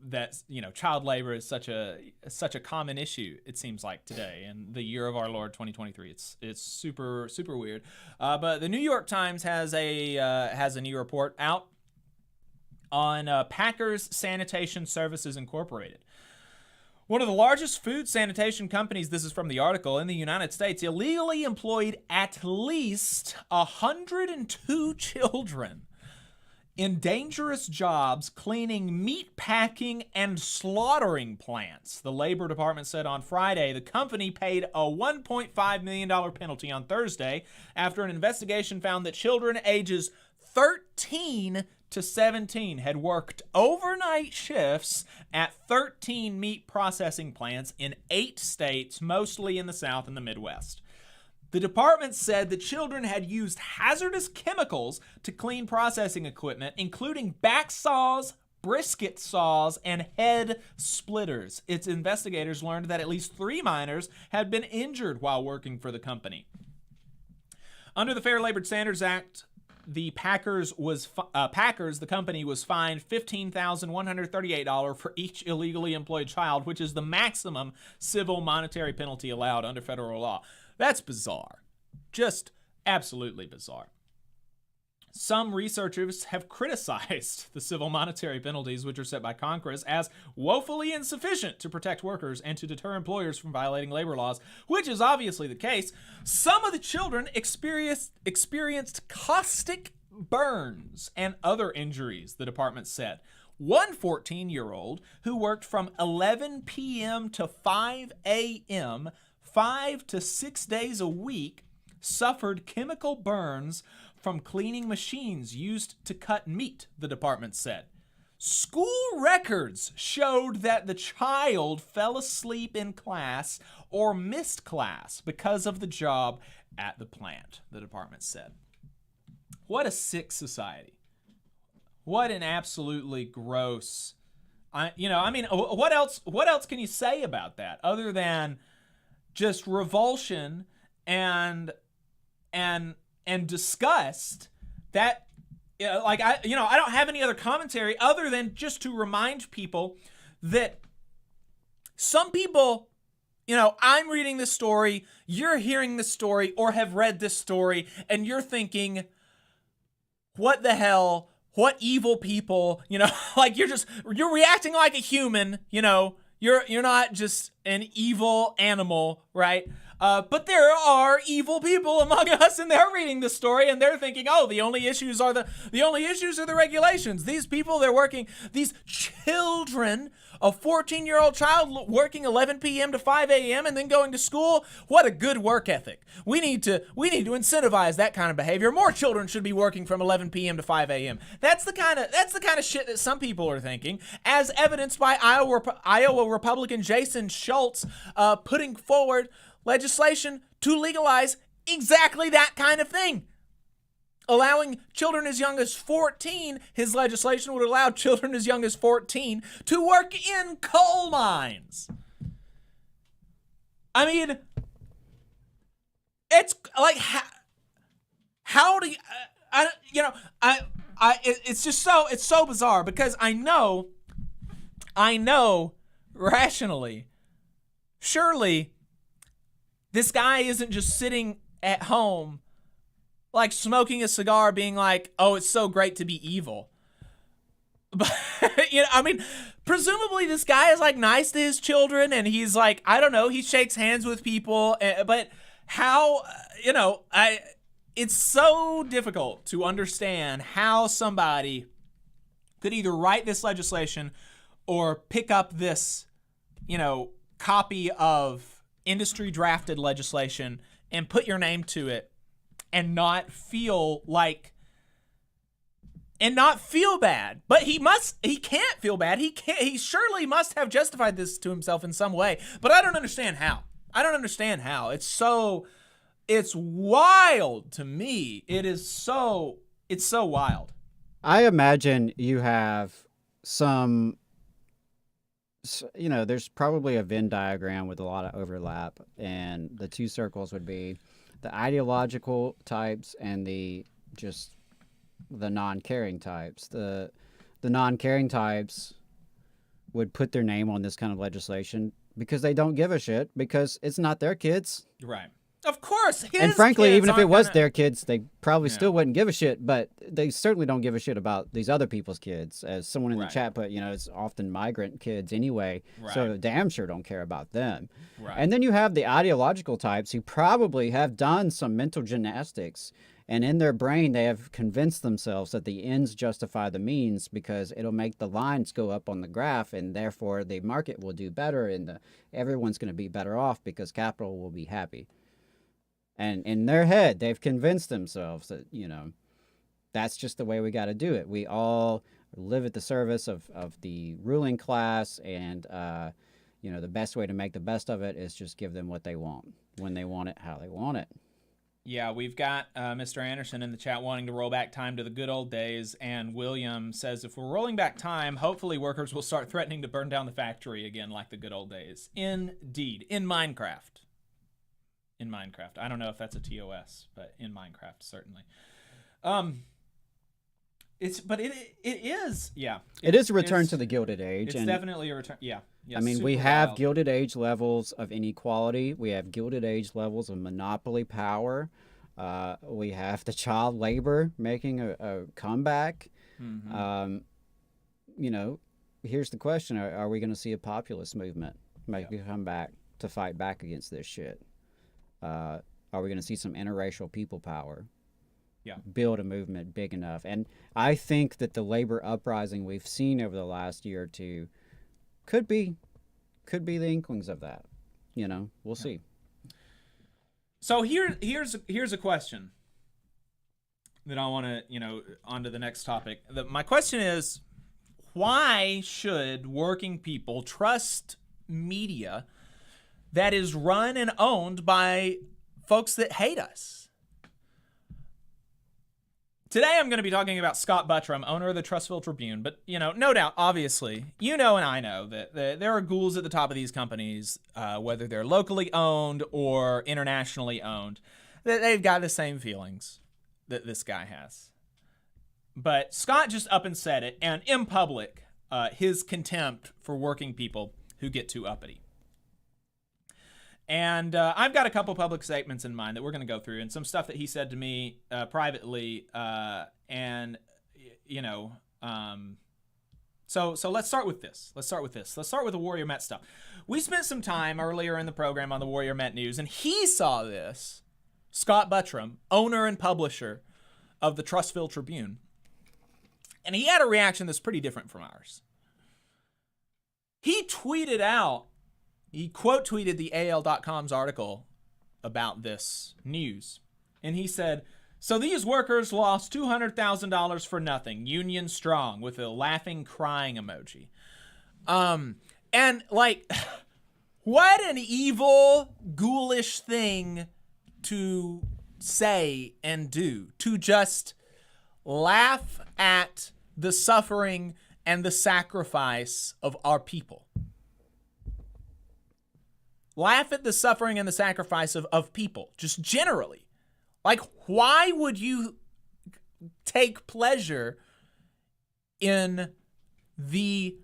That child labor is such a common issue. It seems like today in the year of our Lord 2023. It's super weird. But the New York Times has a new report out on Packers Sanitation Services Incorporated. One of the largest food sanitation companies, this is from the article, in the United States, illegally employed at least 102 children in dangerous jobs cleaning meat packing and slaughtering plants. The Labor Department said on Friday the company paid a $1.5 million penalty on Thursday after an investigation found that children ages 13 to 17 had worked overnight shifts at 13 meat processing plants in 8 states, mostly in the South and the Midwest. The department said the children had used hazardous chemicals to clean processing equipment, including back saws, brisket saws, and head splitters. Its investigators learned that at least 3 minors had been injured while working for the company. Under the Fair Labor Standards Act, the Packers, the company, was fined $15,138 for each illegally employed child, which is the maximum civil monetary penalty allowed under federal law. That's bizarre. Just absolutely bizarre. Some researchers have criticized the civil monetary penalties, which are set by Congress, as woefully insufficient to protect workers and to deter employers from violating labor laws, which is obviously the case. Some of the children experienced caustic burns and other injuries, the department said. One 14-year-old who worked from 11 p.m. to 5 a.m. 5 to 6 days a week suffered chemical burns from cleaning machines used to cut meat, the department said. School records showed that the child fell asleep in class or missed class because of the job at the plant, the department said. What a sick society. What an absolutely gross. What else can you say about that other than just revulsion and disgust? That I don't have any other commentary other than just to remind people that some people, I'm reading this story, you're hearing this story or have read this story, and you're thinking, what the hell? What evil people? You're reacting like a human, You're not just an evil animal, right? But there are evil people among us, and they're reading this story, and they're thinking, "Oh, the only issues are the regulations." These people, they're working. These children, a 14-year-old child working 11 p.m. to 5 a.m. and then going to school. What a good work ethic. We need to incentivize that kind of behavior. More children should be working from 11 p.m. to 5 a.m. That's the kind of shit that some people are thinking, as evidenced by Iowa Republican Jason Schultz putting forward legislation to legalize exactly that kind of thing. Allowing children as young as 14, his legislation would allow children as young as 14 to work in coal mines. I mean, it's like, how do you, it's so bizarre, because I know rationally, surely this guy isn't just sitting at home like smoking a cigar being like, oh, it's so great to be evil. But, presumably this guy is like nice to his children, and he's like, I don't know, he shakes hands with people, but how, it's so difficult to understand how somebody could either write this legislation or pick up this, copy of industry drafted legislation and put your name to it and not feel bad. But he can't feel bad. He surely must have justified this to himself in some way, but I don't understand how. It's wild to me. It's so wild. I imagine you have some, there's probably a Venn diagram with a lot of overlap, and the two circles would be the ideological types and the non-caring types. The non-caring types would put their name on this kind of legislation because they don't give a shit, because it's not their kids. Right. Of course. And frankly, even if it was their kids, they probably still wouldn't give a shit, but they certainly don't give a shit about these other people's kids. As someone in the chat put, it's often migrant kids anyway, so damn sure don't care about them. Right. And then you have the ideological types who probably have done some mental gymnastics, and in their brain they have convinced themselves that the ends justify the means because it'll make the lines go up on the graph, and therefore the market will do better, and everyone's going to be better off because capital will be happy. And in their head, they've convinced themselves that, that's just the way we got to do it. We all live at the service of the ruling class, and, the best way to make the best of it is just give them what they want, when they want it, how they want it. Yeah, we've got Mr. Anderson in the chat wanting to roll back time to the good old days, and William says, if we're rolling back time, hopefully workers will start threatening to burn down the factory again like the good old days. Indeed. In Minecraft. I don't know if that's a TOS, but in Minecraft, certainly. It is a return to the Gilded Age. It's definitely a return. Yeah. We have Gilded Age levels of inequality. We have Gilded Age levels of monopoly power. We have the child labor making a comeback. Mhm. You know, here's the question: Are we going to see a populist movement make a comeback to fight back against this shit? Are we going to see some interracial people power? Yeah. Build a movement big enough? And I think that the labor uprising we've seen over the last year or two could be the inklings of that. You know, we'll see. So here's a question that I want to, on to the next topic. My question is, why should working people trust media that is run and owned by folks that hate us? Today I'm going to be talking about Scott Buttram, owner of the Trustville Tribune. But, no doubt, obviously, and I know that there are ghouls at the top of these companies, whether they're locally owned or internationally owned, that they've got the same feelings that this guy has. But Scott just up and said it, and in public, his contempt for working people who get too uppity. And I've got a couple public statements in mind that we're going to go through, and some stuff that he said to me privately. So let's start with this. Let's start with the Warrior Met stuff. We spent some time earlier in the program on the Warrior Met news, and he saw this. Scott Buttram, owner and publisher of the Trustville Tribune, and he had a reaction that's pretty different from ours. He quote tweeted the AL.com's article about this news. And he said, "So these workers lost $200,000 for nothing. Union strong," with a laughing, crying emoji. And what an evil, ghoulish thing to say and do, to just laugh at the suffering and the sacrifice of our people. Laugh at the suffering and the sacrifice of people, just generally. Why would you take pleasure in the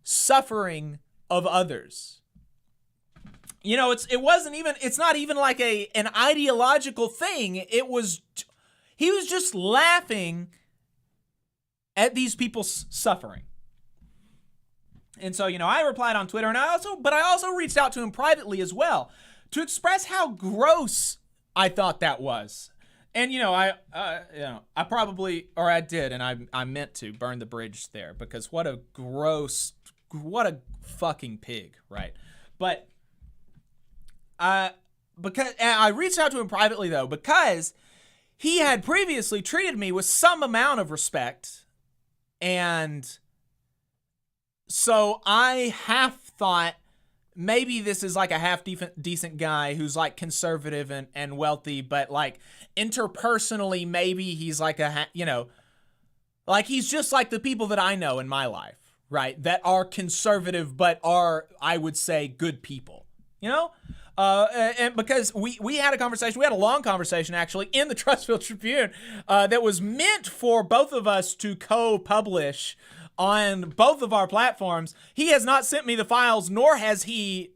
suffering of others? It's not even like an ideological thing. He was just laughing at these people's suffering. And so, I replied on Twitter, but I also reached out to him privately as well to express how gross I thought that was. And, I did, and I meant to burn the bridge there, because what a fucking pig, right? But, because I reached out to him privately though, because he had previously treated me with some amount of respect, and so I half thought maybe this is like a half decent guy who's conservative and wealthy, but interpersonally, maybe he's he's just like the people that I know in my life, right? That are conservative, but are, I would say, good people, and because we had a long conversation actually in the Trustville Tribune that was meant for both of us to co-publish on both of our platforms. He has not sent me the files, nor has he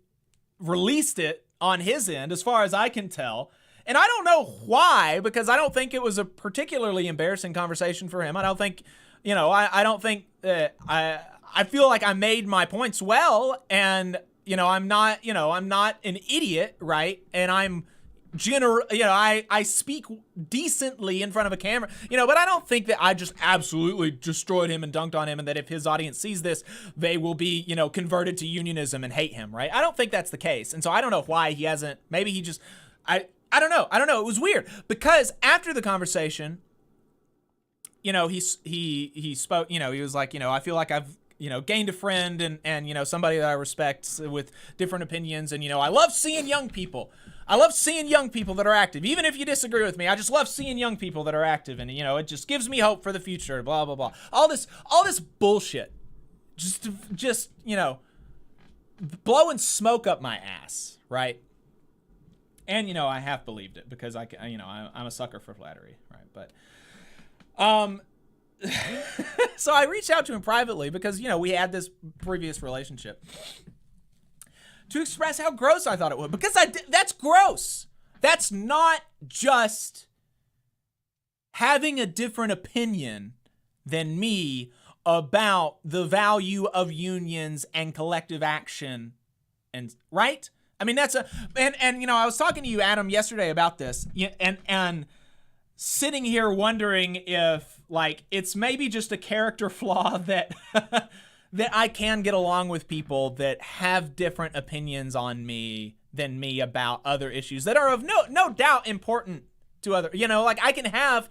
released it on his end, as far as I can tell. And I don't know why, because I don't think it was a particularly embarrassing conversation for him. I don't think, I don't think, I feel like I made my points well, and, I'm not an idiot, right? And I'm I speak decently in front of a camera, but I don't think that I just absolutely destroyed him and dunked on him, and that if his audience sees this, they will be, converted to unionism and hate him, right? I don't think that's the case. And so I don't know why he hasn't, maybe he just, I don't know. It was weird, because after the conversation, he spoke, he was like, I feel like I've, gained a friend and somebody that I respect with different opinions. And, I love seeing young people. I love seeing young people that are active. Even if you disagree with me, I just love seeing young people that are active. And, it just gives me hope for the future, blah, blah, blah. All this bullshit. Just blowing smoke up my ass, right? And, I half believed it, because I'm a sucker for flattery, right? But, so I reached out to him privately, because, we had this previous relationship, to express how gross I thought it was, because that's gross. That's not just having a different opinion than me about the value of unions and collective action, and right? I mean, that's and you know, I was talking to you, Adam, yesterday about this, and sitting here wondering if like it's maybe just a character flaw that that I can get along with people that have different opinions on me than me about other issues that are of no doubt important to other, you know, like I can have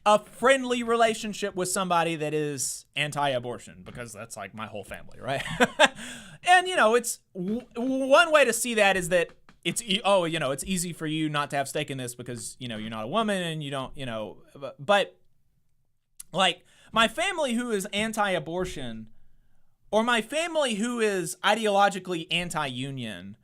a friendly relationship with somebody that is anti-abortion because that's like my whole family, right? And, you know, it's one way to see that is that it's, oh, you know, it's easy for you not to have stake in this because, you know, you're not a woman and you don't, you know, but like my family who is anti-abortion or my family who is ideologically anti-union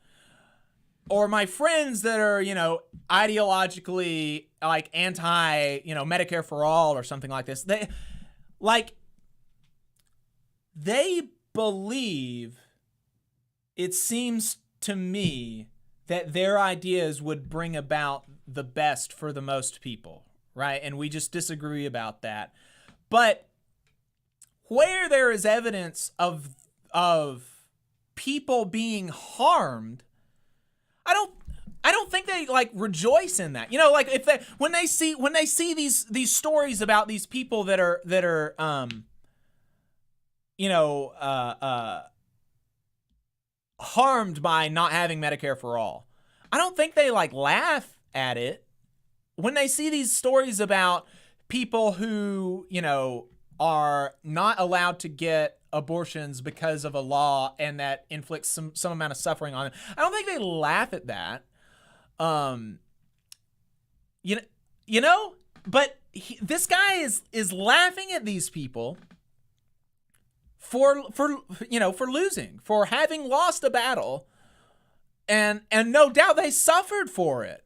or my friends that are, you know, ideologically like anti, you know, Medicare for all or something like this, they believe, it seems to me, that their ideas would bring about the best for the most people, right? And we just disagree about that. But where there is evidence of people being harmed, I don't think they like rejoice in that. You know, like if they when they see these stories about these people that are harmed by not having Medicare for all, I don't think they like laugh at it. When they see these stories about people who, you know, are not allowed to get abortions because of a law and that inflicts some amount of suffering on them, I don't think they laugh at that. You know, but this guy is laughing at these people for losing, for having lost a battle, and no doubt they suffered for it.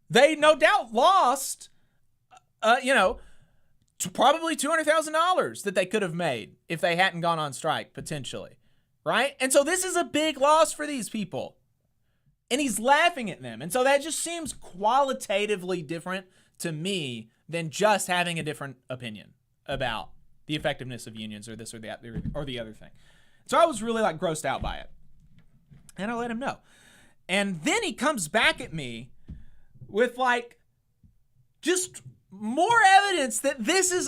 They no doubt lost, probably $200,000 that they could have made if they hadn't gone on strike, potentially, right? And so this is a big loss for these people. And he's laughing at them. And so that just seems qualitatively different to me than just having a different opinion about the effectiveness of unions or this or that or the other thing. So I was really like grossed out by it. And I let him know. And then he comes back at me with like just more evidence that this is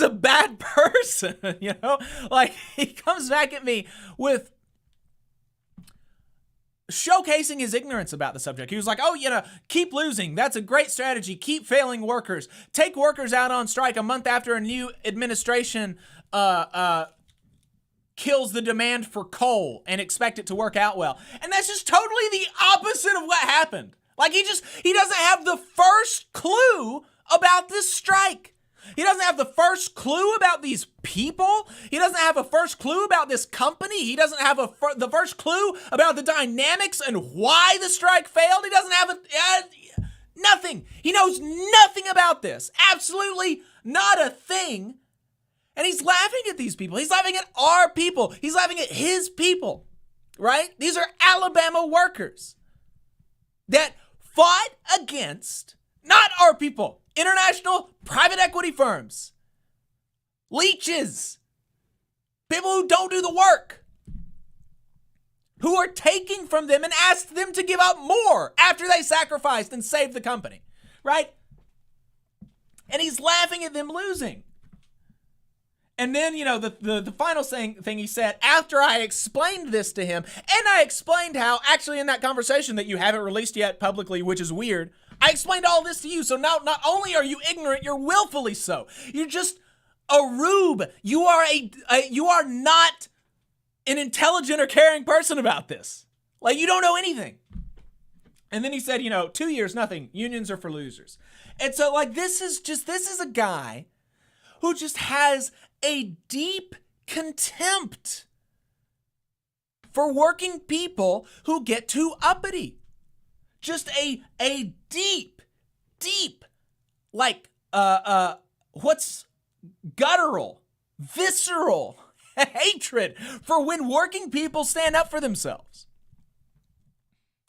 a bad person, you know? Like he comes back at me with showcasing his ignorance about the subject. He was like, oh, you know, keep losing. That's a great strategy. Keep failing workers. Take workers out on strike a month after a new administration kills the demand for coal and expect it to work out well. And that's just totally the opposite of what happened. Like he doesn't have the first clue about this strike. He doesn't have the first clue about these people. He doesn't have a first clue about this company. He doesn't have the first clue about the dynamics and why the strike failed. He doesn't have nothing. He knows nothing about this. Absolutely not a thing. And he's laughing at these people. He's laughing at our people. He's laughing at his people, right? These are Alabama workers that fought against not our people, international private equity firms, leeches, people who don't do the work, who are taking from them and asked them to give up more after they sacrificed and saved the company, right? And he's laughing at them losing. And then, you know, the final thing he said after I explained this to him, and I explained how actually in that conversation that you haven't released yet publicly, which is weird, I explained all this to you. So now not only are you ignorant, you're willfully so. You're just a rube. You are not an intelligent or caring person about this. Like you don't know anything. And then he said, 2 years, nothing. Unions are for losers. And so like this is a guy who just has a deep contempt for working people who get too uppity. Just a deep, like, what's guttural, visceral hatred for when working people stand up for themselves.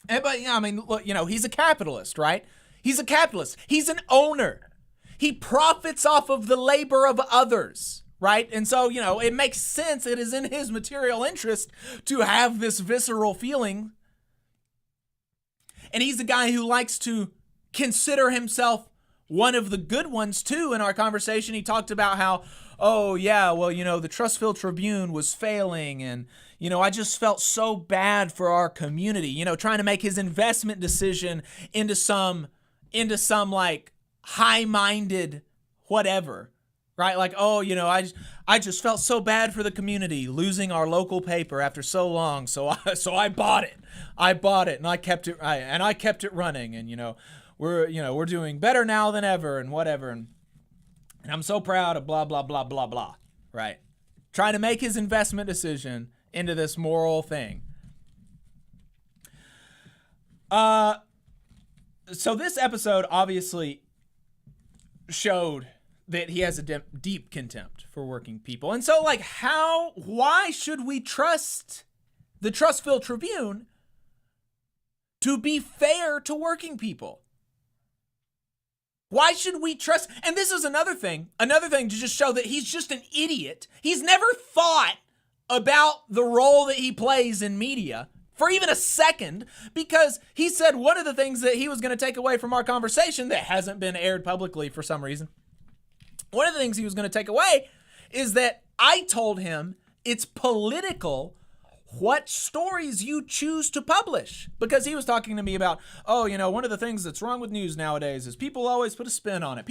But yeah, I mean, look, he's a capitalist, right? He's a capitalist. He's an owner. He profits off of the labor of others, right? And so, it makes sense. It is in his material interest to have this visceral feeling. And he's the guy who likes to consider himself one of the good ones, too. In our conversation, he talked about how, oh, yeah, well, the Trustville Tribune was failing, and, I just felt so bad for our community, trying to make his investment decision into some like high-minded whatever, right? Like, oh, I just felt so bad for the community losing our local paper after so long, so I bought it. And I kept it running, and we're doing better now than ever, and whatever, and I'm so proud of blah blah blah blah blah, right? Trying to make his investment decision into this moral thing. So this episode obviously showed that he has a deep contempt for working people. And so, like, why should we trust the Trustville Tribune to be fair to working people? Why should we trust? And this is another thing to just show that he's just an idiot. He's never thought about the role that he plays in media for even a second, because he said one of the things that he was going to take away from our conversation that hasn't been aired publicly for some reason. One of the things he was going to take away is that I told him it's political what stories you choose to publish, because he was talking to me about, one of the things that's wrong with news nowadays is people always put a spin on it.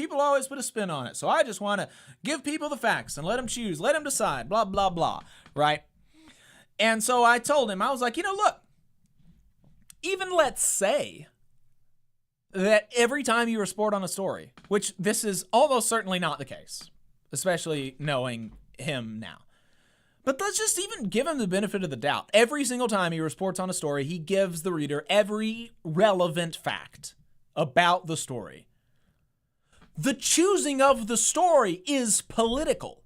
So I just want to give people the facts and let them choose, let them decide, blah, blah, blah, right? And so I told him, I was like, look, even let's say that every time you report on a story, which this is almost certainly not the case, especially knowing him now. But let's just even give him the benefit of the doubt. Every single time he reports on a story, he gives the reader every relevant fact about the story. The choosing of the story is political.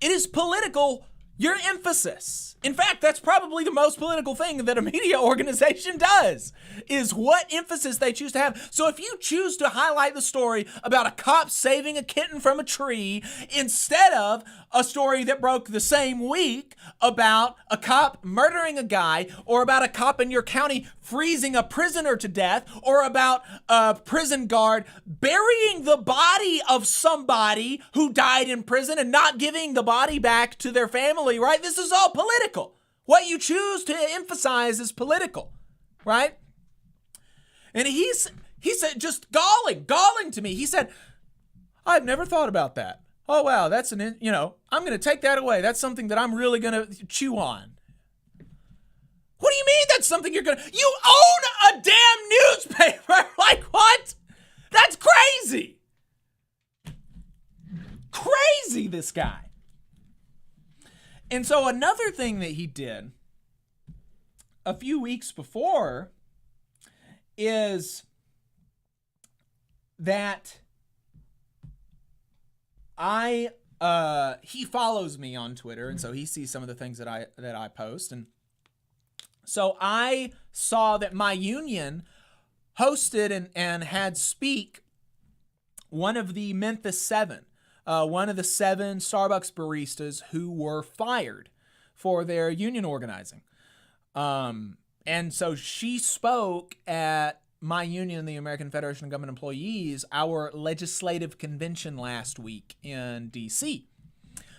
It is political, your emphasis. In fact, that's probably the most political thing that a media organization does, is what emphasis they choose to have. So if you choose to highlight the story about a cop saving a kitten from a tree instead of a story that broke the same week about a cop murdering a guy, or about a cop in your county freezing a prisoner to death, or about a prison guard burying the body of somebody who died in prison and not giving the body back to their family, right? This is all political. What you choose to emphasize is political, right? And he said, just galling to me. He said, I've never thought about that. Oh, wow, that's I'm going to take that away. That's something that I'm really going to chew on. What do you mean that's something you're going to? You own a damn newspaper. Like, what? That's crazy. Crazy, this guy. And so another thing that he did a few weeks before is that he follows me on Twitter, and so he sees some of the things that I post, and so I saw that my union hosted and had speak one of the Memphis 7, one of the 7 Starbucks baristas who were fired for their union organizing. And so she spoke at my union, the American Federation of Government Employees, our legislative convention last week in D.C.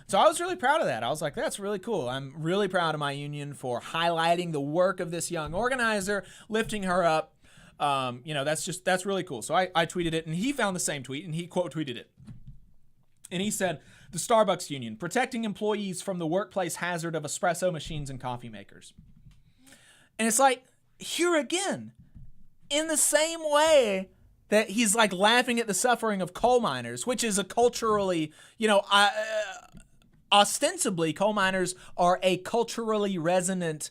So I was really proud of that. I was like, that's really cool. I'm really proud of my union for highlighting the work of this young organizer, lifting her up. That's really cool. So I tweeted it, and he found the same tweet, and he quote tweeted it. And he said, the Starbucks union, protecting employees from the workplace hazard of espresso machines and coffee makers. And it's like, here again, in the same way that he's like laughing at the suffering of coal miners, which is a culturally, ostensibly coal miners are a culturally resonant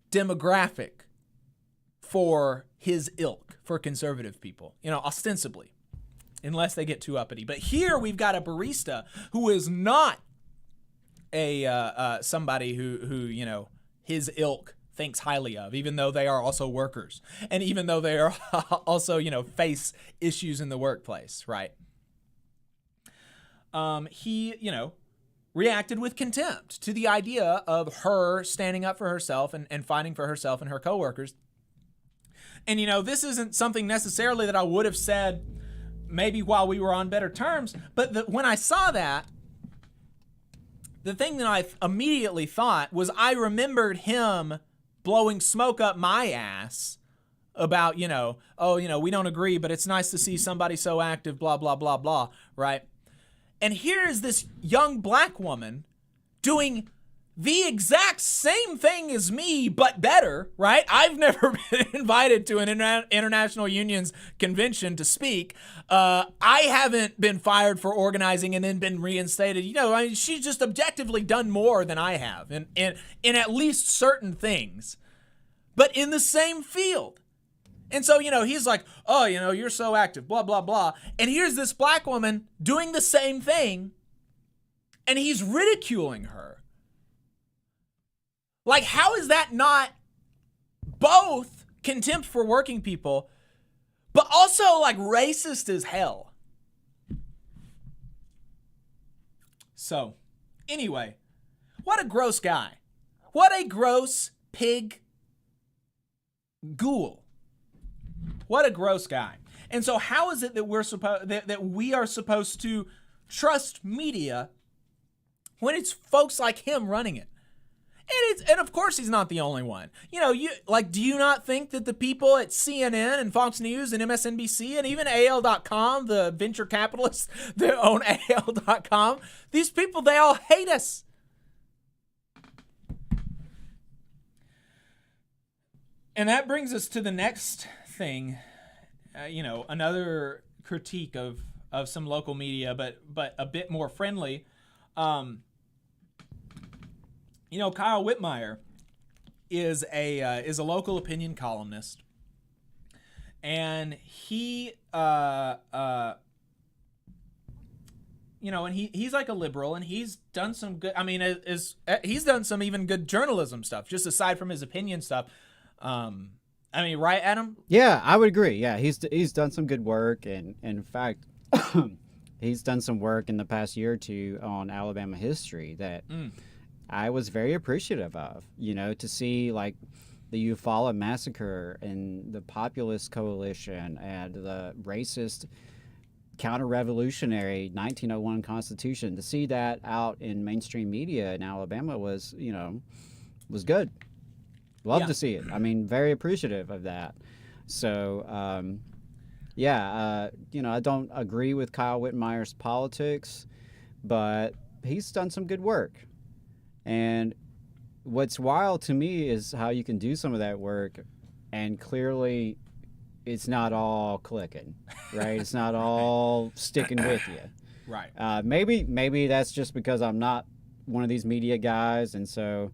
demographic for his ilk, for conservative people, ostensibly, unless they get too uppity. But here we've got a barista who is not a somebody who his ilk thinks highly of, even though they are also workers, and even though they are also, face issues in the workplace, right? He, reacted with contempt to the idea of her standing up for herself and fighting for herself and her coworkers. And, this isn't something necessarily that I would have said maybe while we were on better terms, but when I saw that, the thing that I immediately thought was I remembered him blowing smoke up my ass about, we don't agree, but it's nice to see somebody so active, blah, blah, blah, blah, right? And here is this young black woman doing the exact same thing as me, but better, right? I've never been invited to an international unions convention to speak. I haven't been fired for organizing and then been reinstated. She's just objectively done more than I have in at least certain things, but in the same field. And so, he's like, oh, you're so active, blah, blah, blah. And here's this black woman doing the same thing, and he's ridiculing her. Like, how is that not both contempt for working people, but also, like, racist as hell? So, anyway, what a gross guy. What a gross pig ghoul. What a gross guy. And so how is it that that we are supposed to trust media when it's folks like him running it? And of course he's not the only one. Do you not think that the people at CNN and Fox News and MSNBC and even AL.com, the venture capitalists that own AL.com, these people, they all hate us. And that brings us to the next thing, another critique of some local media, but a bit more friendly. Kyle Whitmire is a local opinion columnist, and he he's like a liberal, and he's done some good. He's done some even good journalism stuff, just aside from his opinion stuff. Right, Adam? Yeah, I would agree. Yeah, he's done some good work, and in fact, he's done some work in the past year or two on Alabama history that I was very appreciative of. To see like the Eufaula massacre and the populist coalition and the racist counter-revolutionary 1901 Constitution. To see that out in mainstream media in Alabama was good. Love to see it. Very appreciative of that. So, I don't agree with Kyle Whitmire's politics, but he's done some good work. And what's wild to me is how you can do some of that work and clearly it's not all clicking, right? It's not all sticking with you. Right. Maybe that's just because I'm not one of these media guys, and so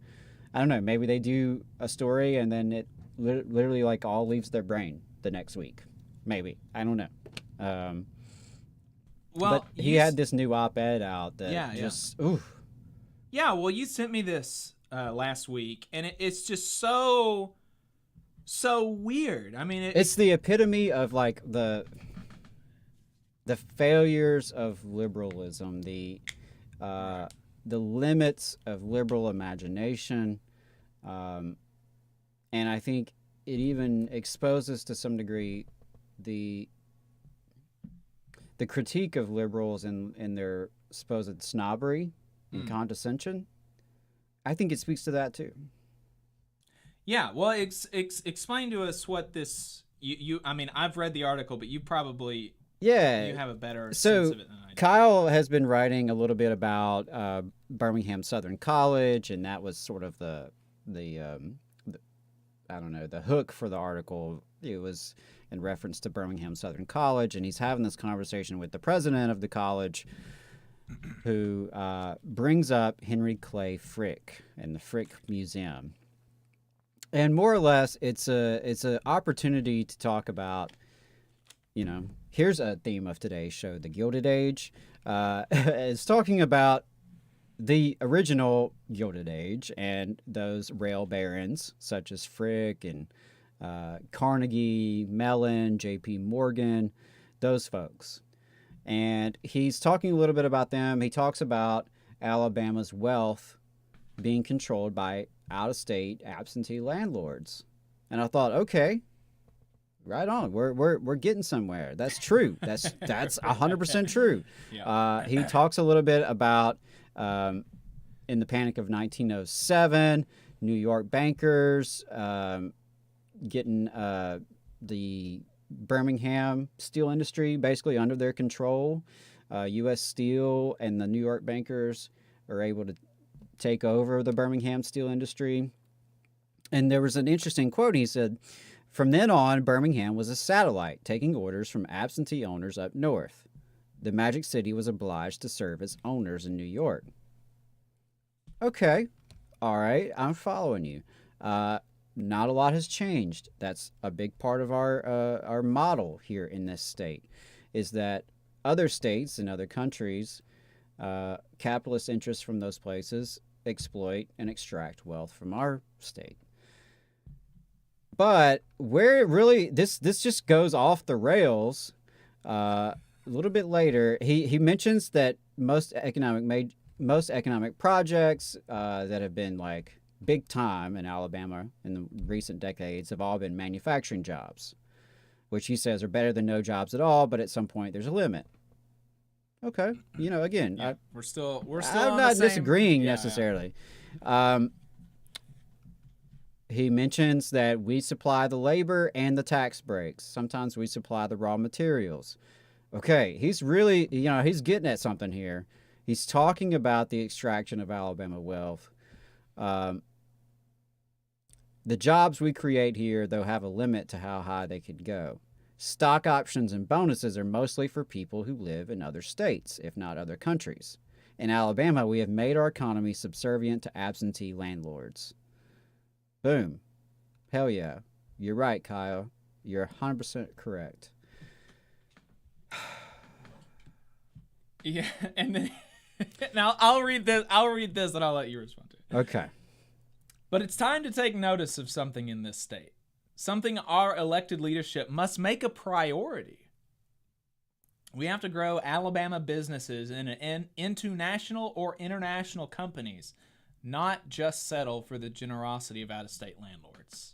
I don't know, maybe they do a story and then it literally like all leaves their brain the next week. Maybe. I don't know. But he had this new op-ed out that oof. Yeah, well, you sent me this last week, and it's just so weird. It's the epitome of like the failures of liberalism, the limits of liberal imagination, and I think it even exposes to some degree the critique of liberals and their supposed snobbery and condescension. I think it speaks to that too. Yeah, well, explain to us what this. I've read the article, but you probably you have a better sense of it than I do. Kyle has been writing a little bit about Birmingham Southern College, and that was sort of the hook for the article. It was in reference to Birmingham Southern College, and he's having this conversation with the president of the college, who brings up Henry Clay Frick and the Frick Museum. And more or less, it's an opportunity to talk about, here's a theme of today's show, The Gilded Age. It's talking about the original Gilded Age and those rail barons such as Frick and Carnegie, Mellon, J.P. Morgan, those folks. And he's talking a little bit about them. He talks about Alabama's wealth being controlled by out-of-state absentee landlords. And I thought, okay, right on. We're getting somewhere. That's true. That's 100% true. Yeah. He talks a little bit about in the Panic of 1907, New York bankers getting the Birmingham steel industry basically under their control. U.S. Steel and the New York bankers are able to take over the Birmingham steel industry. And there was an interesting quote. He said, "From then on, Birmingham was a satellite, taking orders from absentee owners up north. The Magic City was obliged to serve as owners in New York." Okay, all right, I'm following you. Not a lot has changed. That's a big part of our model here in this state, is that other states and other countries, capitalist interests from those places exploit and extract wealth from our state. But where it really this just goes off the rails a little bit later. He mentions that most economic projects that have been like big time in Alabama in the recent decades have all been manufacturing jobs, which he says are better than no jobs at all, but at some point there's a limit. Okay, again, Yeah, we're still I'm on not the same, disagreeing necessarily. He mentions that we supply the labor and the tax breaks. Sometimes we supply the raw materials. Okay, he's really, he's getting at something here. He's talking about the extraction of Alabama wealth. The jobs we create here, though, have a limit to how high they could go. Stock options and bonuses are mostly for people who live in other states, if not other countries. In Alabama, we have made our economy subservient to absentee landlords. Boom. Hell yeah. You're right, Kyle. You're 100% correct. Yeah, and then now I'll read this and I'll let you respond to it. Okay. But it's time to take notice of something in this state. Something our elected leadership must make a priority. We have to grow Alabama businesses into national or international companies, not just settle for the generosity of out-of-state landlords.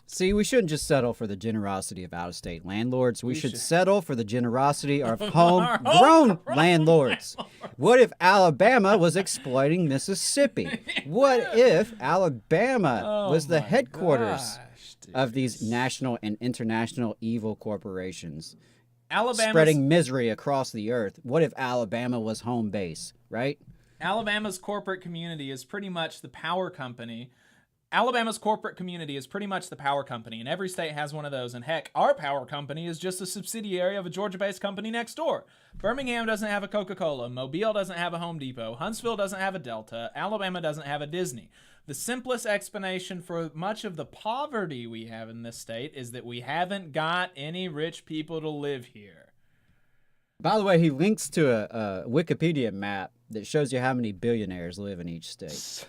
See, we shouldn't just settle for the generosity of out-of-state landlords. We should settle for the generosity of homegrown landlords. What if Alabama was exploiting Mississippi? What if Alabama was the headquarters of these national and international evil corporations? Spreading misery across the earth. What if Alabama was home base, right? Alabama's corporate community is pretty much the power company. Alabama's corporate community is pretty much the power company, and every state has one of those. And heck, our power company is just a subsidiary of a Georgia-based company next door. Birmingham doesn't have a Coca-Cola. Mobile doesn't have a Home Depot. Huntsville doesn't have a Delta. Alabama doesn't have a Disney. The simplest explanation for much of the poverty we have in this state is that we haven't got any rich people to live here. By the way, he links to a Wikipedia map that shows you how many billionaires live in each state.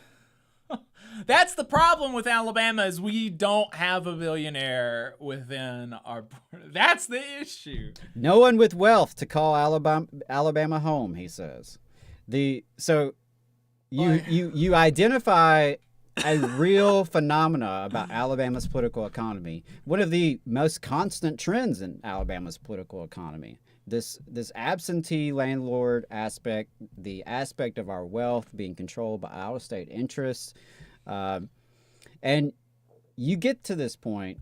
That's the problem with Alabama, is we don't have a billionaire within our border. That's the issue. No one with wealth to call Alabama home, he says. You identify a real phenomena about Alabama's political economy. One of the most constant trends in Alabama's political economy. This absentee landlord aspect, the aspect of our wealth being controlled by out-of-state interests. And you get to this point,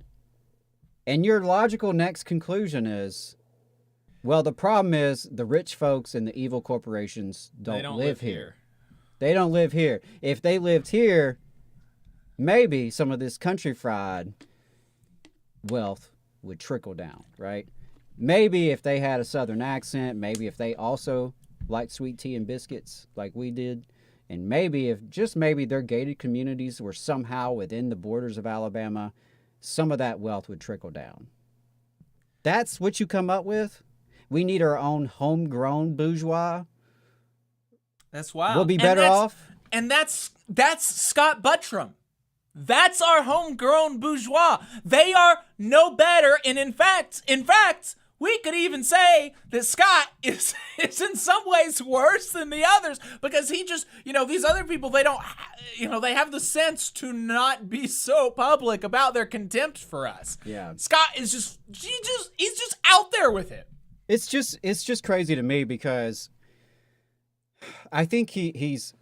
and your logical next conclusion is, well, the problem is the rich folks and the evil corporations don't live here. They don't live here. If they lived here, maybe some of this country fried wealth would trickle down, right? Maybe if they had a Southern accent, maybe if they also liked sweet tea and biscuits like we did, and maybe if just maybe their gated communities were somehow within the borders of Alabama, some of that wealth would trickle down. That's what you come up with? We need our own homegrown bourgeois? That's wild. We'll be better off. And that's Scott Buttram. That's our homegrown bourgeois. They are no better. And in fact, we could even say that Scott is in some ways worse than the others because he just, these other people, they don't, they have the sense to not be so public about their contempt for us. Yeah. Scott is he's just out there with it. It's just crazy to me because I think he's,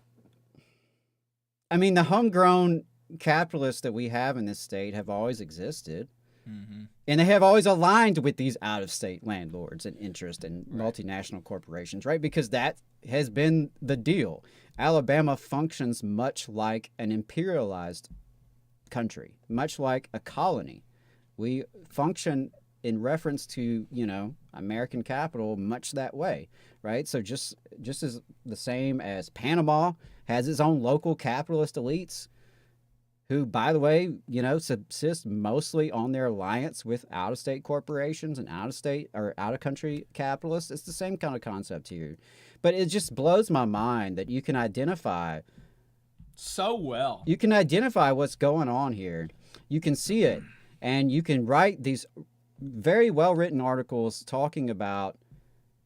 the homegrown capitalists that we have in this state have always existed. Mm-hmm. And they have always aligned with these out-of-state landlords and interest in multinational corporations, right? Because that has been the deal. Alabama functions much like an imperialized country, much like a colony. We function in reference to, American capital much that way, right? So just as the same as Panama has its own local capitalist elites, who, by the way, subsist mostly on their alliance with out-of-state corporations and out-of-state or out-of-country capitalists. It's the same kind of concept here. But it just blows my mind that you can identify so well. You can identify what's going on here. You can see it. And you can write these very well-written articles talking about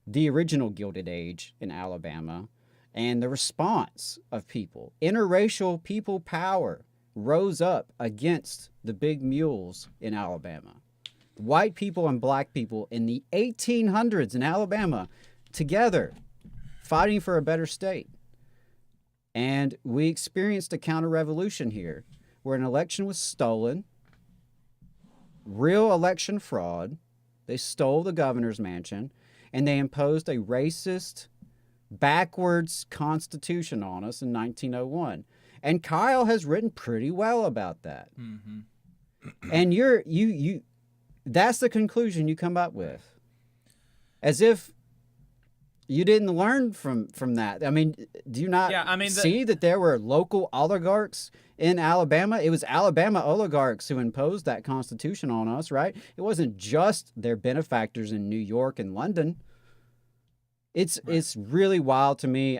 the original Gilded Age in Alabama and the response of people. Interracial people power rose up against the big mules in Alabama. White people and black people in the 1800s in Alabama together fighting for a better state. And we experienced a counter-revolution here where an election was stolen, real election fraud. They stole the governor's mansion and they imposed a racist, backwards constitution on us in 1901. And Kyle has written pretty well about that. Mm-hmm. And you that's the conclusion you come up with. As if you didn't learn from that. Do you not see that there were local oligarchs in Alabama? It was Alabama oligarchs who imposed that constitution on us, right? It wasn't just their benefactors in New York and London. It's really wild to me.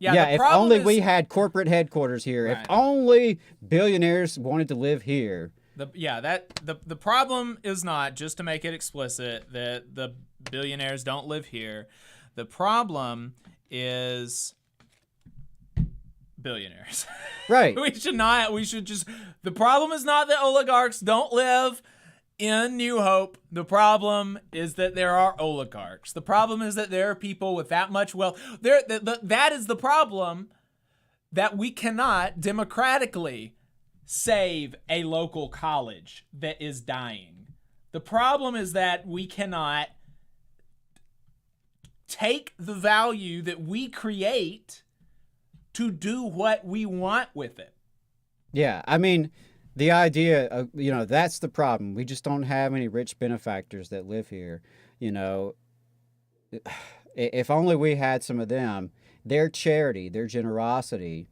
If only we had corporate headquarters here. Right. If only billionaires wanted to live here. The problem is not, just to make it explicit, that the billionaires don't live here. The problem is billionaires. Right. The problem is not that oligarchs don't live in New Hope. The problem is that there are oligarchs. The problem is that there are people with that much wealth. That is the problem, that we cannot democratically save a local college that is dying. The problem is that we cannot take the value that we create to do what we want with it. Yeah, the idea of, that's the problem. We just don't have any rich benefactors that live here. If only we had some of them, their charity, their generosity,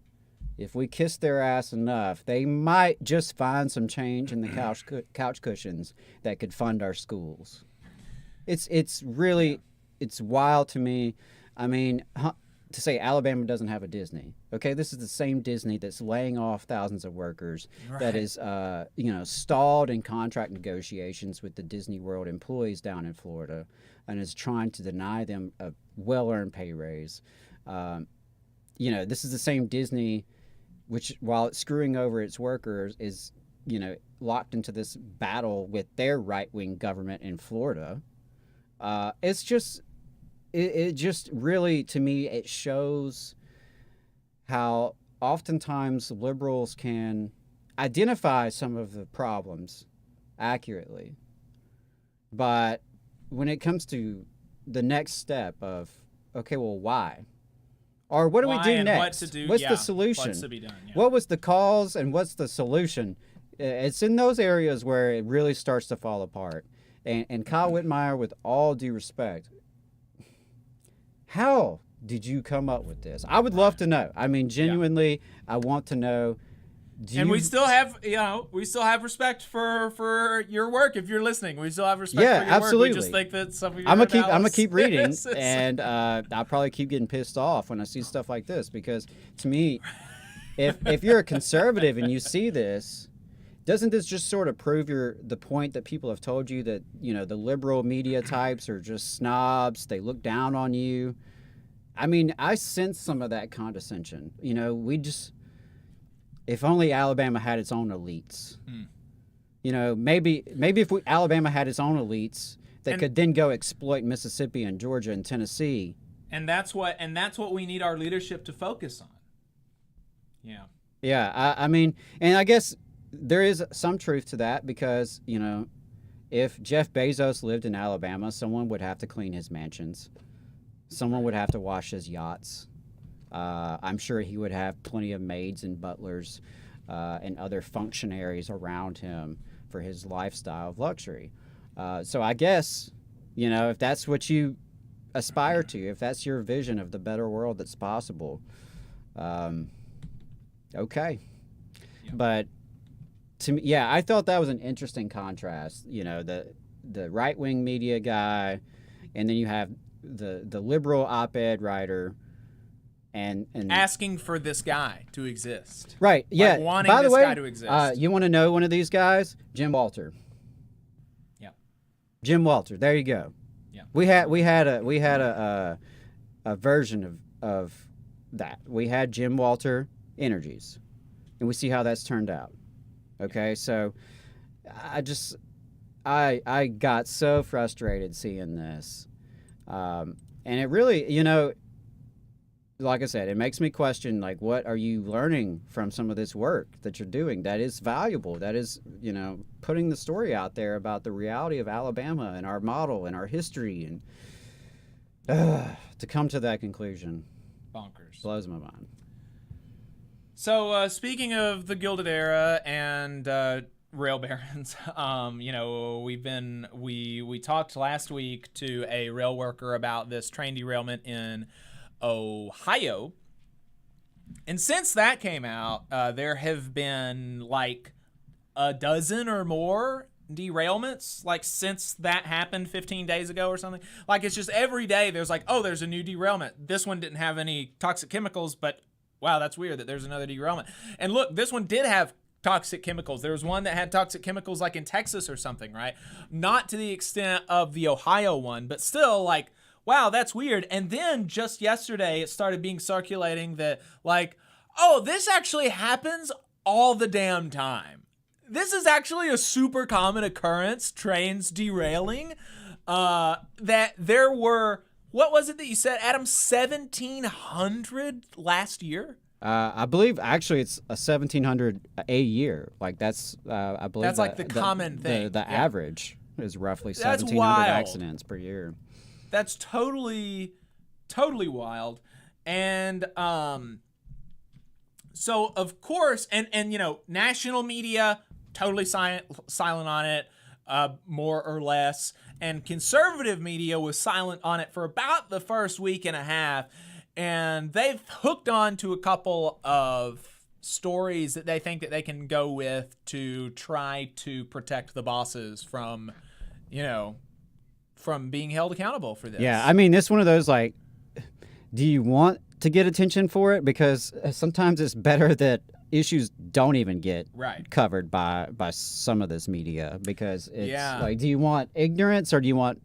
if we kiss their ass enough, they might just find some change in the couch cushions that could fund our schools. It's really, it's wild to me. To say Alabama doesn't have a Disney. Okay, this is the same Disney that's laying off thousands of workers, right, that is, stalled in contract negotiations with the Disney World employees down in Florida, and is trying to deny them a well-earned pay raise. This is the same Disney, which, while it's screwing over its workers, is, locked into this battle with their right-wing government in Florida. It just really, to me, it shows how oftentimes liberals can identify some of the problems accurately. But when it comes to the next step of, okay, well, why? Or what do we do next? What's the solution? What's to be done, yeah. What was the cause and what's the solution? It's in those areas where it really starts to fall apart. And Kyle Whitmire, with all due respect, how did you come up with this? I would love to know. Genuinely, I want to know. And we still have, respect for your work. If you're listening, we still have respect for your absolutely. work. We just think that some of your I'm gonna keep reading, and I'll probably keep getting pissed off when I see stuff like this, because to me, if you're a conservative and you see this, doesn't this just sort of prove the point that people have told you, that the liberal media types are just snobs? They look down on you. I mean, I sense some of that condescension. If only Alabama had its own elites. Maybe if Alabama had its own elites that could then go exploit Mississippi and Georgia and Tennessee. And that's what we need our leadership to focus on. Yeah. Yeah, I mean, and I guess there is some truth to that, because, if Jeff Bezos lived in Alabama, someone would have to clean his mansions. Someone would have to wash his yachts. I'm sure he would have plenty of maids and butlers and other functionaries around him for his lifestyle of luxury. So I guess, if that's what you aspire to, if that's your vision of the better world that's possible, okay. Yeah. But to me, I thought that was an interesting contrast. The right-wing media guy, and then you have the liberal op-ed writer, and asking for this guy to exist. Right. Yeah. Like wanting By the this way, guy to exist. You want to know one of these guys? Jim Walter. Yeah. Jim Walter. There you go. Yeah. We had a version of that. We had Jim Walter Energies, and we see how that's turned out. Okay. So I got so frustrated seeing this. And it really, like I said, it makes me question, like, what are you learning from some of this work that you're doing that is valuable, that is, putting the story out there about the reality of Alabama and our model and our history, and to come to that conclusion. Bonkers. Blows my mind. So speaking of the Gilded Era and rail barons, we talked last week to a rail worker about this train derailment in Ohio, and since that came out, there have been like a dozen or more derailments, like since that happened 15 days ago or something. Like, it's just every day there's like, oh, there's a new derailment. This one didn't have any toxic chemicals, but wow, that's weird that there's another derailment. And look, this one did have toxic chemicals. There was one that had toxic chemicals like in Texas or something, right? Not to the extent of the Ohio one, but still, like, wow, that's weird. And then just yesterday, it started being circulating that, like, oh, this actually happens all the damn time. This is actually a super common occurrence, trains derailing, that there were, what was it that you said, Adam, 1,700 last year? I believe actually it's a 1,700 a year. Like, that's, I believe that's like the common thing. The average is roughly 1,700 accidents per year. That's totally wild. And so of course, and national media totally silent on it, more or less, and conservative media was silent on it for about the first week and a half, and they've hooked on to a couple of stories that they think that they can go with to try to protect the bosses from being held accountable for this. Yeah, I mean, it's one of those, like, do you want to get attention for it? Because sometimes it's better that issues don't even get covered by some of this media, because it's like, do you want ignorance or do you want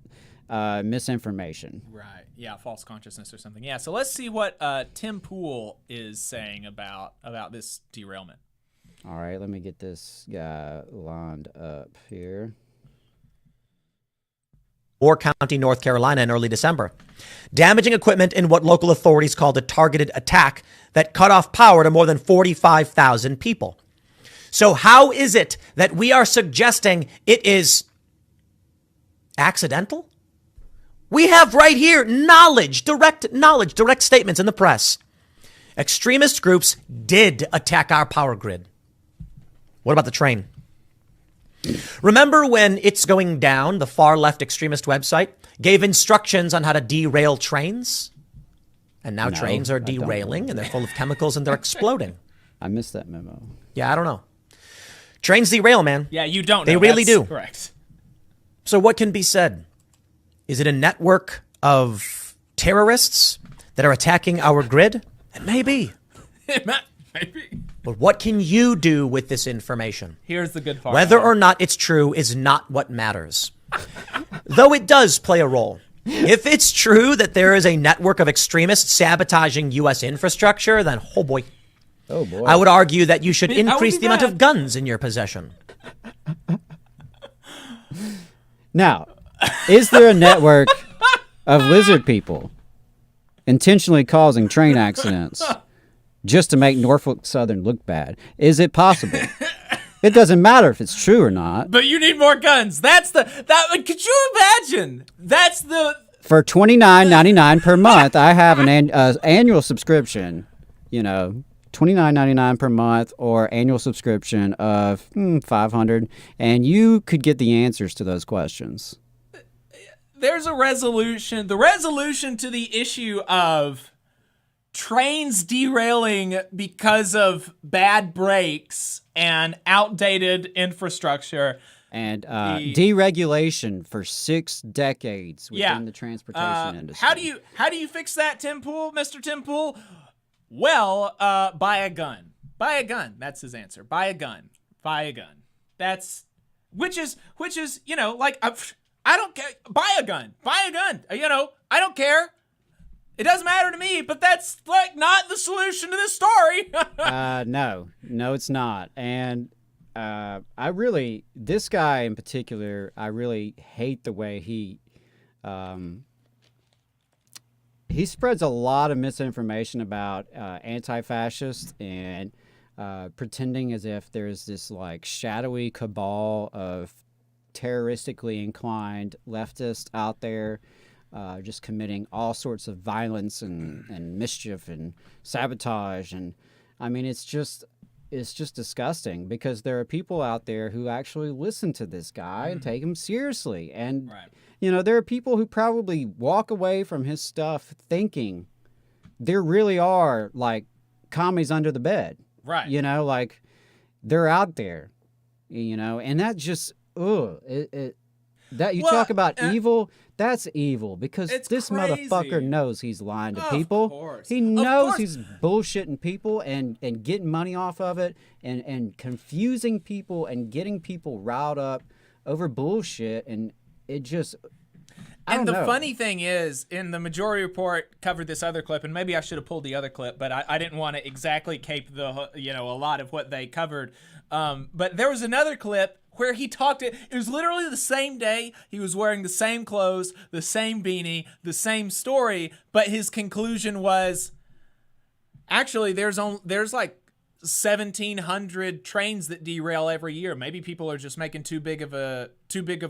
misinformation? Right. Yeah, false consciousness or something. Yeah, so let's see what Tim Pool is saying about this derailment. All right, let me get this guy lined up here. Moore County, North Carolina in early December, damaging equipment in what local authorities called a targeted attack that cut off power to more than 45,000 people. So how is it that we are suggesting it is accidental? We have right here direct statements in the press. Extremist groups did attack our power grid. What about the train? Remember when It's Going Down, the far left extremist website, gave instructions on how to derail trains? And now trains are derailing and they're full of chemicals and they're exploding. I missed that memo. Yeah, I don't know. Trains derail, man. Yeah, you don't know. They really That's do. Correct. So what can be said? Is it a network of terrorists that are attacking our grid? It may be. Maybe. But what can you do with this information? Here's the good part. Whether or not it's true is not what matters. Though it does play a role. If it's true that there is a network of extremists sabotaging U.S. infrastructure, then oh boy. Oh boy. I would argue that you should I mean, increase the amount of guns in your possession. Now, is there a network of lizard people intentionally causing train accidents just to make Norfolk Southern look bad? Is it possible? It doesn't matter if it's true or not. But you need more guns. Could you imagine? That's the. For $29.99 per month, I have an annual subscription, $29.99 per month or annual subscription of $500, and you could get the answers to those questions. There's a resolution. The resolution to the issue of trains derailing because of bad brakes and outdated infrastructure. And deregulation for 6 decades within the transportation industry. How do you fix that, Tim Pool, Mr. Tim Pool? Well, buy a gun. Buy a gun. That's his answer. Buy a gun. Buy a gun. Which is I don't care. Buy a gun. Buy a gun. I don't care. It doesn't matter to me, but that's not the solution to this story. No, it's not. And this guy in particular, I really hate the way he spreads a lot of misinformation about anti-fascists and pretending as if there's this shadowy cabal of terroristically inclined leftists out there just committing all sorts of violence and mischief and sabotage. And I mean, it's just disgusting because there are people out there who actually listen to this guy and take him seriously. And, there are people who probably walk away from his stuff thinking there really are commies under the bed. Right. They're out there, and that just, talk about evil. That's evil because this crazy. Motherfucker knows he's lying to people. Of course. He knows he's bullshitting people and getting money off of it and confusing people and getting people riled up over bullshit. And it just, I don't know. Funny thing is, in the majority report covered this other clip, and maybe I should have pulled the other clip, but I didn't want to exactly cape a lot of what they covered. But there was another clip where he talked it was literally the same day. He was wearing the same clothes, the same beanie, the same story, but his conclusion was actually there's 1,700 trains that derail every year. Maybe people are just making too big of a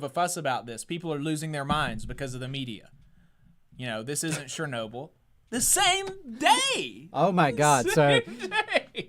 fuss about this. People are losing their minds because of the media. This isn't Chernobyl. The same day. Oh my God. So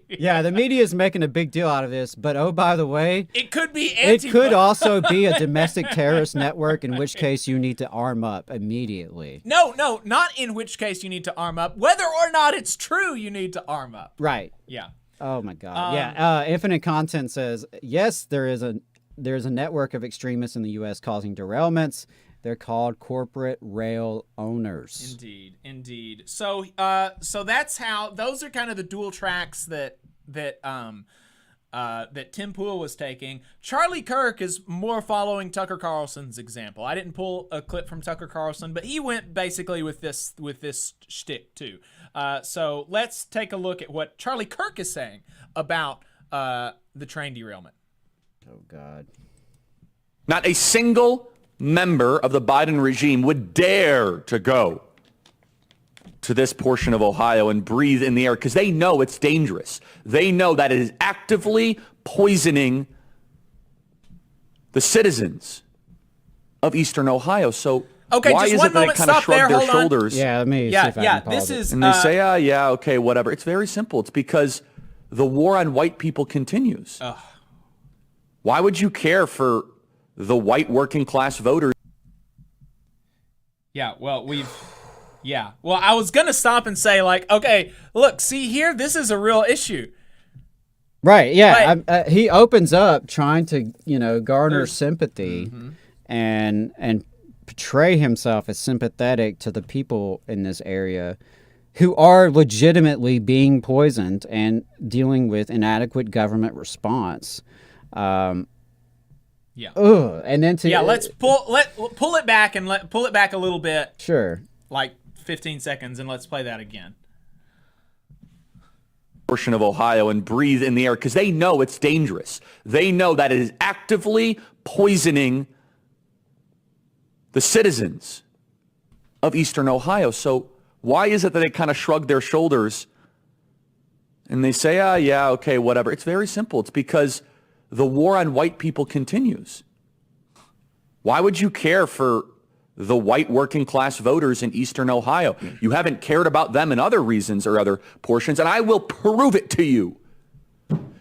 yeah, the media is making a big deal out of this, but oh, by the way, it could be it could also be a domestic terrorist network, in which case you need to arm up immediately. No, not in which case you need to arm up. Whether or not it's true, you need to arm up. Right. Yeah. Oh my God. Infinite Content says, yes, there's a network of extremists in the U.S. causing derailments. They're called corporate rail owners. Indeed. So that's how those are kind of the dual tracks that Tim Pool was taking. Charlie Kirk is more following Tucker Carlson's example. I didn't pull a clip from Tucker Carlson, but he went basically with this shtick too. So let's take a look at what Charlie Kirk is saying about the train derailment. Oh God. Not a single member of the Biden regime would dare to go to this portion of Ohio and breathe in the air because they know it's dangerous. They know that it is actively poisoning the citizens of Eastern Ohio. So why is it that they kind of shrug their shoulders? Yeah, let me see if I can pause it. And they say, okay, whatever. It's very simple. It's because the war on white people continues. Why would you care for the white working class voters? Well, I was going to stop and say okay, look, see here, this is a real issue. Right. Yeah. He opens up trying to, garner sympathy and portray himself as sympathetic to the people in this area who are legitimately being poisoned and dealing with inadequate government response. Yeah. And then let's pull it back and pull it back a little bit. Sure. Like 15 seconds, and let's play that again. Portion of Ohio and breathe in the air because they know it's dangerous. They know that it is actively poisoning the citizens of Eastern Ohio. So why is it that they kind of shrug their shoulders and they say, yeah, okay, whatever? It's very simple. It's because the war on white people continues. Why would you care for the white working class voters in Eastern Ohio? You haven't cared about them in other reasons or other portions, and I will prove it to you.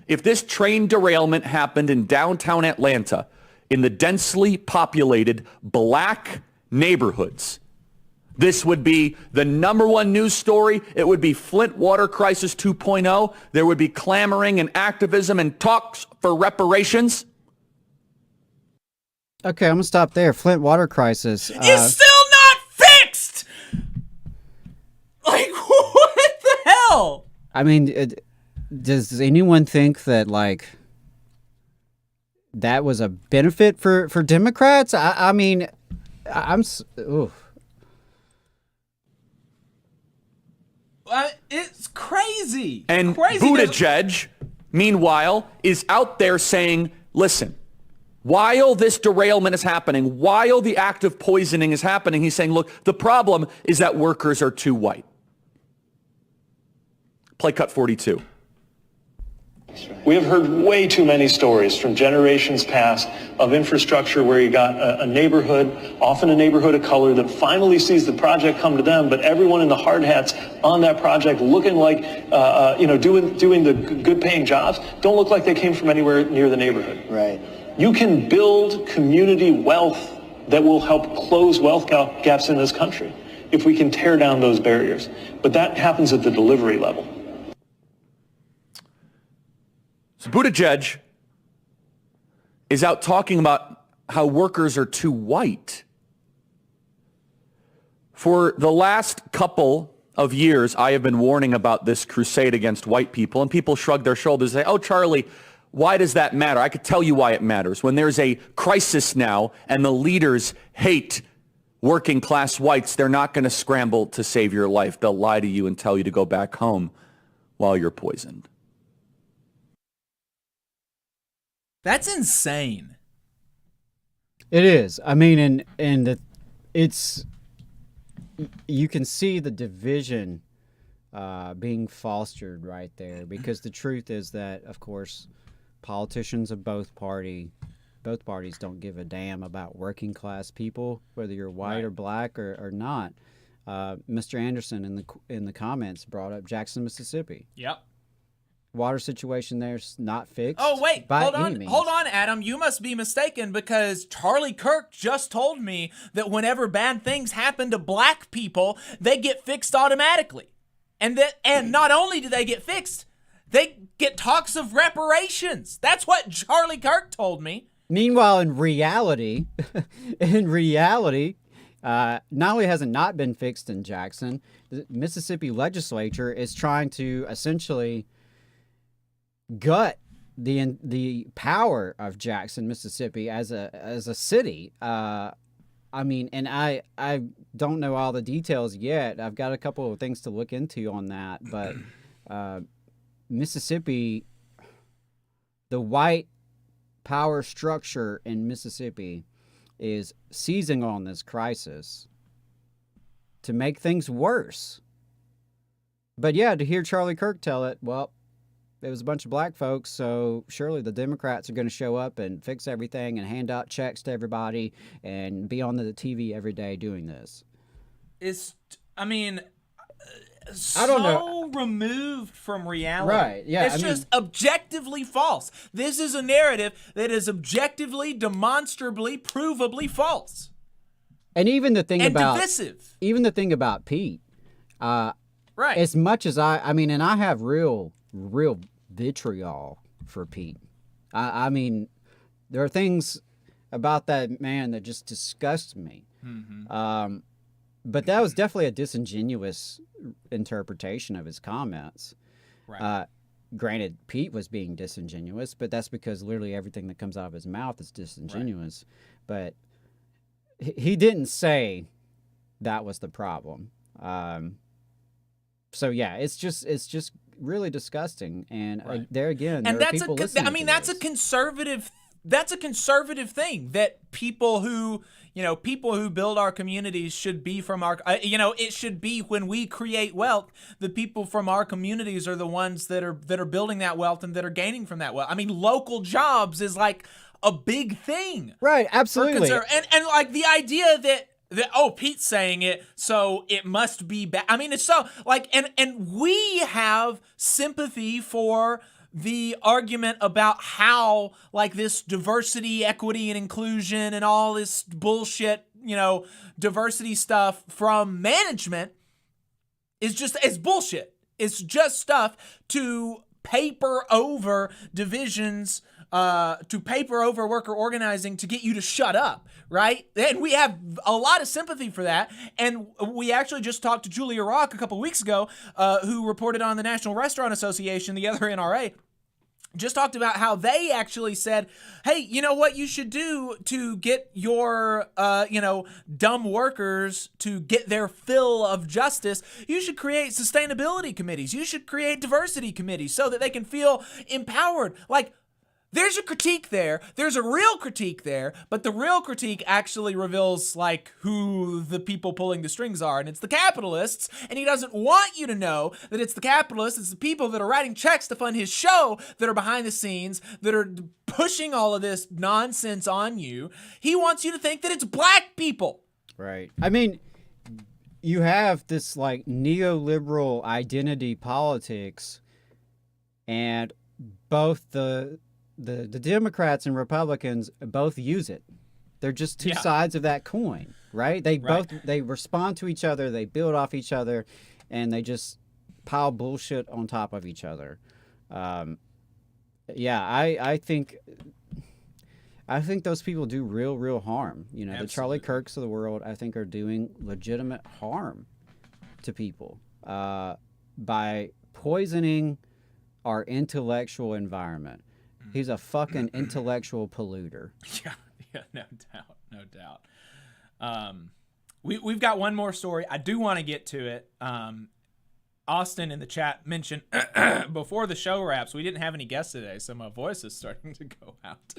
If this train derailment happened in downtown Atlanta, in the densely populated black neighborhoods, this would be the #1 news story. It would be Flint water crisis 2.0. There would be clamoring and activism and talks for reparations. Okay, I'm going to stop there. Flint water crisis. It's still not fixed! Like, what the hell? I mean, does anyone think that, that was a benefit for Democrats? I mean, it's crazy. And crazy Buttigieg, meanwhile, is out there saying, listen, while this derailment is happening, while the act of poisoning is happening, he's saying, look, the problem is that workers are too white. Play cut 42. We have heard way too many stories from generations past of infrastructure where you got a neighborhood, often a neighborhood of color, that finally sees the project come to them, but everyone in the hard hats on that project looking like, doing the good-paying jobs, don't look like they came from anywhere near the neighborhood. Right. You can build community wealth that will help close wealth gaps in this country if we can tear down those barriers. But that happens at the delivery level. So Buttigieg is out talking about how workers are too white. For the last couple of years, I have been warning about this crusade against white people, and people shrug their shoulders and say, oh, Charlie, why does that matter? I could tell you why it matters. When there's a crisis now and the leaders hate working class whites, they're not going to scramble to save your life. They'll lie to you and tell you to go back home while you're poisoned. That's insane. It is. I mean, it's you can see the division being fostered right there, because the truth is that, of course, politicians of both parties don't give a damn about working class people, whether you're white or black or not. Mr. Anderson in the comments brought up Jackson, Mississippi. Yep. Water situation there's not fixed. Oh, wait, hold on, Adam. You must be mistaken, because Charlie Kirk just told me that whenever bad things happen to black people, they get fixed automatically. And not only do they get fixed, they get talks of reparations. That's what Charlie Kirk told me. Meanwhile, in reality, not only has it not been fixed in Jackson, the Mississippi legislature is trying to essentially gut the power of Jackson, Mississippi as a city. I mean, and I don't know all the details yet. I've got a couple of things to look into on that, but Mississippi, the white power structure in Mississippi is seizing on this crisis to make things worse. But yeah, to hear Charlie Kirk tell it, well, it was a bunch of black folks, so surely the Democrats are going to show up and fix everything and hand out checks to everybody and be on the TV every day doing this. I don't know. Removed from reality. Right, yeah. It's just objectively false. This is a narrative that is objectively, demonstrably, provably false. And even the thing divisive. Even the thing about Pete, right. As much as I mean, and I have real vitriol for Pete. I mean, there are things about that man that just disgust me. Mm-hmm. But that was definitely a disingenuous interpretation of his comments. Right. Granted, Pete was being disingenuous, but that's because literally everything that comes out of his mouth is disingenuous. Right. But he didn't say that was the problem. So yeah, it's just really disgusting. And Right. there again, And there are that's people listening to that's this. a conservative. That's a conservative thing that people who build our communities should be from our, it should be when we create wealth, the people from our communities are the ones that are building that wealth and that are gaining from that wealth. I mean, local jobs is like a big thing. Right, absolutely. And like the idea that Pete's saying it, so it must be bad. I mean, it's so like, and we have sympathy for the argument about how like this diversity, equity, and inclusion and all this bullshit, diversity stuff from management is bullshit. It's just stuff to paper over divisions, to paper over worker organizing to get you to shut up, right? And we have a lot of sympathy for that. And we actually just talked to Julia Rock a couple weeks ago, who reported on the National Restaurant Association, the other NRA, just talked about how they actually said, hey, you know what you should do to get your, dumb workers to get their fill of justice? You should create sustainability committees. You should create diversity committees so that they can feel empowered. Like, there's a critique there. There's a real critique there, but the real critique actually reveals like who the people pulling the strings are, and it's the capitalists, and he doesn't want you to know that it's the capitalists, it's the people that are writing checks to fund his show that are behind the scenes, that are pushing all of this nonsense on you. He wants you to think that it's black people. Right. I mean, you have this like neoliberal identity politics, and both the Democrats and Republicans both use it. They're just two sides of that coin, right? They respond to each other, they build off each other, and they just pile bullshit on top of each other. I think those people do real harm. Absolutely. The Charlie Kirks of the world, I think, are doing legitimate harm to people by poisoning our intellectual environment. He's a fucking intellectual polluter. Yeah, no doubt. We've got one more story. I do want to get to it. Austin in the chat mentioned before the show wraps, we didn't have any guests today, so my voice is starting to go out.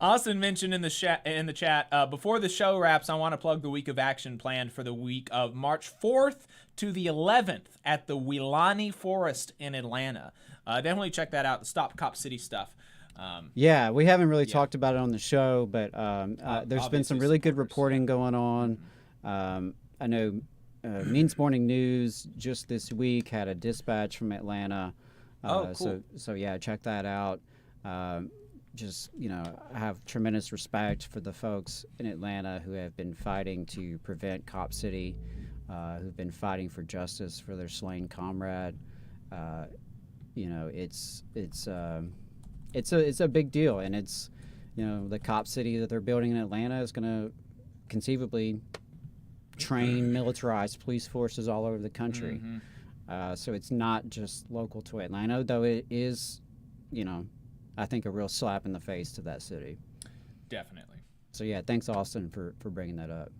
Austin mentioned in the chat before the show wraps, I want to plug the week of action planned for the week of March 4th to the 11th at the Weelaunee Forest in Atlanta. Definitely check that out. The Stop Cop City stuff. We haven't really talked about it on the show, but there's been some really good reporting going on. I know Means Morning News just this week had a dispatch from Atlanta. Cool. So yeah, check that out. I have tremendous respect for the folks in Atlanta who have been fighting to prevent Cop City, who've been fighting for justice for their slain comrade. It's a big deal, and it's, the Cop City that they're building in Atlanta is going to conceivably train militarized police forces all over the country. Mm-hmm. So it's not just local to Atlanta, though it is, I think a real slap in the face to that city. Definitely. So yeah, thanks Austin for bringing that up.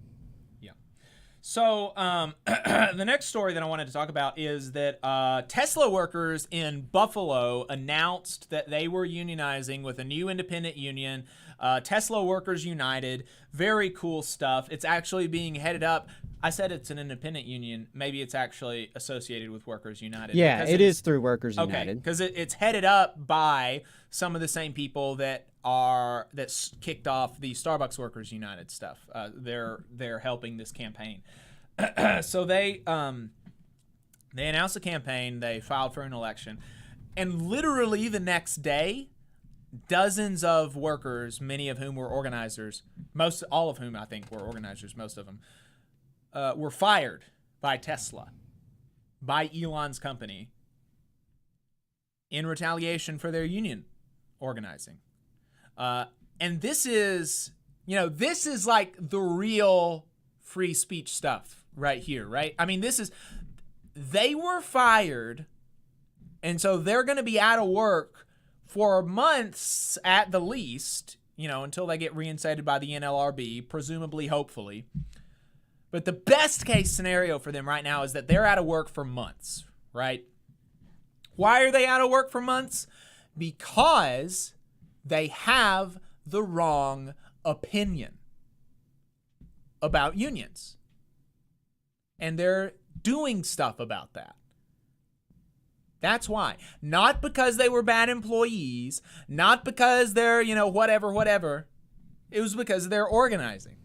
So the next story that I wanted to talk about is that Tesla workers in Buffalo announced that they were unionizing with a new independent union, Tesla Workers United. Very cool stuff. It's actually being headed up. I said it's an independent union. Maybe it's actually associated with Workers United. Yeah, it is through Workers United. Okay, because it's headed up by some of the same people that kicked off the Starbucks Workers United stuff. They're helping this campaign. So they announced a campaign. They filed for an election, and literally the next day, dozens of workers, many of whom were organizers, all of whom I think were organizers, most of them, were fired by Tesla, by Elon's company, in retaliation for their union organizing. And this is, this is like the real free speech stuff right here, right? I mean, they were fired, and so they're going to be out of work for months at the least, until they get reinstated by the NLRB, presumably, hopefully. But the best case scenario for them right now is that they're out of work for months, right? Why are they out of work for months? Because they have the wrong opinion about unions. And they're doing stuff about that. That's why. Not because they were bad employees, not because they're, whatever. It was because they're organizing.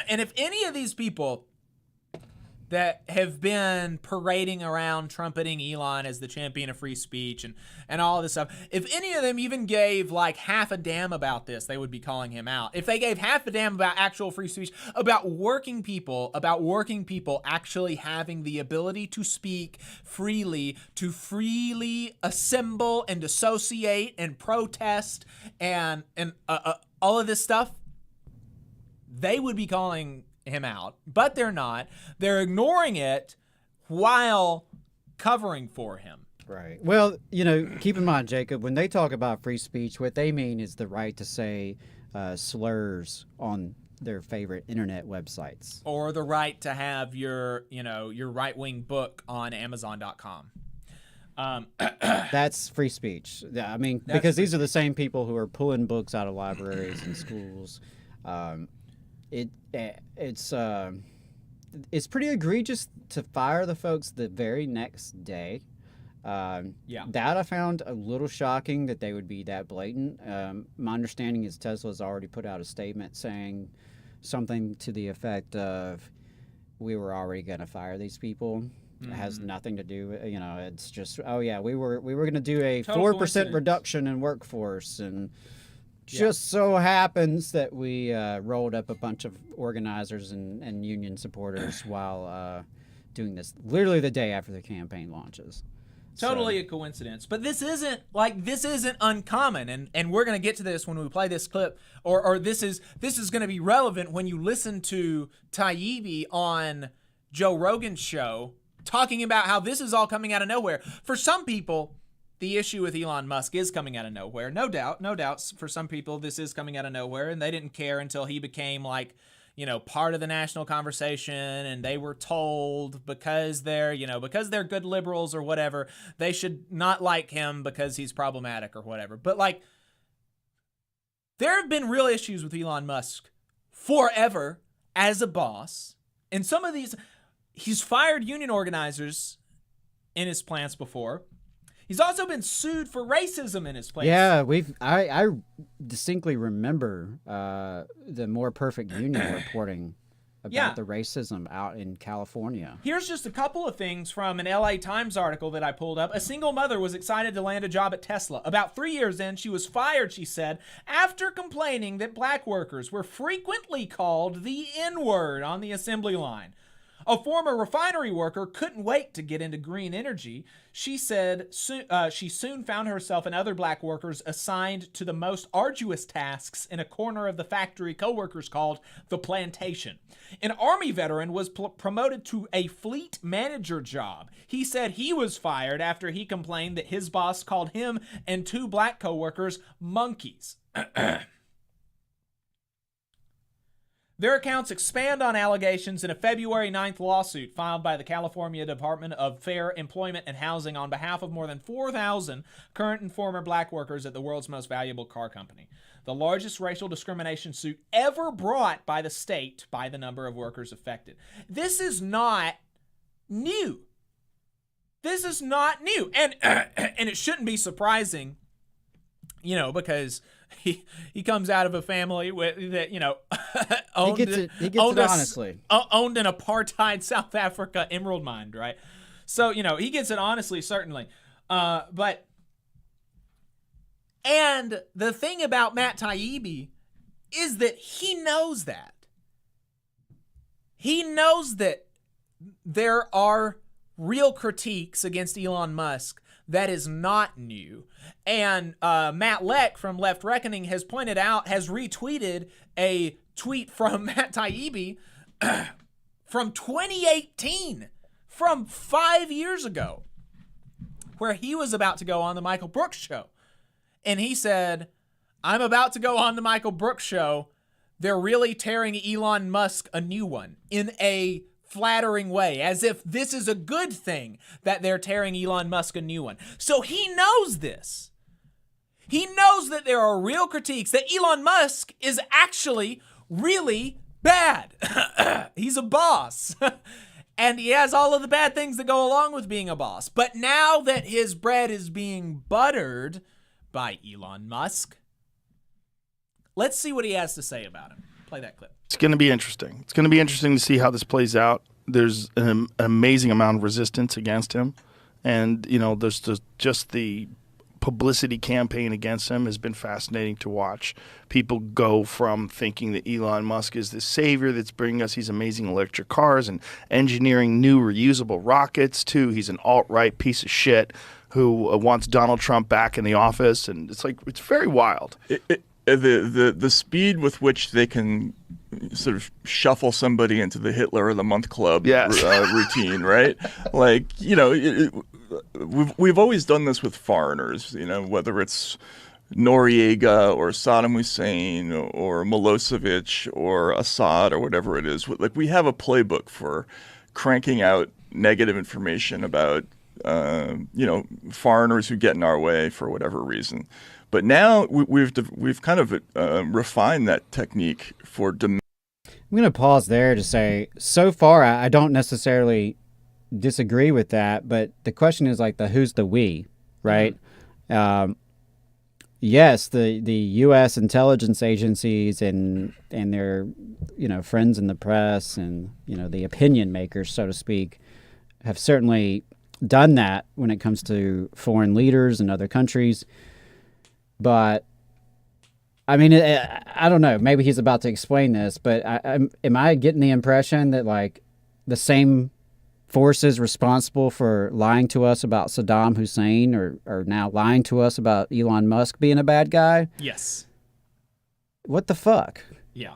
And if any of these people that have been parading around trumpeting Elon as the champion of free speech and all this stuff, if any of them even gave like half a damn about this, they would be calling him out. If they gave half a damn about actual free speech, about working people actually having the ability to speak freely, to freely assemble and dissociate and protest and all of this stuff, they would be calling him out, but they're not. They're ignoring it while covering for him. Right. Well, keep in mind, Jacob, when they talk about free speech, what they mean is the right to say slurs on their favorite internet websites. Or the right to have your right-wing book on Amazon.com. That's free speech. Yeah, I mean, because these are the same people who are pulling books out of libraries and schools. It's pretty egregious to fire the folks the very next day. That I found a little shocking that they would be that blatant. My understanding is Tesla's already put out a statement saying something to the effect of, we were already going to fire these people. It has nothing to do with, it's just, we were going to do a 4% reduction in workforce, and just so happens that we rolled up a bunch of organizers and union supporters while doing this literally the day after the campaign launches. Totally a coincidence. But this isn't uncommon, and we're going to get to this when we play this clip, or this is going to be relevant when you listen to Taibbi on Joe Rogan's show talking about how this is all coming out of nowhere. For some people, the issue with Elon Musk is coming out of nowhere. No doubt. For some people, this is coming out of nowhere, and they didn't care until he became part of the national conversation, and they were told because they're good liberals or whatever, they should not like him because he's problematic or whatever. But there have been real issues with Elon Musk forever as a boss, and some of these, he's fired union organizers in his plants before. He's also been sued for racism in his place. Yeah, I distinctly remember the More Perfect Union reporting about the racism out in California. Here's just a couple of things from an LA Times article that I pulled up. A single mother was excited to land a job at Tesla. About 3 years in, she was fired, she said, after complaining that black workers were frequently called the N-word on the assembly line. A former refinery worker couldn't wait to get into green energy. She said she soon found herself and other black workers assigned to the most arduous tasks in a corner of the factory coworkers called the plantation. An Army veteran was promoted to a fleet manager job. He said he was fired after he complained that his boss called him and two black coworkers monkeys. Their accounts expand on allegations in a February 9th lawsuit filed by the California Department of Fair Employment and Housing on behalf of more than 4,000 current and former black workers at the world's most valuable car company. The largest racial discrimination suit ever brought by the state by the number of workers affected. This is not new. And it shouldn't be surprising, because he comes out of a family that owned it honestly. Owned an apartheid South Africa emerald mine, right? So he gets it honestly, certainly. But the thing about Matt Taibbi is that he knows that. He knows that there are real critiques against Elon Musk that is not new. And Matt Leck from Left Reckoning has retweeted a tweet from Matt Taibbi from 2018, from 5 years ago, where he was about to go on the Michael Brooks show. And he said, I'm about to go on the Michael Brooks show. They're really tearing Elon Musk a new one in a flattering way, as if this is a good thing that they're tearing Elon Musk a new one. So he knows this. He knows that there are real critiques, that Elon Musk is actually really bad. He's a boss. And he has all of the bad things that go along with being a boss. But now that his bread is being buttered by Elon Musk, let's see what he has to say about him. Play that clip. It's going to be interesting. It's going to be interesting to see how this plays out. There's an amazing amount of resistance against him. And, you know, there's just the publicity campaign against him has been fascinating to watch. People go from thinking that Elon Musk is the savior that's bringing us these amazing electric cars and engineering new reusable rockets to he's an alt-right piece of shit who wants Donald Trump back in the office. And it's like, it's very wild. The speed with which they can sort of shuffle somebody into the Hitler of the Month Club routine, right? Like, you know, we've always done this with foreigners, you know, whether it's Noriega or Saddam Hussein or Milosevic or Assad or whatever it is. Like, we have a playbook for cranking out negative information about, you know, foreigners who get in our way for whatever reason. But now we've kind of refined that technique for I'm going to pause there to say, so far, I don't necessarily disagree with that, but the question is like who's the we, right? Mm-hmm. Yes, the U.S. intelligence agencies and their, you know, friends in the press and, you know, the opinion makers, so to speak, have certainly done that when it comes to foreign leaders in other countries. But I mean, I don't know. Maybe he's about to explain this, but am I getting the impression that like the same forces responsible for lying to us about Saddam Hussein are now lying to us about Elon Musk being a bad guy? Yes. What the fuck? Yeah.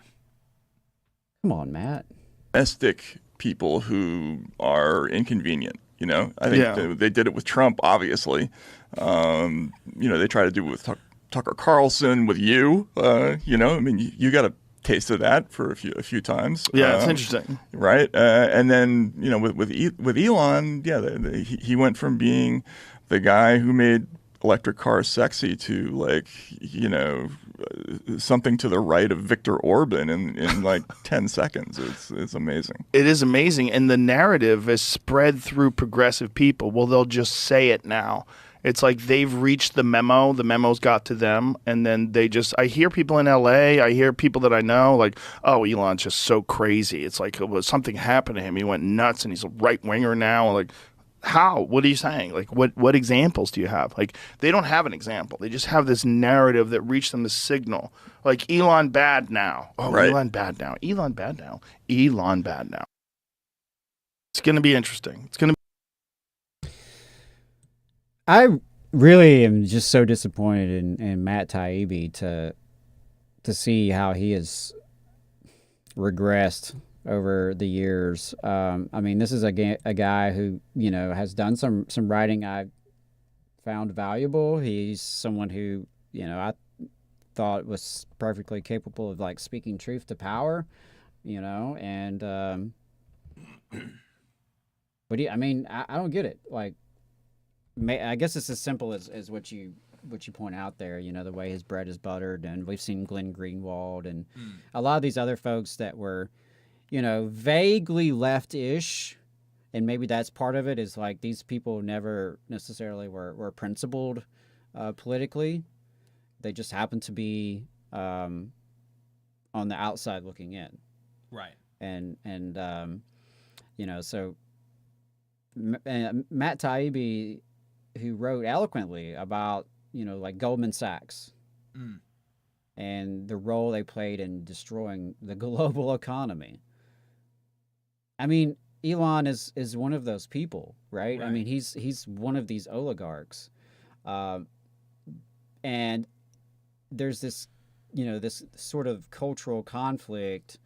Come on, Matt. Domestic people who are inconvenient. You know, I think they did it with Trump, obviously. You know, they try to do it with Tucker Carlson, with you. You know, I mean, you got a taste of that for a few times. Yeah, it's interesting, right? And then, you know, with Elon, he went from being the guy who made electric cars sexy to, like, you know, something to the right of Viktor Orban in like 10 seconds. It's amazing. It is amazing. And the narrative is spread through progressive people. Well, they'll just say it now. It's like they've reached the memo. The memo's got to them. And then I hear people in LA, I hear people that I know, like, oh, Elon's just so crazy. It's like something happened to him. He went nuts and he's a right-winger now. Like, how? What are you saying? Like, what examples do you have? Like, they don't have an example. They just have this narrative that reached them, the signal. Like, Elon bad now. Oh, right. Elon bad now. Elon bad now. Elon bad now. It's going to be interesting. It's going to be. I really am just so disappointed in Matt Taibbi to see how he has regressed over the years. I mean, this is a guy who, you know, has done some writing I found valuable. He's someone who, you know, I thought was perfectly capable of, like, speaking truth to power, you know, and but I mean, I don't get it. Like, I guess it's as simple as what you point out there, you know, the way his bread is buttered, and we've seen Glenn Greenwald and a lot of these other folks that were, you know, vaguely left-ish, and maybe that's part of it, is like these people never necessarily were principled politically. They just happened to be on the outside looking in. Right. And you know, so Matt Taibbi, who wrote eloquently about, you know, like Goldman Sachs and the role they played in destroying the global economy. I mean, Elon is one of those people, right? I mean, he's one of these oligarchs, and there's this, this sort of cultural conflict,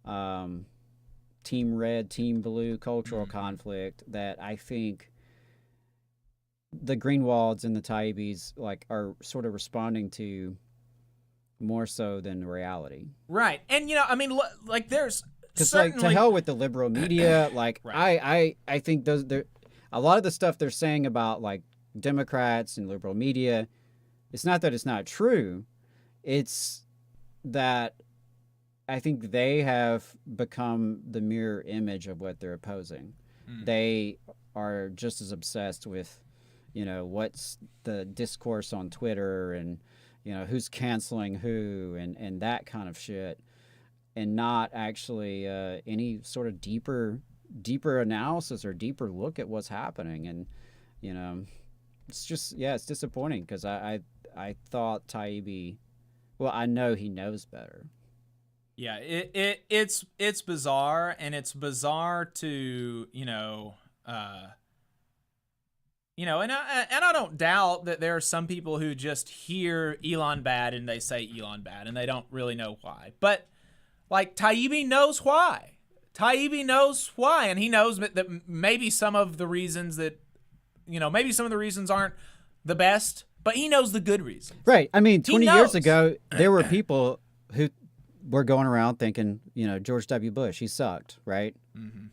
team red, team blue cultural conflict that I think the Greenwalds and the Taibis are sort of responding to more so than reality. Right. And, there's because certainly... to hell with the liberal media. I think a lot of the stuff they're saying about Democrats and liberal media, it's not that it's not true. It's that I think they have become the mirror image of what they're opposing. They are just as obsessed with, what's the discourse on Twitter and, who's canceling who and that kind of shit, and not actually any sort of deeper analysis or deeper look at what's happening. And, it's just, it's disappointing because I thought Taibbi, well, I know he knows better. Yeah, it's bizarre, and it's bizarre to, and I don't doubt that there are some people who just hear Elon bad and they say Elon bad and they don't really know why. But Taibbi knows why. Taibbi knows why, and he knows that maybe some of the reasons aren't the best, but he knows the good reasons. Right. I mean, 20 years ago, there were people who were going around thinking, George W. Bush, he sucked, right? Mm-hmm.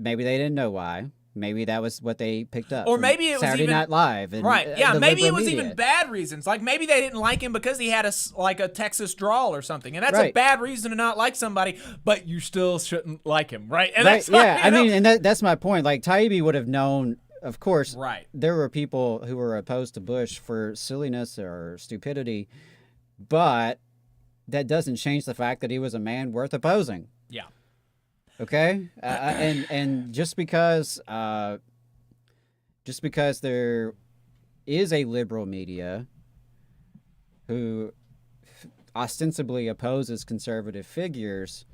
Maybe they didn't know why. Maybe that was what they picked up. Or maybe it was Saturday Night Live. And, right. Yeah. Maybe it was media. even bad reasons. Maybe they didn't like him because he had a Texas drawl or something, and that's right. a bad reason to not like somebody. But you still shouldn't like him, right? And right. that's why, I mean, and that's my point. Taibbi would have known. Of course, right. There were people who were opposed to Bush for silliness or stupidity, but that doesn't change the fact that he was a man worth opposing. Yeah. Okay. And just because there is a liberal media who ostensibly opposes conservative figures,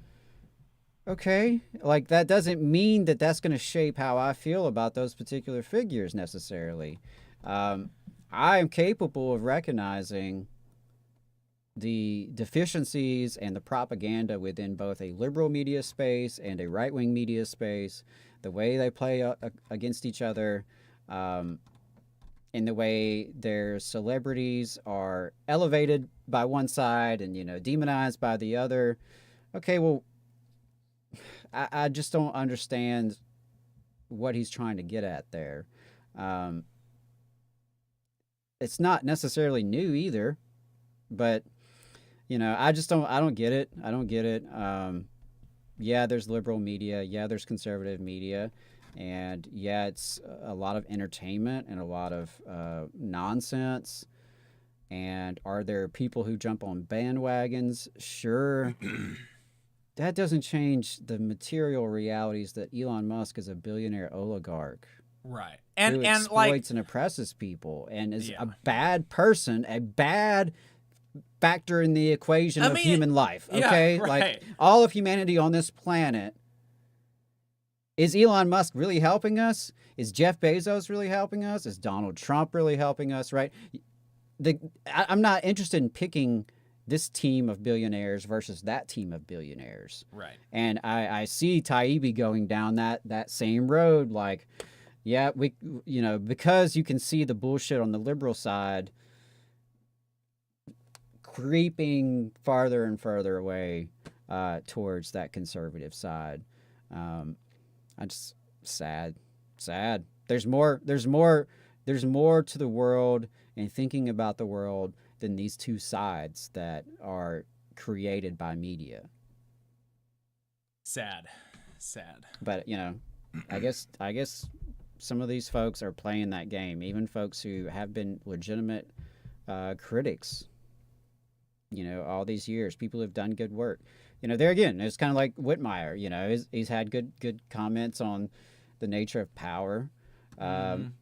okay, that doesn't mean that that's going to shape how I feel about those particular figures necessarily. I am capable of recognizing the deficiencies and the propaganda within both a liberal media space and a right-wing media space, the way they play against each other, in the way their celebrities are elevated by one side and, demonized by the other. Okay, well, I just don't understand what he's trying to get at there. It's not necessarily new either, but I don't get it. I don't get it. Yeah, there's liberal media. Yeah, there's conservative media. And yeah, it's a lot of entertainment and a lot of nonsense. And are there people who jump on bandwagons? Sure. That doesn't change the material realities that Elon Musk is a billionaire oligarch. Right. Who exploits and oppresses people and is a bad person, a bad factor in the equation of human life. Okay? Yeah, right. All of humanity on this planet. Is Elon Musk really helping us? Is Jeff Bezos really helping us? Is Donald Trump really helping us? Right? I'm not interested in picking this team of billionaires versus that team of billionaires. Right. And I see Taibbi going down that same road. Because you can see the bullshit on the liberal side creeping farther and further away towards that conservative side. I'm just sad. There's more to the world and thinking about the world than these two sides that are created by media. Sad. But I guess some of these folks are playing that game. Even folks who have been legitimate critics. All these years, people have done good work. There again, it's kind of like Whitmire. He's had good comments on the nature of power, and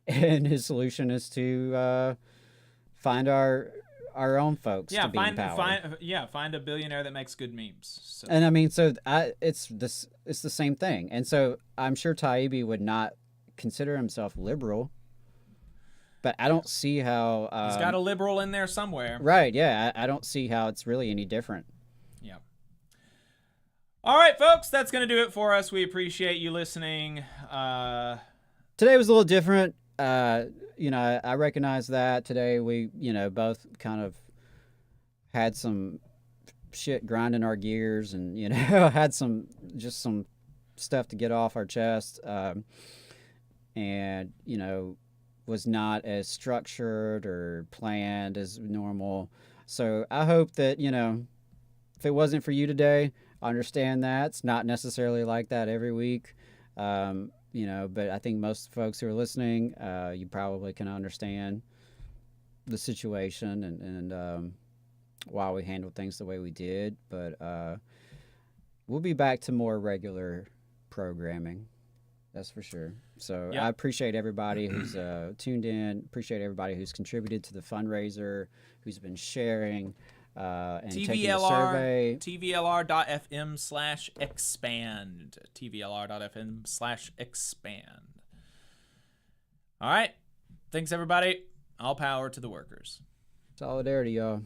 his solution is to find our our own folks Yeah, to be empowered. find a billionaire that makes good memes. So. And I mean, it's the same thing. And so I'm sure Taibbi would not consider himself liberal, but I don't see how He's got a liberal in there somewhere. Right? Yeah, I don't see how it's really any different. Yeah. All right, folks, that's going to do it for us. We appreciate you listening. Today was a little different. I recognize that today we, both kind of had some shit grinding our gears and, had some stuff to get off our chest. And, was not as structured or planned as normal. So I hope that, if it wasn't for you today, I understand that. It's not necessarily like that every week. But I think most folks who are listening, you probably can understand the situation and why we handled things the way we did. But we'll be back to more regular programming. That's for sure. So I appreciate everybody who's tuned in. Appreciate everybody who's contributed to the fundraiser, who's been sharing and taking the survey. TVLR.fm/expand. TVLR.fm/expand. All right. Thanks, everybody. All power to the workers. Solidarity, y'all.